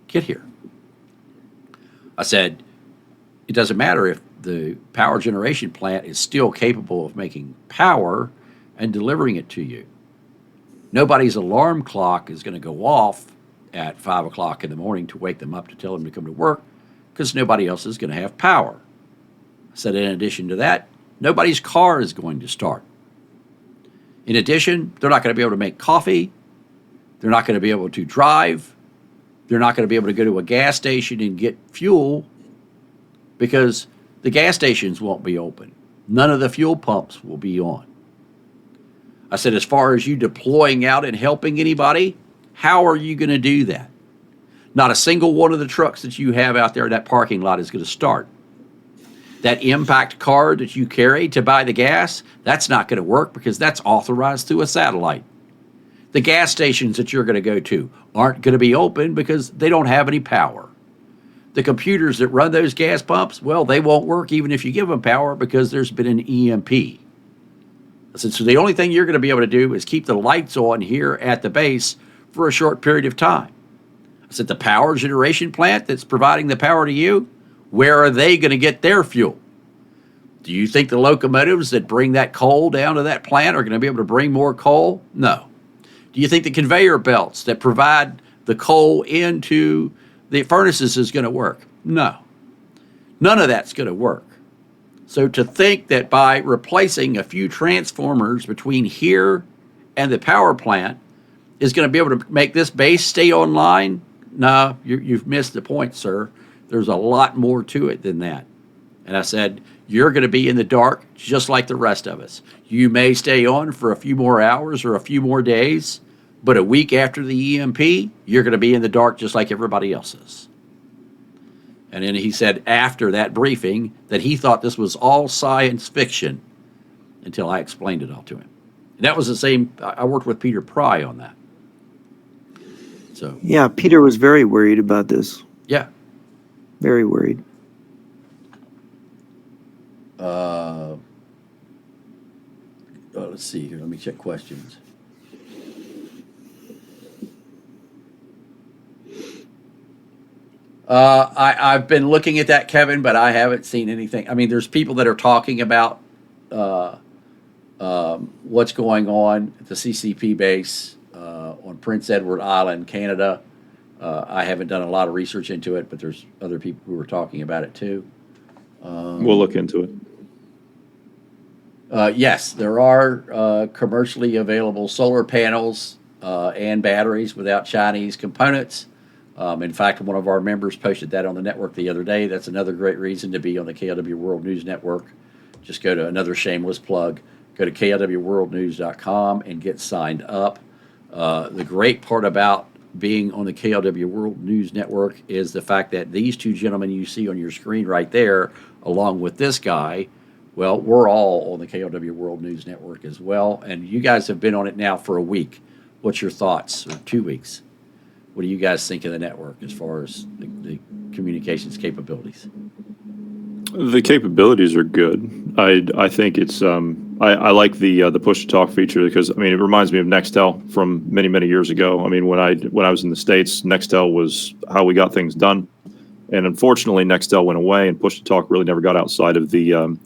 get here? I said, it doesn't matter if the power generation plant is still capable of making power and delivering it to you. Nobody's alarm clock is going to go off at 5 o'clock in the morning to wake them up to tell them to come to work, because nobody else is going to have power. I said, in addition to that, nobody's car is going to start. In addition, they're not going to be able to make coffee. They're not going to be able to drive. They're not going to be able to go to a gas station and get fuel, because the gas stations won't be open. None of the fuel pumps will be on. I said, as far as you deploying out and helping anybody, how are you going to do that? Not a single one of the trucks that you have out there in that parking lot is going to start. That impact card that you carry to buy the gas, that's not going to work because that's authorized through a satellite. The gas stations that you're going to go to aren't going to be open because they don't have any power. The computers that run those gas pumps, well, they won't work even if you give them power because there's been an EMP. I said, so the only thing you're going to be able to do is keep the lights on here at the base for a short period of time. I said, the power generation plant that's providing the power to you, where are they going to get their fuel? Do you think the locomotives that bring that coal down to that plant are going to be able to bring more coal? No. Do you think the conveyor belts that provide the coal into the furnaces is going to work? No. None of that's going to work. So to think that by replacing a few transformers between here and the power plant is going to be able to make this base stay online, no, you've missed the point, sir. There's a lot more to it than that. And I said, you're going to be in the dark just like the rest of us. You may stay on for a few more hours or a few more days, but a week after the EMP, you're going to be in the dark just like everybody else is. And then he said after that briefing that he thought this was all science fiction until I explained it all to him. And that was the same, I worked with Peter Pry on that. So Yeah, Peter was very worried about this. yeah. Very worried. Let's see here. Let me check questions. I've been looking at that, Kevin, but I haven't seen anything. I mean, there's people that are talking about what's going on at the CCP base on Prince Edward Island, Canada. I haven't done a lot of research into it, but there's other people who are talking about it too. We'll look into it. Yes, there are commercially available solar panels and batteries without Chinese components. In fact, one of our members posted that on the network the other day. That's another great reason to be on the KLW World News Network. Just go to another shameless plug. Go to klwworldnews.com and get signed up. The great part about being on the KLW World News Network is the fact that these two gentlemen you see on your screen right there, along with this guy, well, we're all on the KLW World News Network as well. And you guys have been on it now for a week. What's your thoughts? Or 2 weeks? What do you guys think of the network as far as the communications capabilities? The capabilities are good. I think it's I like the push to talk feature because I mean it reminds me of Nextel from many years ago. I mean when I was in the States, Nextel was how we got things done, and unfortunately Nextel went away and push to talk really never got outside of the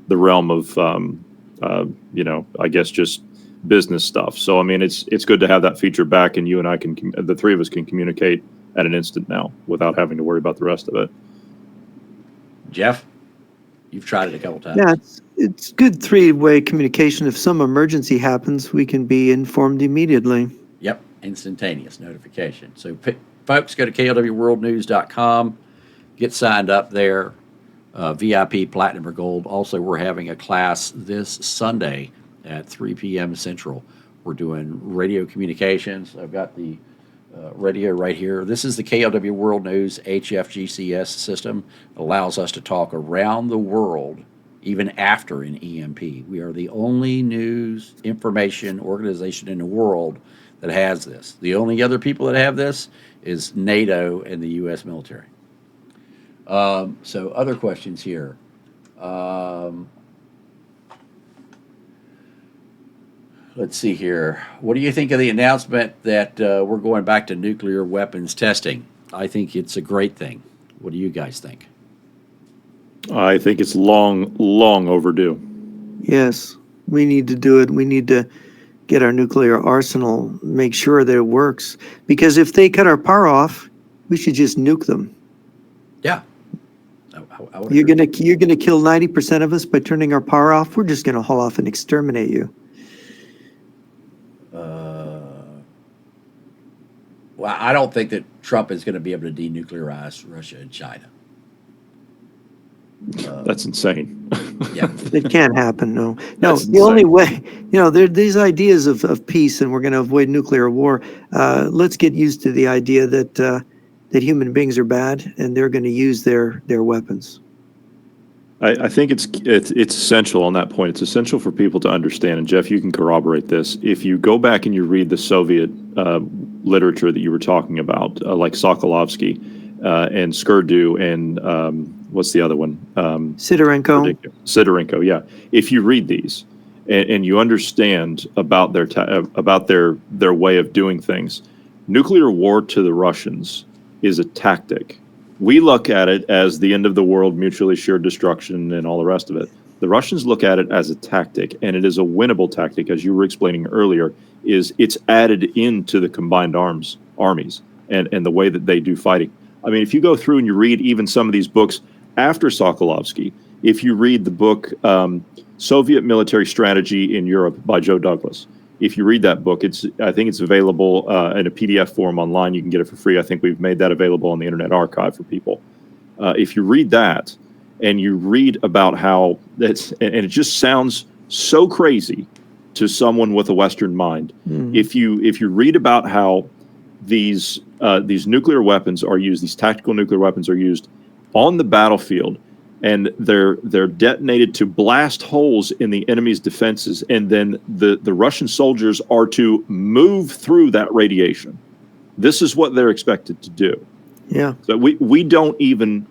realm of I guess just business stuff. So I mean it's good to have that feature back, and you and I can the three of us can communicate at an instant now without having to worry about the rest of it. Jeff? You've tried it a couple times. Yeah, it's good three-way communication. If some emergency happens, we can be informed immediately. Yep, instantaneous notification. So folks, go to klwworldnews.com, get signed up there, VIP, Platinum, or Gold. Also, we're having a class this Sunday at 3 p.m. Central. We're doing radio communications. I've got the radio right here. This is the KLW World News HFGCS system. It allows us to talk around the world even after an EMP. We are the only news information organization in the world that has this. The only other people that have this is NATO and the U.S. military. So other questions here. Let's see here. What do you think of the announcement that we're going back to nuclear weapons testing? I think it's a great thing. What do you guys think? I think it's long overdue. Yes, we need to do it. We need to get our nuclear arsenal, make sure that it works. Because if they cut our power off, we should just nuke them. Yeah. I would You're agree. gonna kill 90% of us by turning our power off. We're just gonna haul off and exterminate you. Well, I don't think that Trump is going to be able to denuclearize Russia and China. That's insane. Yeah. It can't happen. No. That's The only insane. way, there these ideas of peace and we're going to avoid nuclear war. Let's get used to the idea that human beings are bad and they're going to use their weapons. I think it's essential on that point. It's essential for people to understand, and Jeff, you can corroborate this. If you go back and you read the Soviet literature that you were talking about, like Sokolovsky and Skurdu and what's the other one? Sidorenko. Yeah. If you read these and you understand about their way of doing things, nuclear war to the Russians is a tactic. We look at it as the end of the world, mutually assured destruction, and all the rest of it. The Russians look at it as a tactic, and it is a winnable tactic, as you were explaining earlier. It's added into the combined armies and the way that they do fighting. I mean, if you go through and you read even some of these books after Sokolovsky, if you read the book Soviet Military Strategy in Europe by Joe Douglas, if you read that book, I think it's available in a PDF form online. You can get it for free. I think we've made that available on the Internet Archive for people. If you read that and you read about how and it just sounds so crazy to someone with a Western mind. If you read about how these nuclear weapons are used, these tactical nuclear weapons are used on the battlefield, and they're detonated to blast holes in the enemy's defenses, and then the Russian soldiers are to move through that radiation. This is what they're expected to do. Yeah. So we don't even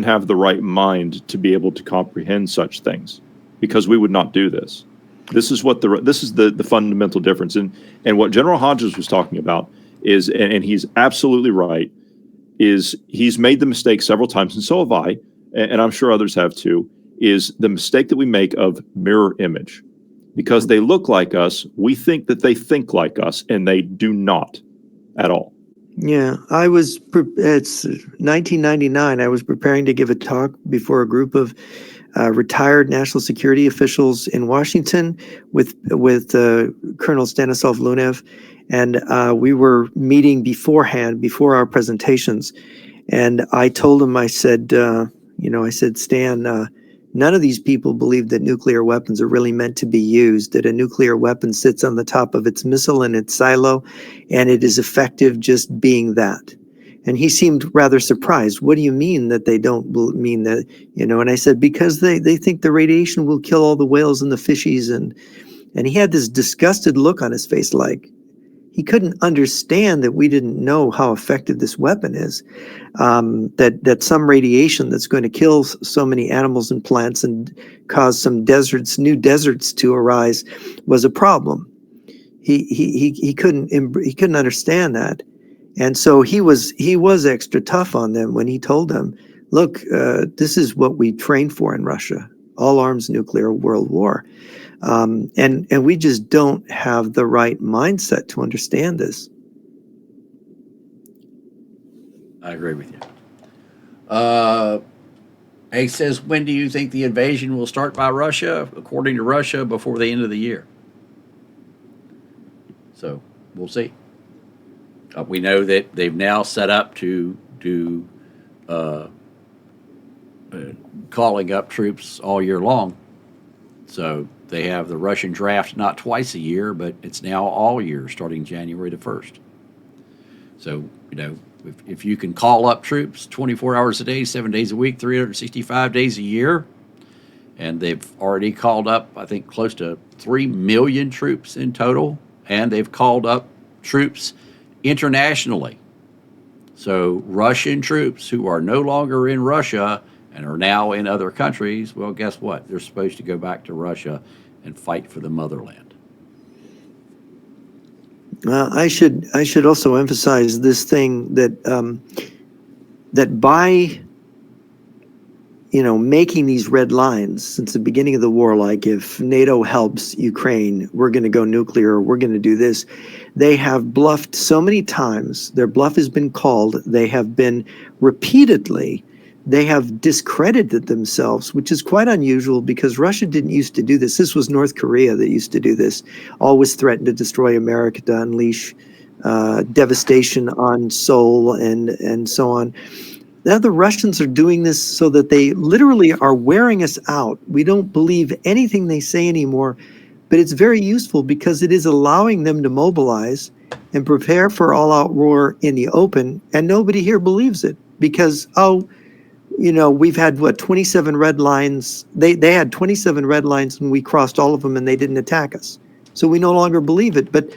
have the right mind to be able to comprehend such things, because we would not do this. This is the fundamental difference. And what General Hodges was talking about is, and he's absolutely right, is he's made the mistake several times, and so have I, and I'm sure others have too, is the mistake that we make of mirror image. Because they look like us, we think that they think like us, and they do not at all. Yeah, it's 1999. I was preparing to give a talk before a group of retired national security officials in Washington with Colonel Stanislav Lunev, and we were meeting beforehand, before our presentations. And I told him, I said, Stan, none of these people believe that nuclear weapons are really meant to be used, that a nuclear weapon sits on the top of its missile in its silo, and it is effective just being that. And he seemed rather surprised. What do you mean that they don't mean that? And I said, because they think the radiation will kill all the whales and the fishies. And he had this disgusted look on his face, like he couldn't understand that we didn't know how effective this weapon is, that some radiation that's going to kill so many animals and plants and cause some new deserts to arise was a problem. He couldn't understand that. And so he was extra tough on them when he told them, look, this is what we trained for in Russia, all arms nuclear world war. And we just don't have the right mindset to understand this. I agree with you. He says, when do you think the invasion will start by Russia? According to Russia, before the end of the year. So we'll see. We know that they've now set up to do calling up troops all year long. So they have the Russian draft not twice a year, but it's now all year, starting January the 1st. So, if you can call up troops 24 hours a day, 7 days a week, 365 days a year, and they've already called up, I think, close to 3 million troops in total, and they've called up troops internationally. So Russian troops who are no longer in Russia and are now in other countries, well, guess what? They're supposed to go back to Russia and fight for the motherland. I should also emphasize this thing that that by making these red lines since the beginning of the war, like if NATO helps Ukraine, we're going to go nuclear, we're going to do this. They have bluffed so many times. Their bluff has been called. They have been repeatedly. They have discredited themselves, which is quite unusual because Russia didn't used to do this. This was North Korea that used to do this, always threatened to destroy America, to unleash devastation on Seoul and so on. Now the Russians are doing this so that they literally are wearing us out. We don't believe anything they say anymore, but it's very useful because it is allowing them to mobilize and prepare for all-out war in the open, and nobody here believes it because, we've had 27 red lines. They had 27 red lines and we crossed all of them and they didn't attack us. So we no longer believe it. But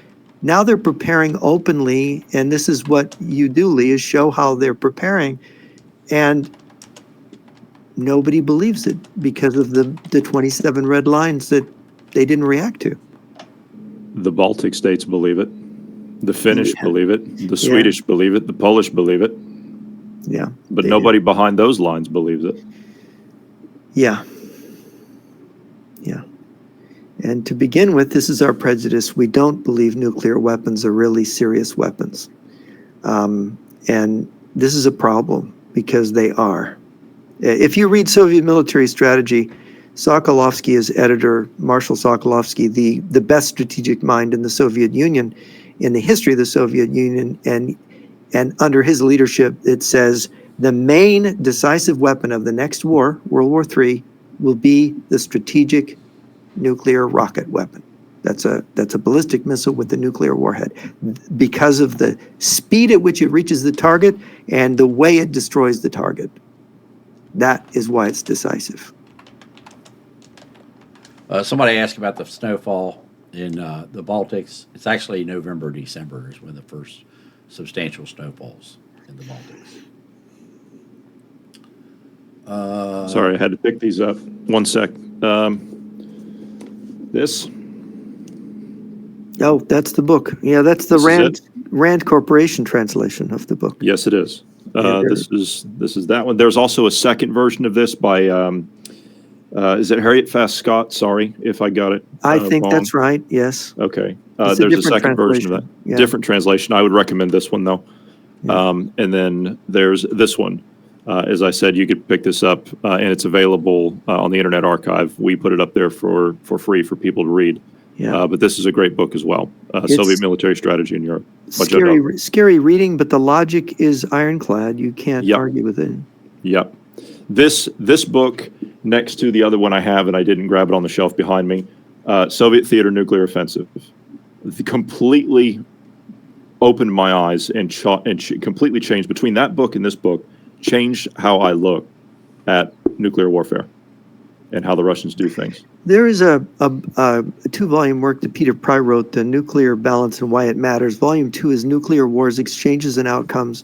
now they're preparing openly, and this is what you do, Lee, is show how they're preparing. And nobody believes it because of the 27 red lines that they didn't react to. The Baltic states believe it. The Finnish believe it. The Swedish believe it. The Polish believe it. Yeah. But nobody behind those lines believes it. Yeah. Yeah. And to begin with, this is our prejudice. We don't believe nuclear weapons are really serious weapons. And this is a problem because they are. If you read Soviet military strategy, Sokolovsky is editor, Marshal Sokolovsky, the best strategic mind in the Soviet Union, in the history of the Soviet Union, and under his leadership, it says the main decisive weapon of the next war, World War III, will be the strategic nuclear rocket weapon. That's a ballistic missile with a nuclear warhead, because of the speed at which it reaches the target and the way it destroys the target. That is why it's decisive. Somebody asked about the snowfall in the Baltics. It's actually November, December is when the first substantial snowfalls in the Baltics. Sorry, I had to pick these up. One sec. This? Oh, that's the book. Yeah, that's the Rand Corporation translation of the book. Yes, it is. Yeah, this is that one. There's also a second version of this by is it Harriet Fast Scott? Sorry if I got it. I think wrong. that's right. Yes. Okay. It's There's a second version of that. Yeah. Different translation. I would recommend this one though. Yeah. And then there's this one. As I said, you could pick this up, and it's available on the Internet Archive. We put it up there for free for people to read. Yeah. But this is a great book as well. Soviet Military Strategy in Europe. Scary reading, but the logic is ironclad. You can't argue with it. Yep. This book, next to the other one I have, and I didn't grab it on the shelf behind me, Soviet Theater Nuclear Offensive, completely opened my eyes and completely changed, between that book and this book, changed how I look at nuclear warfare and how the Russians do things. There is a 2-volume work that Peter Pry wrote, The Nuclear Balance and Why It Matters. Volume 2 is Nuclear Wars, Exchanges and Outcomes.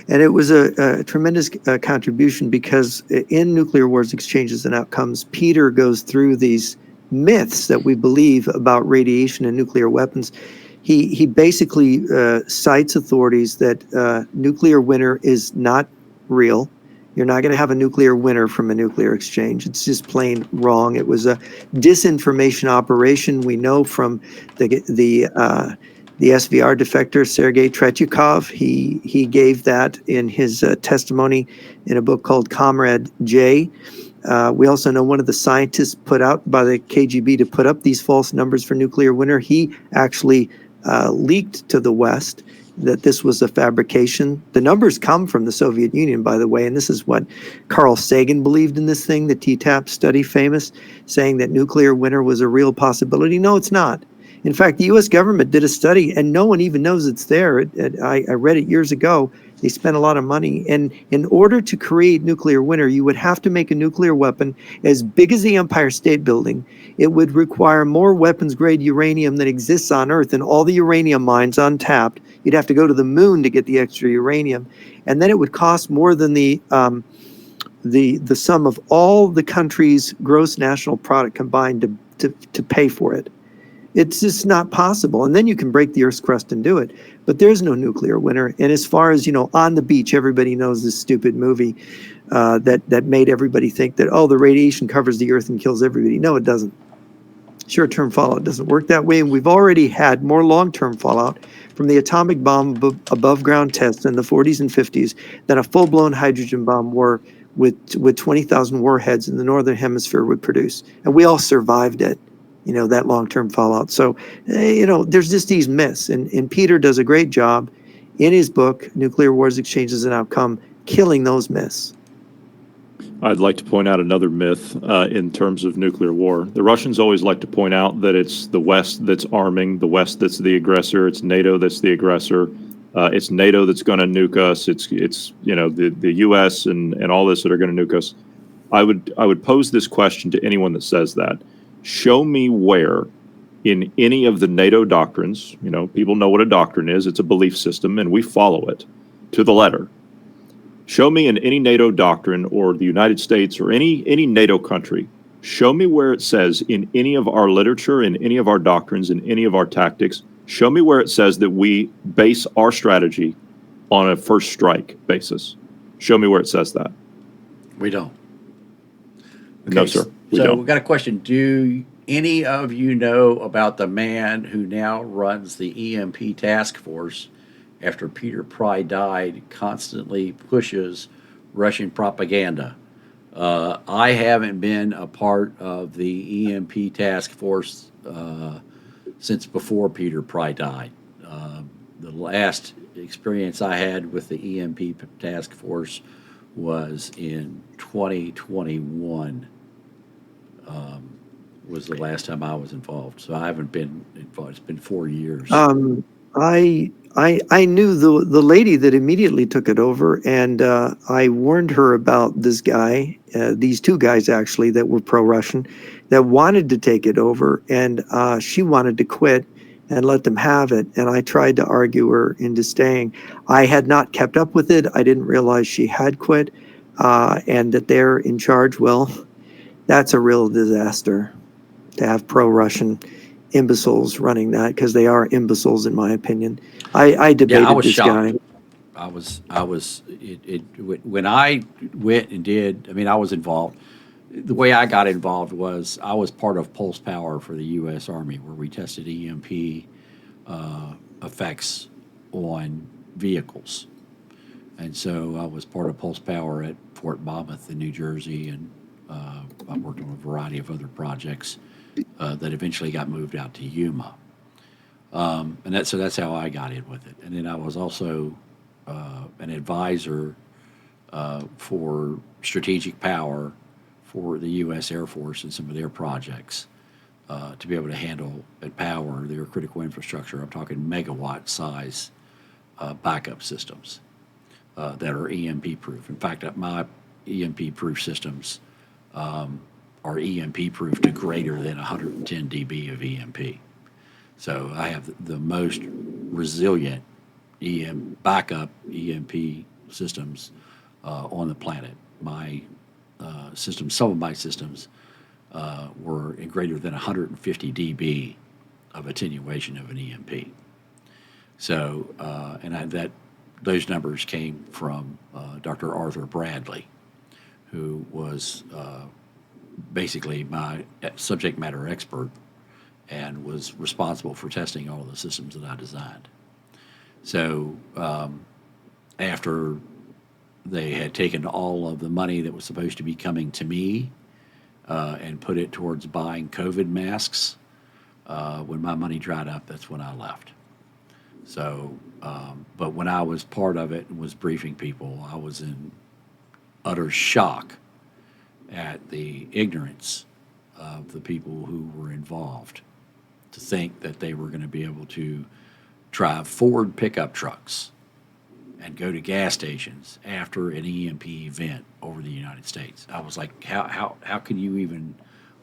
And it was a tremendous contribution because in Nuclear Wars, Exchanges and Outcomes, Peter goes through these myths that we believe about radiation and nuclear weapons. He basically cites authorities that nuclear winter is not real. You're not going to have a nuclear winter from a nuclear exchange. It's just plain wrong. It was a disinformation operation. We know from the SVR defector, Sergei Tretyakov. He gave that in his testimony in a book called Comrade J. We also know one of the scientists put out by the KGB to put up these false numbers for nuclear winter. He actually leaked to the West that this was a fabrication. The numbers come from the Soviet Union, by the way, and this is what Carl Sagan believed in this thing, the TTAP study famous, saying that nuclear winter was a real possibility. No, it's not. In fact, the U.S. government did a study, and no one even knows it's there. I read it years ago. They spent a lot of money. And in order to create nuclear winter, you would have to make a nuclear weapon as big as the Empire State Building. It would require more weapons-grade uranium than exists on Earth, and all the uranium mines untapped. You'd have to go to the moon to get the extra uranium. And then it would cost more than the sum of all the country's gross national product combined to pay for it. It's just not possible. And then you can break the Earth's crust and do it. But there's no nuclear winter. And as far as, On the Beach, everybody knows this stupid movie that made everybody think that, the radiation covers the Earth and kills everybody. No, it doesn't. Short-term fallout doesn't work that way. And we've already had more long-term fallout from the atomic bomb above-ground tests in the 40s and 50s than a full-blown hydrogen bomb war with 20,000 warheads in the Northern Hemisphere would produce. And we all survived it. That long-term fallout. So, there's just these myths. And Peter does a great job in his book, Nuclear Wars, Exchanges and Outcome, killing those myths. I'd like to point out another myth in terms of nuclear war. The Russians always like to point out that it's the West that's arming, the West that's the aggressor, it's NATO that's the aggressor. It's NATO that's going to nuke us. It's the U.S. and all this that are going to nuke us. I would pose this question to anyone that says that. Show me where in any of the NATO doctrines, people know what a doctrine is. It's a belief system, and we follow it to the letter. Show me in any NATO doctrine or the United States or any NATO country, show me where it says in any of our literature, in any of our doctrines, in any of our tactics, show me where it says that we base our strategy on a first strike basis. Show me where it says that. We don't. No, sir. We So don't. we've got a question. Do any of you know about the man who now runs the EMP task force after Peter Pry died, constantly pushes Russian propaganda? I haven't been a part of the EMP task force since before Peter Pry died. The last experience I had with the EMP task force was in 2021. Was the last time I was involved. So I haven't been involved. It's been 4 years. I knew the lady that immediately took it over, and I warned her about this guy, these two guys actually that were pro-Russian, that wanted to take it over, and she wanted to quit and let them have it. And I tried to argue her into staying. I had not kept up with it. I didn't realize she had quit, and that they're in charge. Well, that's a real disaster to have pro-Russian imbeciles running that, because they are imbeciles in my opinion. I debated I was this shocked. guy. When I went and did, I was involved. The way I got involved was I was part of Pulse Power for the U.S. Army, where we tested EMP effects on vehicles. And so I was part of Pulse Power at Fort Monmouth in New Jersey, and I worked on a variety of other projects that eventually got moved out to Yuma. And that's how I got in with it. And then I was also an advisor for strategic power for the U.S. Air Force and some of their projects to be able to handle and power their critical infrastructure. I'm talking megawatt size backup systems that are EMP proof. In fact, my EMP proof systems are EMP proof to greater than 110 dB of EMP. So I have the most resilient backup EMP systems on the planet. My systems, some of my systems were in greater than 150 dB of attenuation of an EMP. So, those numbers came from Dr. Arthur Bradley, who was basically my subject matter expert and was responsible for testing all of the systems that I designed. So after they had taken all of the money that was supposed to be coming to me and put it towards buying COVID masks, when my money dried up, that's when I left. So, but when I was part of it and was briefing people, I was in utter shock at the ignorance of the people who were involved, to think that they were going to be able to drive Ford pickup trucks and go to gas stations after an EMP event over the United States. I was like, how can you even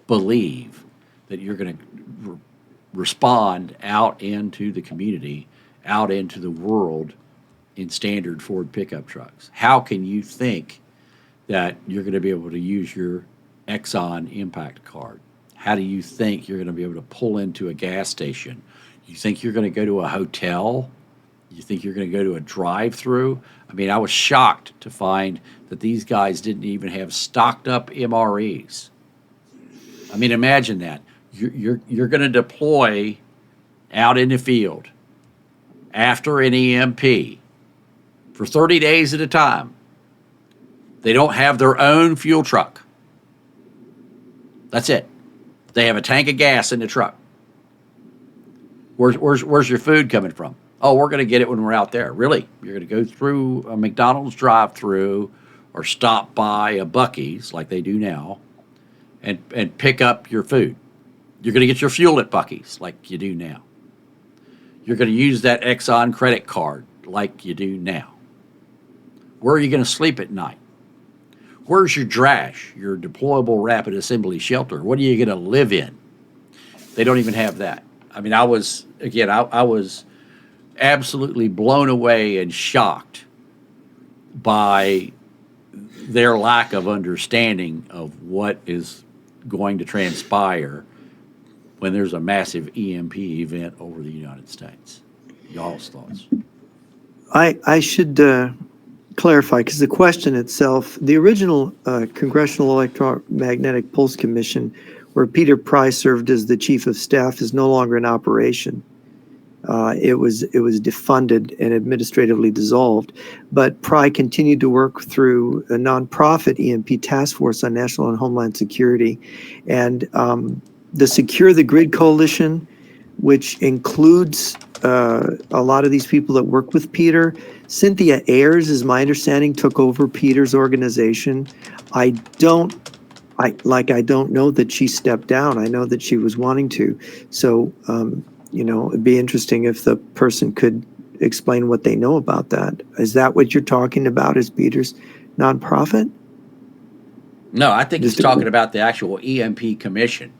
believe that you're going to respond out into the community, out into the world in standard Ford pickup trucks? How can you think that you're going to be able to use your Exxon impact card? How do you think you're going to be able to pull into a gas station? You think you're going to go to a hotel? You think you're going to go to a drive-through? I was shocked to find that these guys didn't even have stocked up MREs. Imagine that. You're going to deploy out in the field after an EMP for 30 days at a time. They don't have their own fuel truck. That's it. They have a tank of gas in the truck. Where's your food coming from? Oh, we're going to get it when we're out there. Really? You're going to go through a McDonald's drive-through or stop by a Buc-ee's like they do now and pick up your food. You're going to get your fuel at Buc-ee's like you do now. You're going to use that Exxon credit card like you do now? Where are you going to sleep at night? Where's your DRASH, your deployable rapid assembly shelter? What are you going to live in? They don't even have that. I mean, I was absolutely blown away and shocked by their lack of understanding of what is going to transpire when there's a massive EMP event over the United States. Y'all's thoughts? I should clarify, because the question itself, the original Congressional Electromagnetic Pulse Commission, where Peter Pry served as the chief of staff, is no longer in operation. It was defunded and administratively dissolved, but Pry continued to work through a nonprofit EMP task force on national and homeland security, and the Secure the Grid Coalition, which includes a lot of these people that work with Peter. Cynthia Ayers, is my understanding, took over Peter's organization. I don't know that she stepped down. I know that she was wanting to. So, it'd be interesting if the person could explain what they know about that. Is that what you're talking about, is Peter's nonprofit? No, I think he's talking about the actual EMP commission.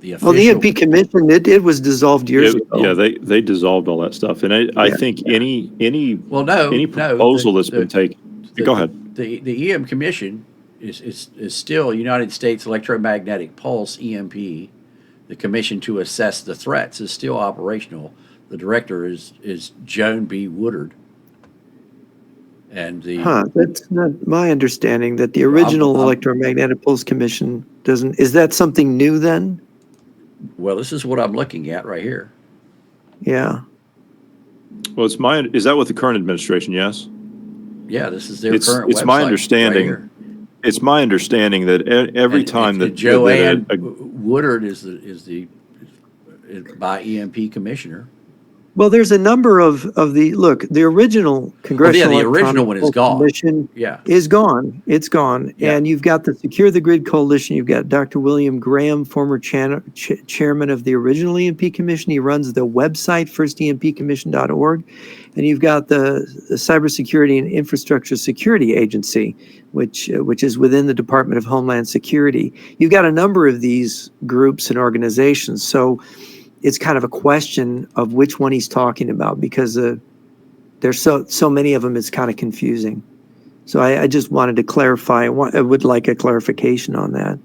The official. Well, the EMP commission, it was dissolved years ago. Yeah, they dissolved all that stuff, and I think any proposal that's been taken. Go ahead. The EM commission is still United States Electromagnetic Pulse, EMP. The commission to assess the threats is still operational. The director is Joan B. Woodard. And that's not my understanding, that the original Electromagnetic Pulse Commission doesn't. Is that something new then? Well, this is what I'm looking at right here. Yeah. Well, is that what the current administration? Yes. Yeah, this is their current. It's my understanding. Right, it's my understanding that every time that Joanne Woodard is by EMP commissioner. Well, there's a number of the original Congressional the original one is gone. Commission is gone. It's gone. Yeah. And you've got the Secure the Grid Coalition. You've got Dr. William Graham, former chairman of the original EMP Commission. He runs the website, firstempcommission.org. And you've got the Cybersecurity and Infrastructure Security Agency, which is within the Department of Homeland Security. You've got a number of these groups and organizations. So it's kind of a question of which one he's talking about, because there's so many of them, it's kind of confusing. So I just wanted to clarify. I would like a clarification on that.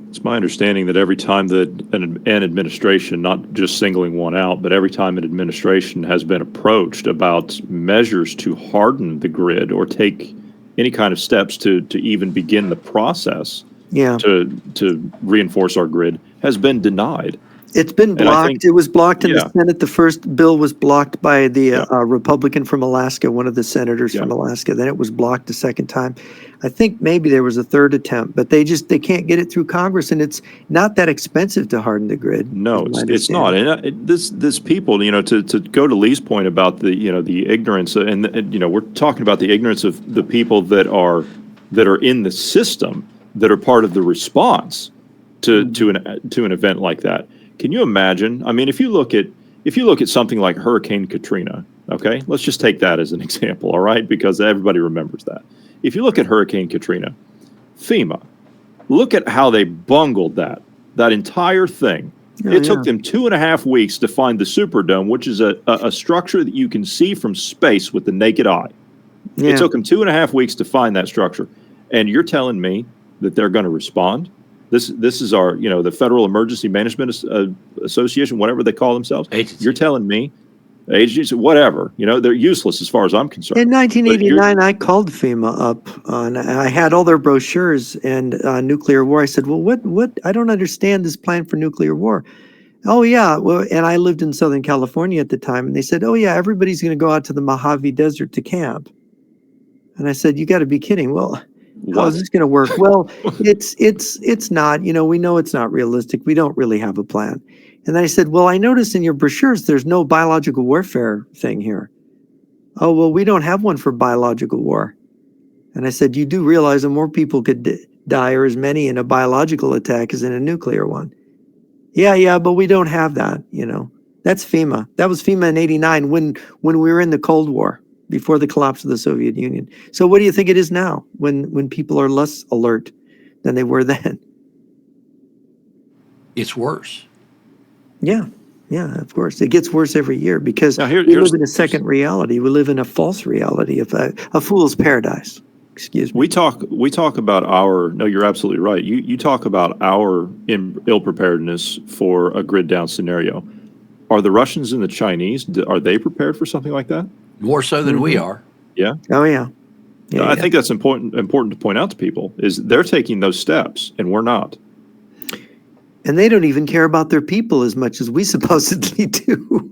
It's my understanding that every time that an administration, not just singling one out, but every time an administration has been approached about measures to harden the grid or take any kind of steps to even begin the process to reinforce our grid, has been denied. It's been blocked. It was blocked in the Senate. The first bill was blocked by the Republican from Alaska, one of the senators from Alaska. Then it was blocked the second time. I think maybe there was a third attempt, but they can't get it through Congress, and it's not that expensive to harden the grid. No, it's not. And this people, to go to Lee's point about the ignorance, and we're talking about the ignorance of the people that are in the system, that are part of the response to an event like that. Can you imagine? I mean, if you look at something like Hurricane Katrina, okay, let's just take that as an example, all right, because everybody remembers that. If you look at Hurricane Katrina, FEMA, look at how they bungled that entire thing. It took them 2.5 weeks to find the Superdome, which is a structure that you can see from space with the naked eye. It took them 2.5 weeks to find that structure, and you're telling me that they're going to respond? This is our, the Federal Emergency Management Association, whatever they call themselves. Agency. You're telling me, agency, whatever, they're useless as far as I'm concerned. In 1989, I called FEMA up, and I had all their brochures and nuclear war. I said, well, what? I don't understand this plan for nuclear war. Oh, yeah. Well, and I lived in Southern California at the time, and they said, oh, yeah, everybody's going to go out to the Mojave Desert to camp. And I said, you got to be kidding. Well, how is this going to work? Well, it's not, we know it's not realistic. We don't really have a plan. And then I said, well, I noticed in your brochures, there's no biological warfare thing here. Oh, well, we don't have one for biological war. And I said, you do realize that more people could die, or as many in a biological attack as in a nuclear one. Yeah, but we don't have that, That's FEMA. That was FEMA in '89 when we were in the Cold War, before the collapse of the Soviet Union. So what do you think it is now when people are less alert than they were then? It's worse. Yeah, of course. It gets worse every year because Now, we live in a second reality. We live in a false reality of a fool's paradise. Excuse me. we talk about our. No, you're absolutely right. You talk about our ill preparedness for a grid down scenario. Are the Russians and the Chinese, are they prepared for something like that? More so than we are. Yeah. Oh, yeah. I think that's important to point out to people is they're taking those steps and we're not. And they don't even care about their people as much as we supposedly do.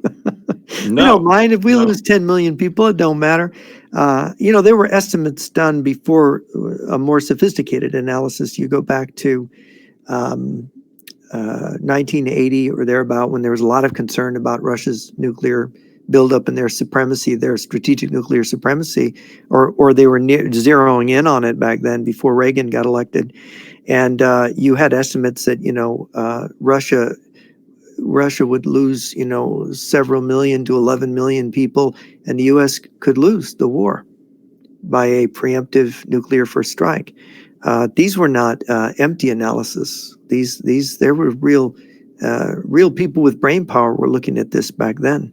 They No, don't mind if we no. lose 10 million people. It don't matter. There were estimates done before a more sophisticated analysis. You go back to 1980 or thereabout, when there was a lot of concern about Russia's nuclear buildup and their supremacy, their strategic nuclear supremacy, or they were zeroing in on it back then before Reagan got elected. And you had estimates that Russia would lose several million to 11 million people, and the U.S. could lose the war by a preemptive nuclear first strike. These were not empty analysis. There were real people with brain power were looking at this back then.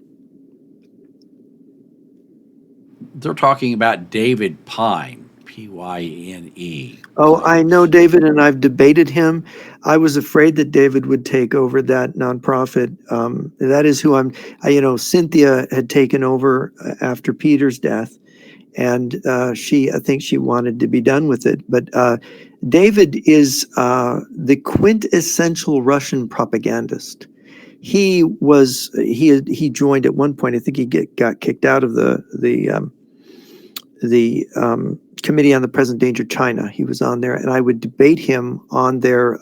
They're talking about David Pine, Pyne. Oh, I know David, and I've debated him. I was afraid that David would take over that nonprofit. That is who Cynthia had taken over after Peter's death, and I think she wanted to be done with it. But David is the quintessential Russian propagandist. He joined at one point. I think he got kicked out of the Committee on the Present Danger China. He was on there, and I would debate him on their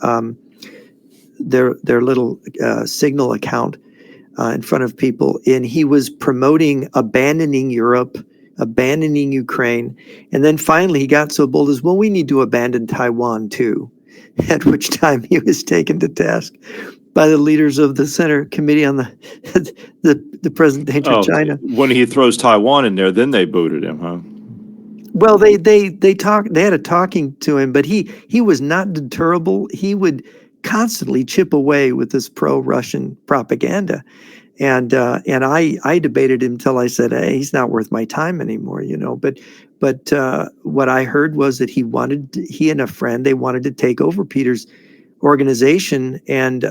little Signal account in front of people. And he was promoting abandoning Europe, abandoning Ukraine, and then finally he got so bold as, well, we need to abandon Taiwan too. At which time he was taken to task by the leaders of the Center Committee on the Present Danger China. When he throws Taiwan in there, then they booted him, huh? Well, they had a talking to him, but he was not deterrable. He would constantly chip away with this pro-Russian propaganda, and I debated him till I said, hey, he's not worth my time anymore, But what I heard was that he and a friend, they wanted to take over Peter's organization, and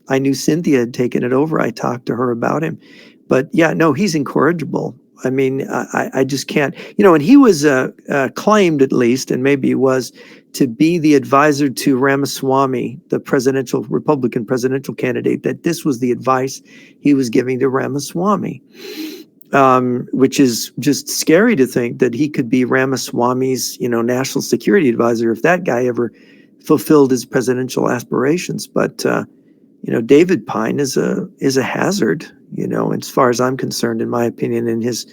I knew Cynthia had taken it over. I talked to her about him, but yeah, no, he's incorrigible. I mean, I just can't, and he was claimed, at least, and maybe he was, to be the advisor to Ramaswamy, the Republican presidential candidate, that this was the advice he was giving to Ramaswamy, which is just scary to think that he could be Ramaswamy's, national security advisor if that guy ever fulfilled his presidential aspirations. But, David Pine is a hazard, as far as I'm concerned, in my opinion, in his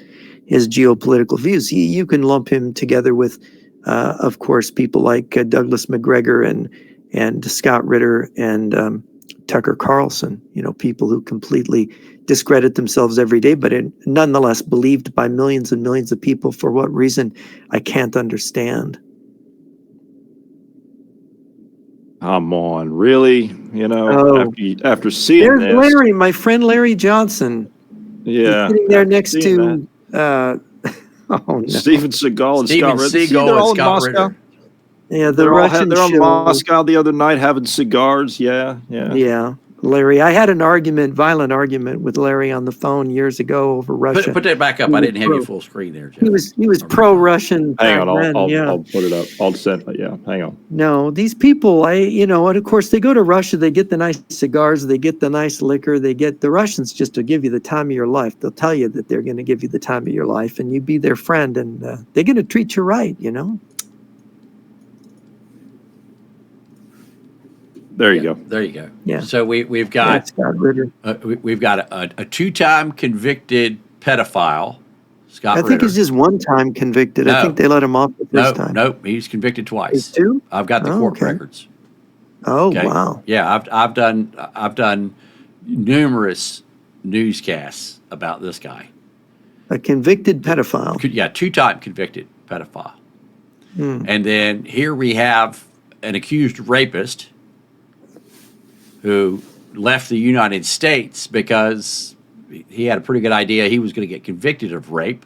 geopolitical views. You can lump him together with, of course, people like Douglas McGregor and Scott Ritter and Tucker Carlson, people who completely discredit themselves every day, but nonetheless believed by millions and millions of people. For what reason, I can't understand. Come on, really? After seeing there's this, Larry, my friend Larry Johnson. yeah, He's sitting there next to oh no, Steven Seagal and Steven Scott Ritter. Seagal They're and all in Scott Moscow. Ritter. yeah, the They're Russian on show. Moscow the other night having cigars. Yeah. Yeah, Larry. I had violent argument with Larry on the phone years ago over Russia. Put that back up. I didn't have you full screen there, Joe. He was pro-Russian. Hang on, then, I'll put it up. I'll send. Yeah, hang on. No, these people, and of course they go to Russia, they get the nice cigars, they get the nice liquor, the Russians just to give you the time of your life. They'll tell you that they're going to give you the time of your life, and you be their friend, and they're going to treat you right, There you go. There you go. Yeah. So we've got Scott Ritter. we've got a two-time convicted pedophile, Scott I Ritter. think he's just one time convicted. I think they let him off the first time. Nope, he's convicted twice. He's two? I've got the court records. Oh, Okay? wow. Yeah, I've done numerous newscasts about this guy. A convicted pedophile. Yeah, two-time convicted pedophile. And then here we have an accused rapist who left the United States because he had a pretty good idea he was going to get convicted of rape.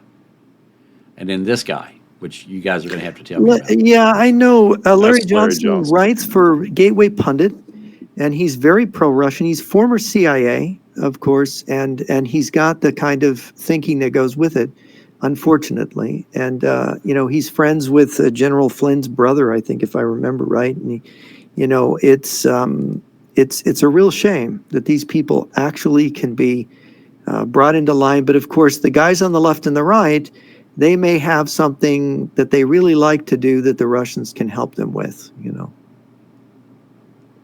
And then this guy, which you guys are going to have to tell me about. Yeah, I know. Larry That's Larry Johnson Johnson. writes for Gateway Pundit, and he's very pro-Russian. He's former CIA, of course, and he's got the kind of thinking that goes with it, unfortunately. And he's friends with General Flynn's brother, I think, if I remember right. And it's a real shame that these people actually can be brought into line. But of course, the guys on the left and the right, they may have something that they really like to do that the Russians can help them with,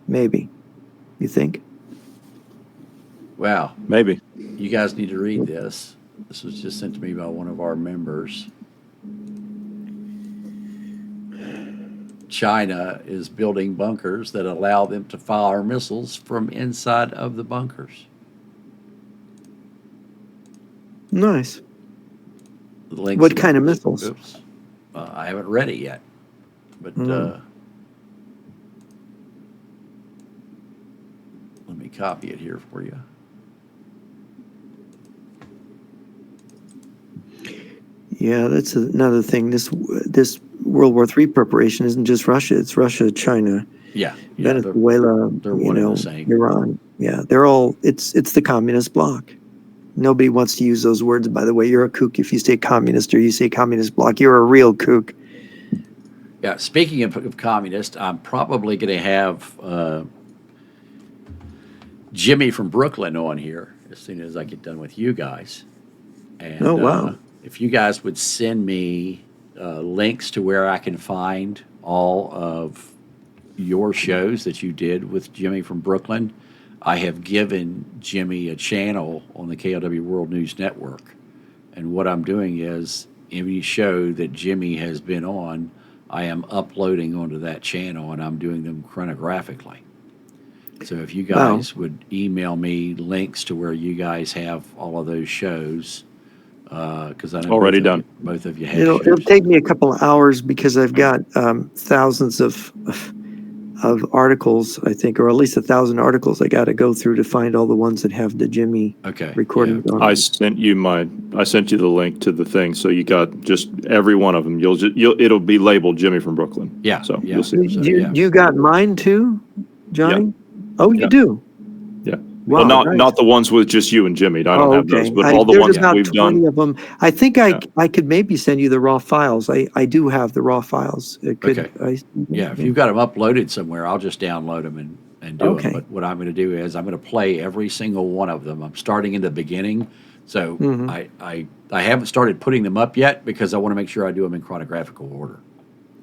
Maybe. You think? Wow. Maybe. You guys need to read this. This was just sent to me by one of our members. China is building bunkers that allow them to fire missiles from inside of the bunkers. Nice. The links What about kind of this- missiles? Oops. I haven't read it yet, but let me copy it here for you. Yeah, that's another thing. This World War III preparation isn't just Russia. It's Russia, China, Yeah, Venezuela, they're one and the same. Iran. Yeah, they're all. It's the communist bloc. Nobody wants to use those words, by the way. You're a kook if you say communist or you say communist bloc. You're a real kook. Yeah, speaking of communist, I'm probably going to have Jimmy from Brooklyn on here as soon as I get done with you guys. And Oh, wow. if you guys would send me links to where I can find all of your shows that you did with Jimmy from Brooklyn, I have given Jimmy a channel on the KLW World News Network. And what I'm doing is any show that Jimmy has been on, I am uploading onto that channel, and I'm doing them chronographically. So if you guys would email me links to where you guys have all of those shows, because I know Already done. Both of you have It'll shows. take me a couple of hours because I've got thousands of articles, I think, or at least 1,000 articles I got to go through to find all the ones that have the Jimmy recording on I it. sent you the link to the thing, so you got just every one of them. It'll be labeled Jimmy from Brooklyn. Yeah, So yeah. you'll see. You got mine too, Johnny? Yeah. Oh, you Yeah. do? Yeah. Wow, Well, nice. not the ones with just you and Jimmy. I don't have those, but all the There's ones that about we've 20 done. of them. I think I could maybe send you the raw files. I do have the raw files. Okay. Yeah, if you've got them uploaded somewhere, I'll just download them and do Okay. them. But what I'm going to do is I'm going to play every single one of them. I'm starting in the beginning, so I haven't started putting them up yet because I want to make sure I do them in chronological order.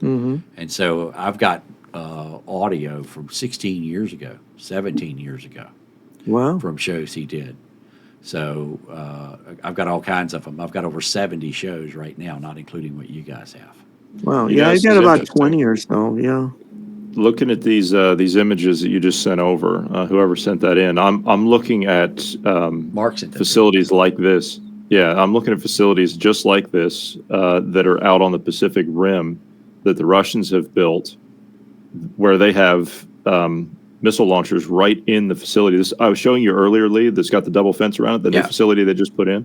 And so I've got audio from 16 years ago, 17 years ago. Wow. From shows he did. So I've got all kinds of them. I've got over 70 shows right now, not including what you guys have. Wow. You Yeah, I guys got is about interesting. 20 or so. Yeah. Looking at these images that you just sent over, whoever sent that in, I'm looking at Mark sent that. facilities like this. Yeah, I'm looking at facilities just like this that are out on the Pacific Rim that the Russians have built, where they have missile launchers right in the facility. This I was showing you earlier, Lee. That's got the double fence around it. The new facility they just put in.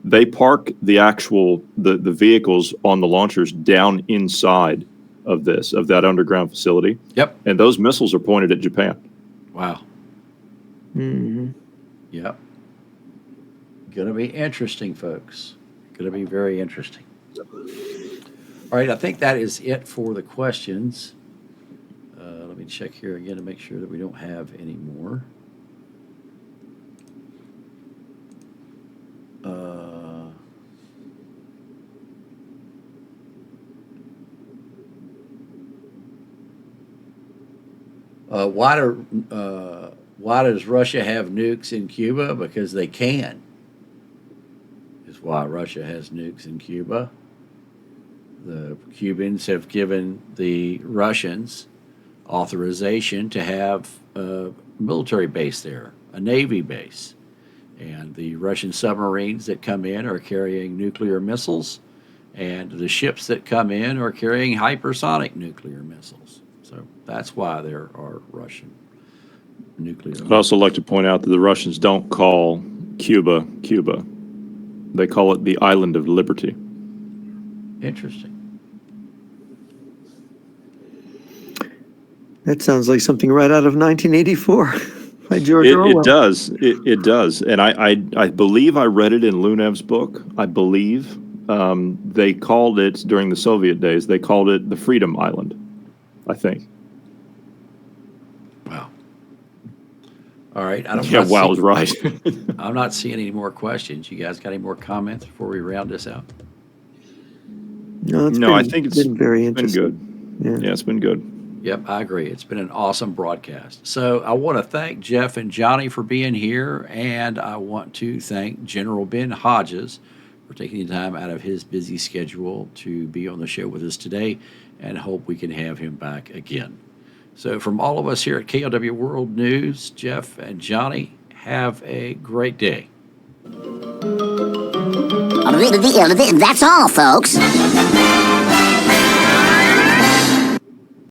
They park the actual the vehicles on the launchers down inside of that underground facility. Yep. And those missiles are pointed at Japan. Wow. Mm-hmm. Yep. Going to be interesting, folks. Going to be very interesting. All right, I think that is it for the questions. Let me check here again to make sure that we don't have any more. Why does Russia have nukes in Cuba? Because they can. Is why Russia has nukes in Cuba. The Cubans have given the Russians authorization to have a military base there, a Navy base. And The Russian submarines that come in are carrying nuclear missiles, and the ships that come in are carrying hypersonic nuclear missiles. So that's why there are Russian nuclear I'd missiles. also like to point out that the Russians don't call Cuba, Cuba. They call it the Island of Liberty. Interesting. That sounds like something right out of 1984 by George Orwell. It does. It does. And I believe I read it in Lunev's book. I believe they called it, during the Soviet days, they called it the Freedom Island, I think. Wow. All right. I'm Yeah, not wow, seeing- is right. I'm not seeing any more questions. You guys got any more comments before we round this out? No, No, I think it's been very been interesting. good. Yeah, it's been good. Yep, I agree. It's been an awesome broadcast. So I want to thank Jeff and Johnny for being here, and I want to thank General Ben Hodges for taking the time out of his busy schedule to be on the show with us today, and hope we can have him back again. So from all of us here at KLW World News, Jeff and Johnny, have a great day. That's all, folks.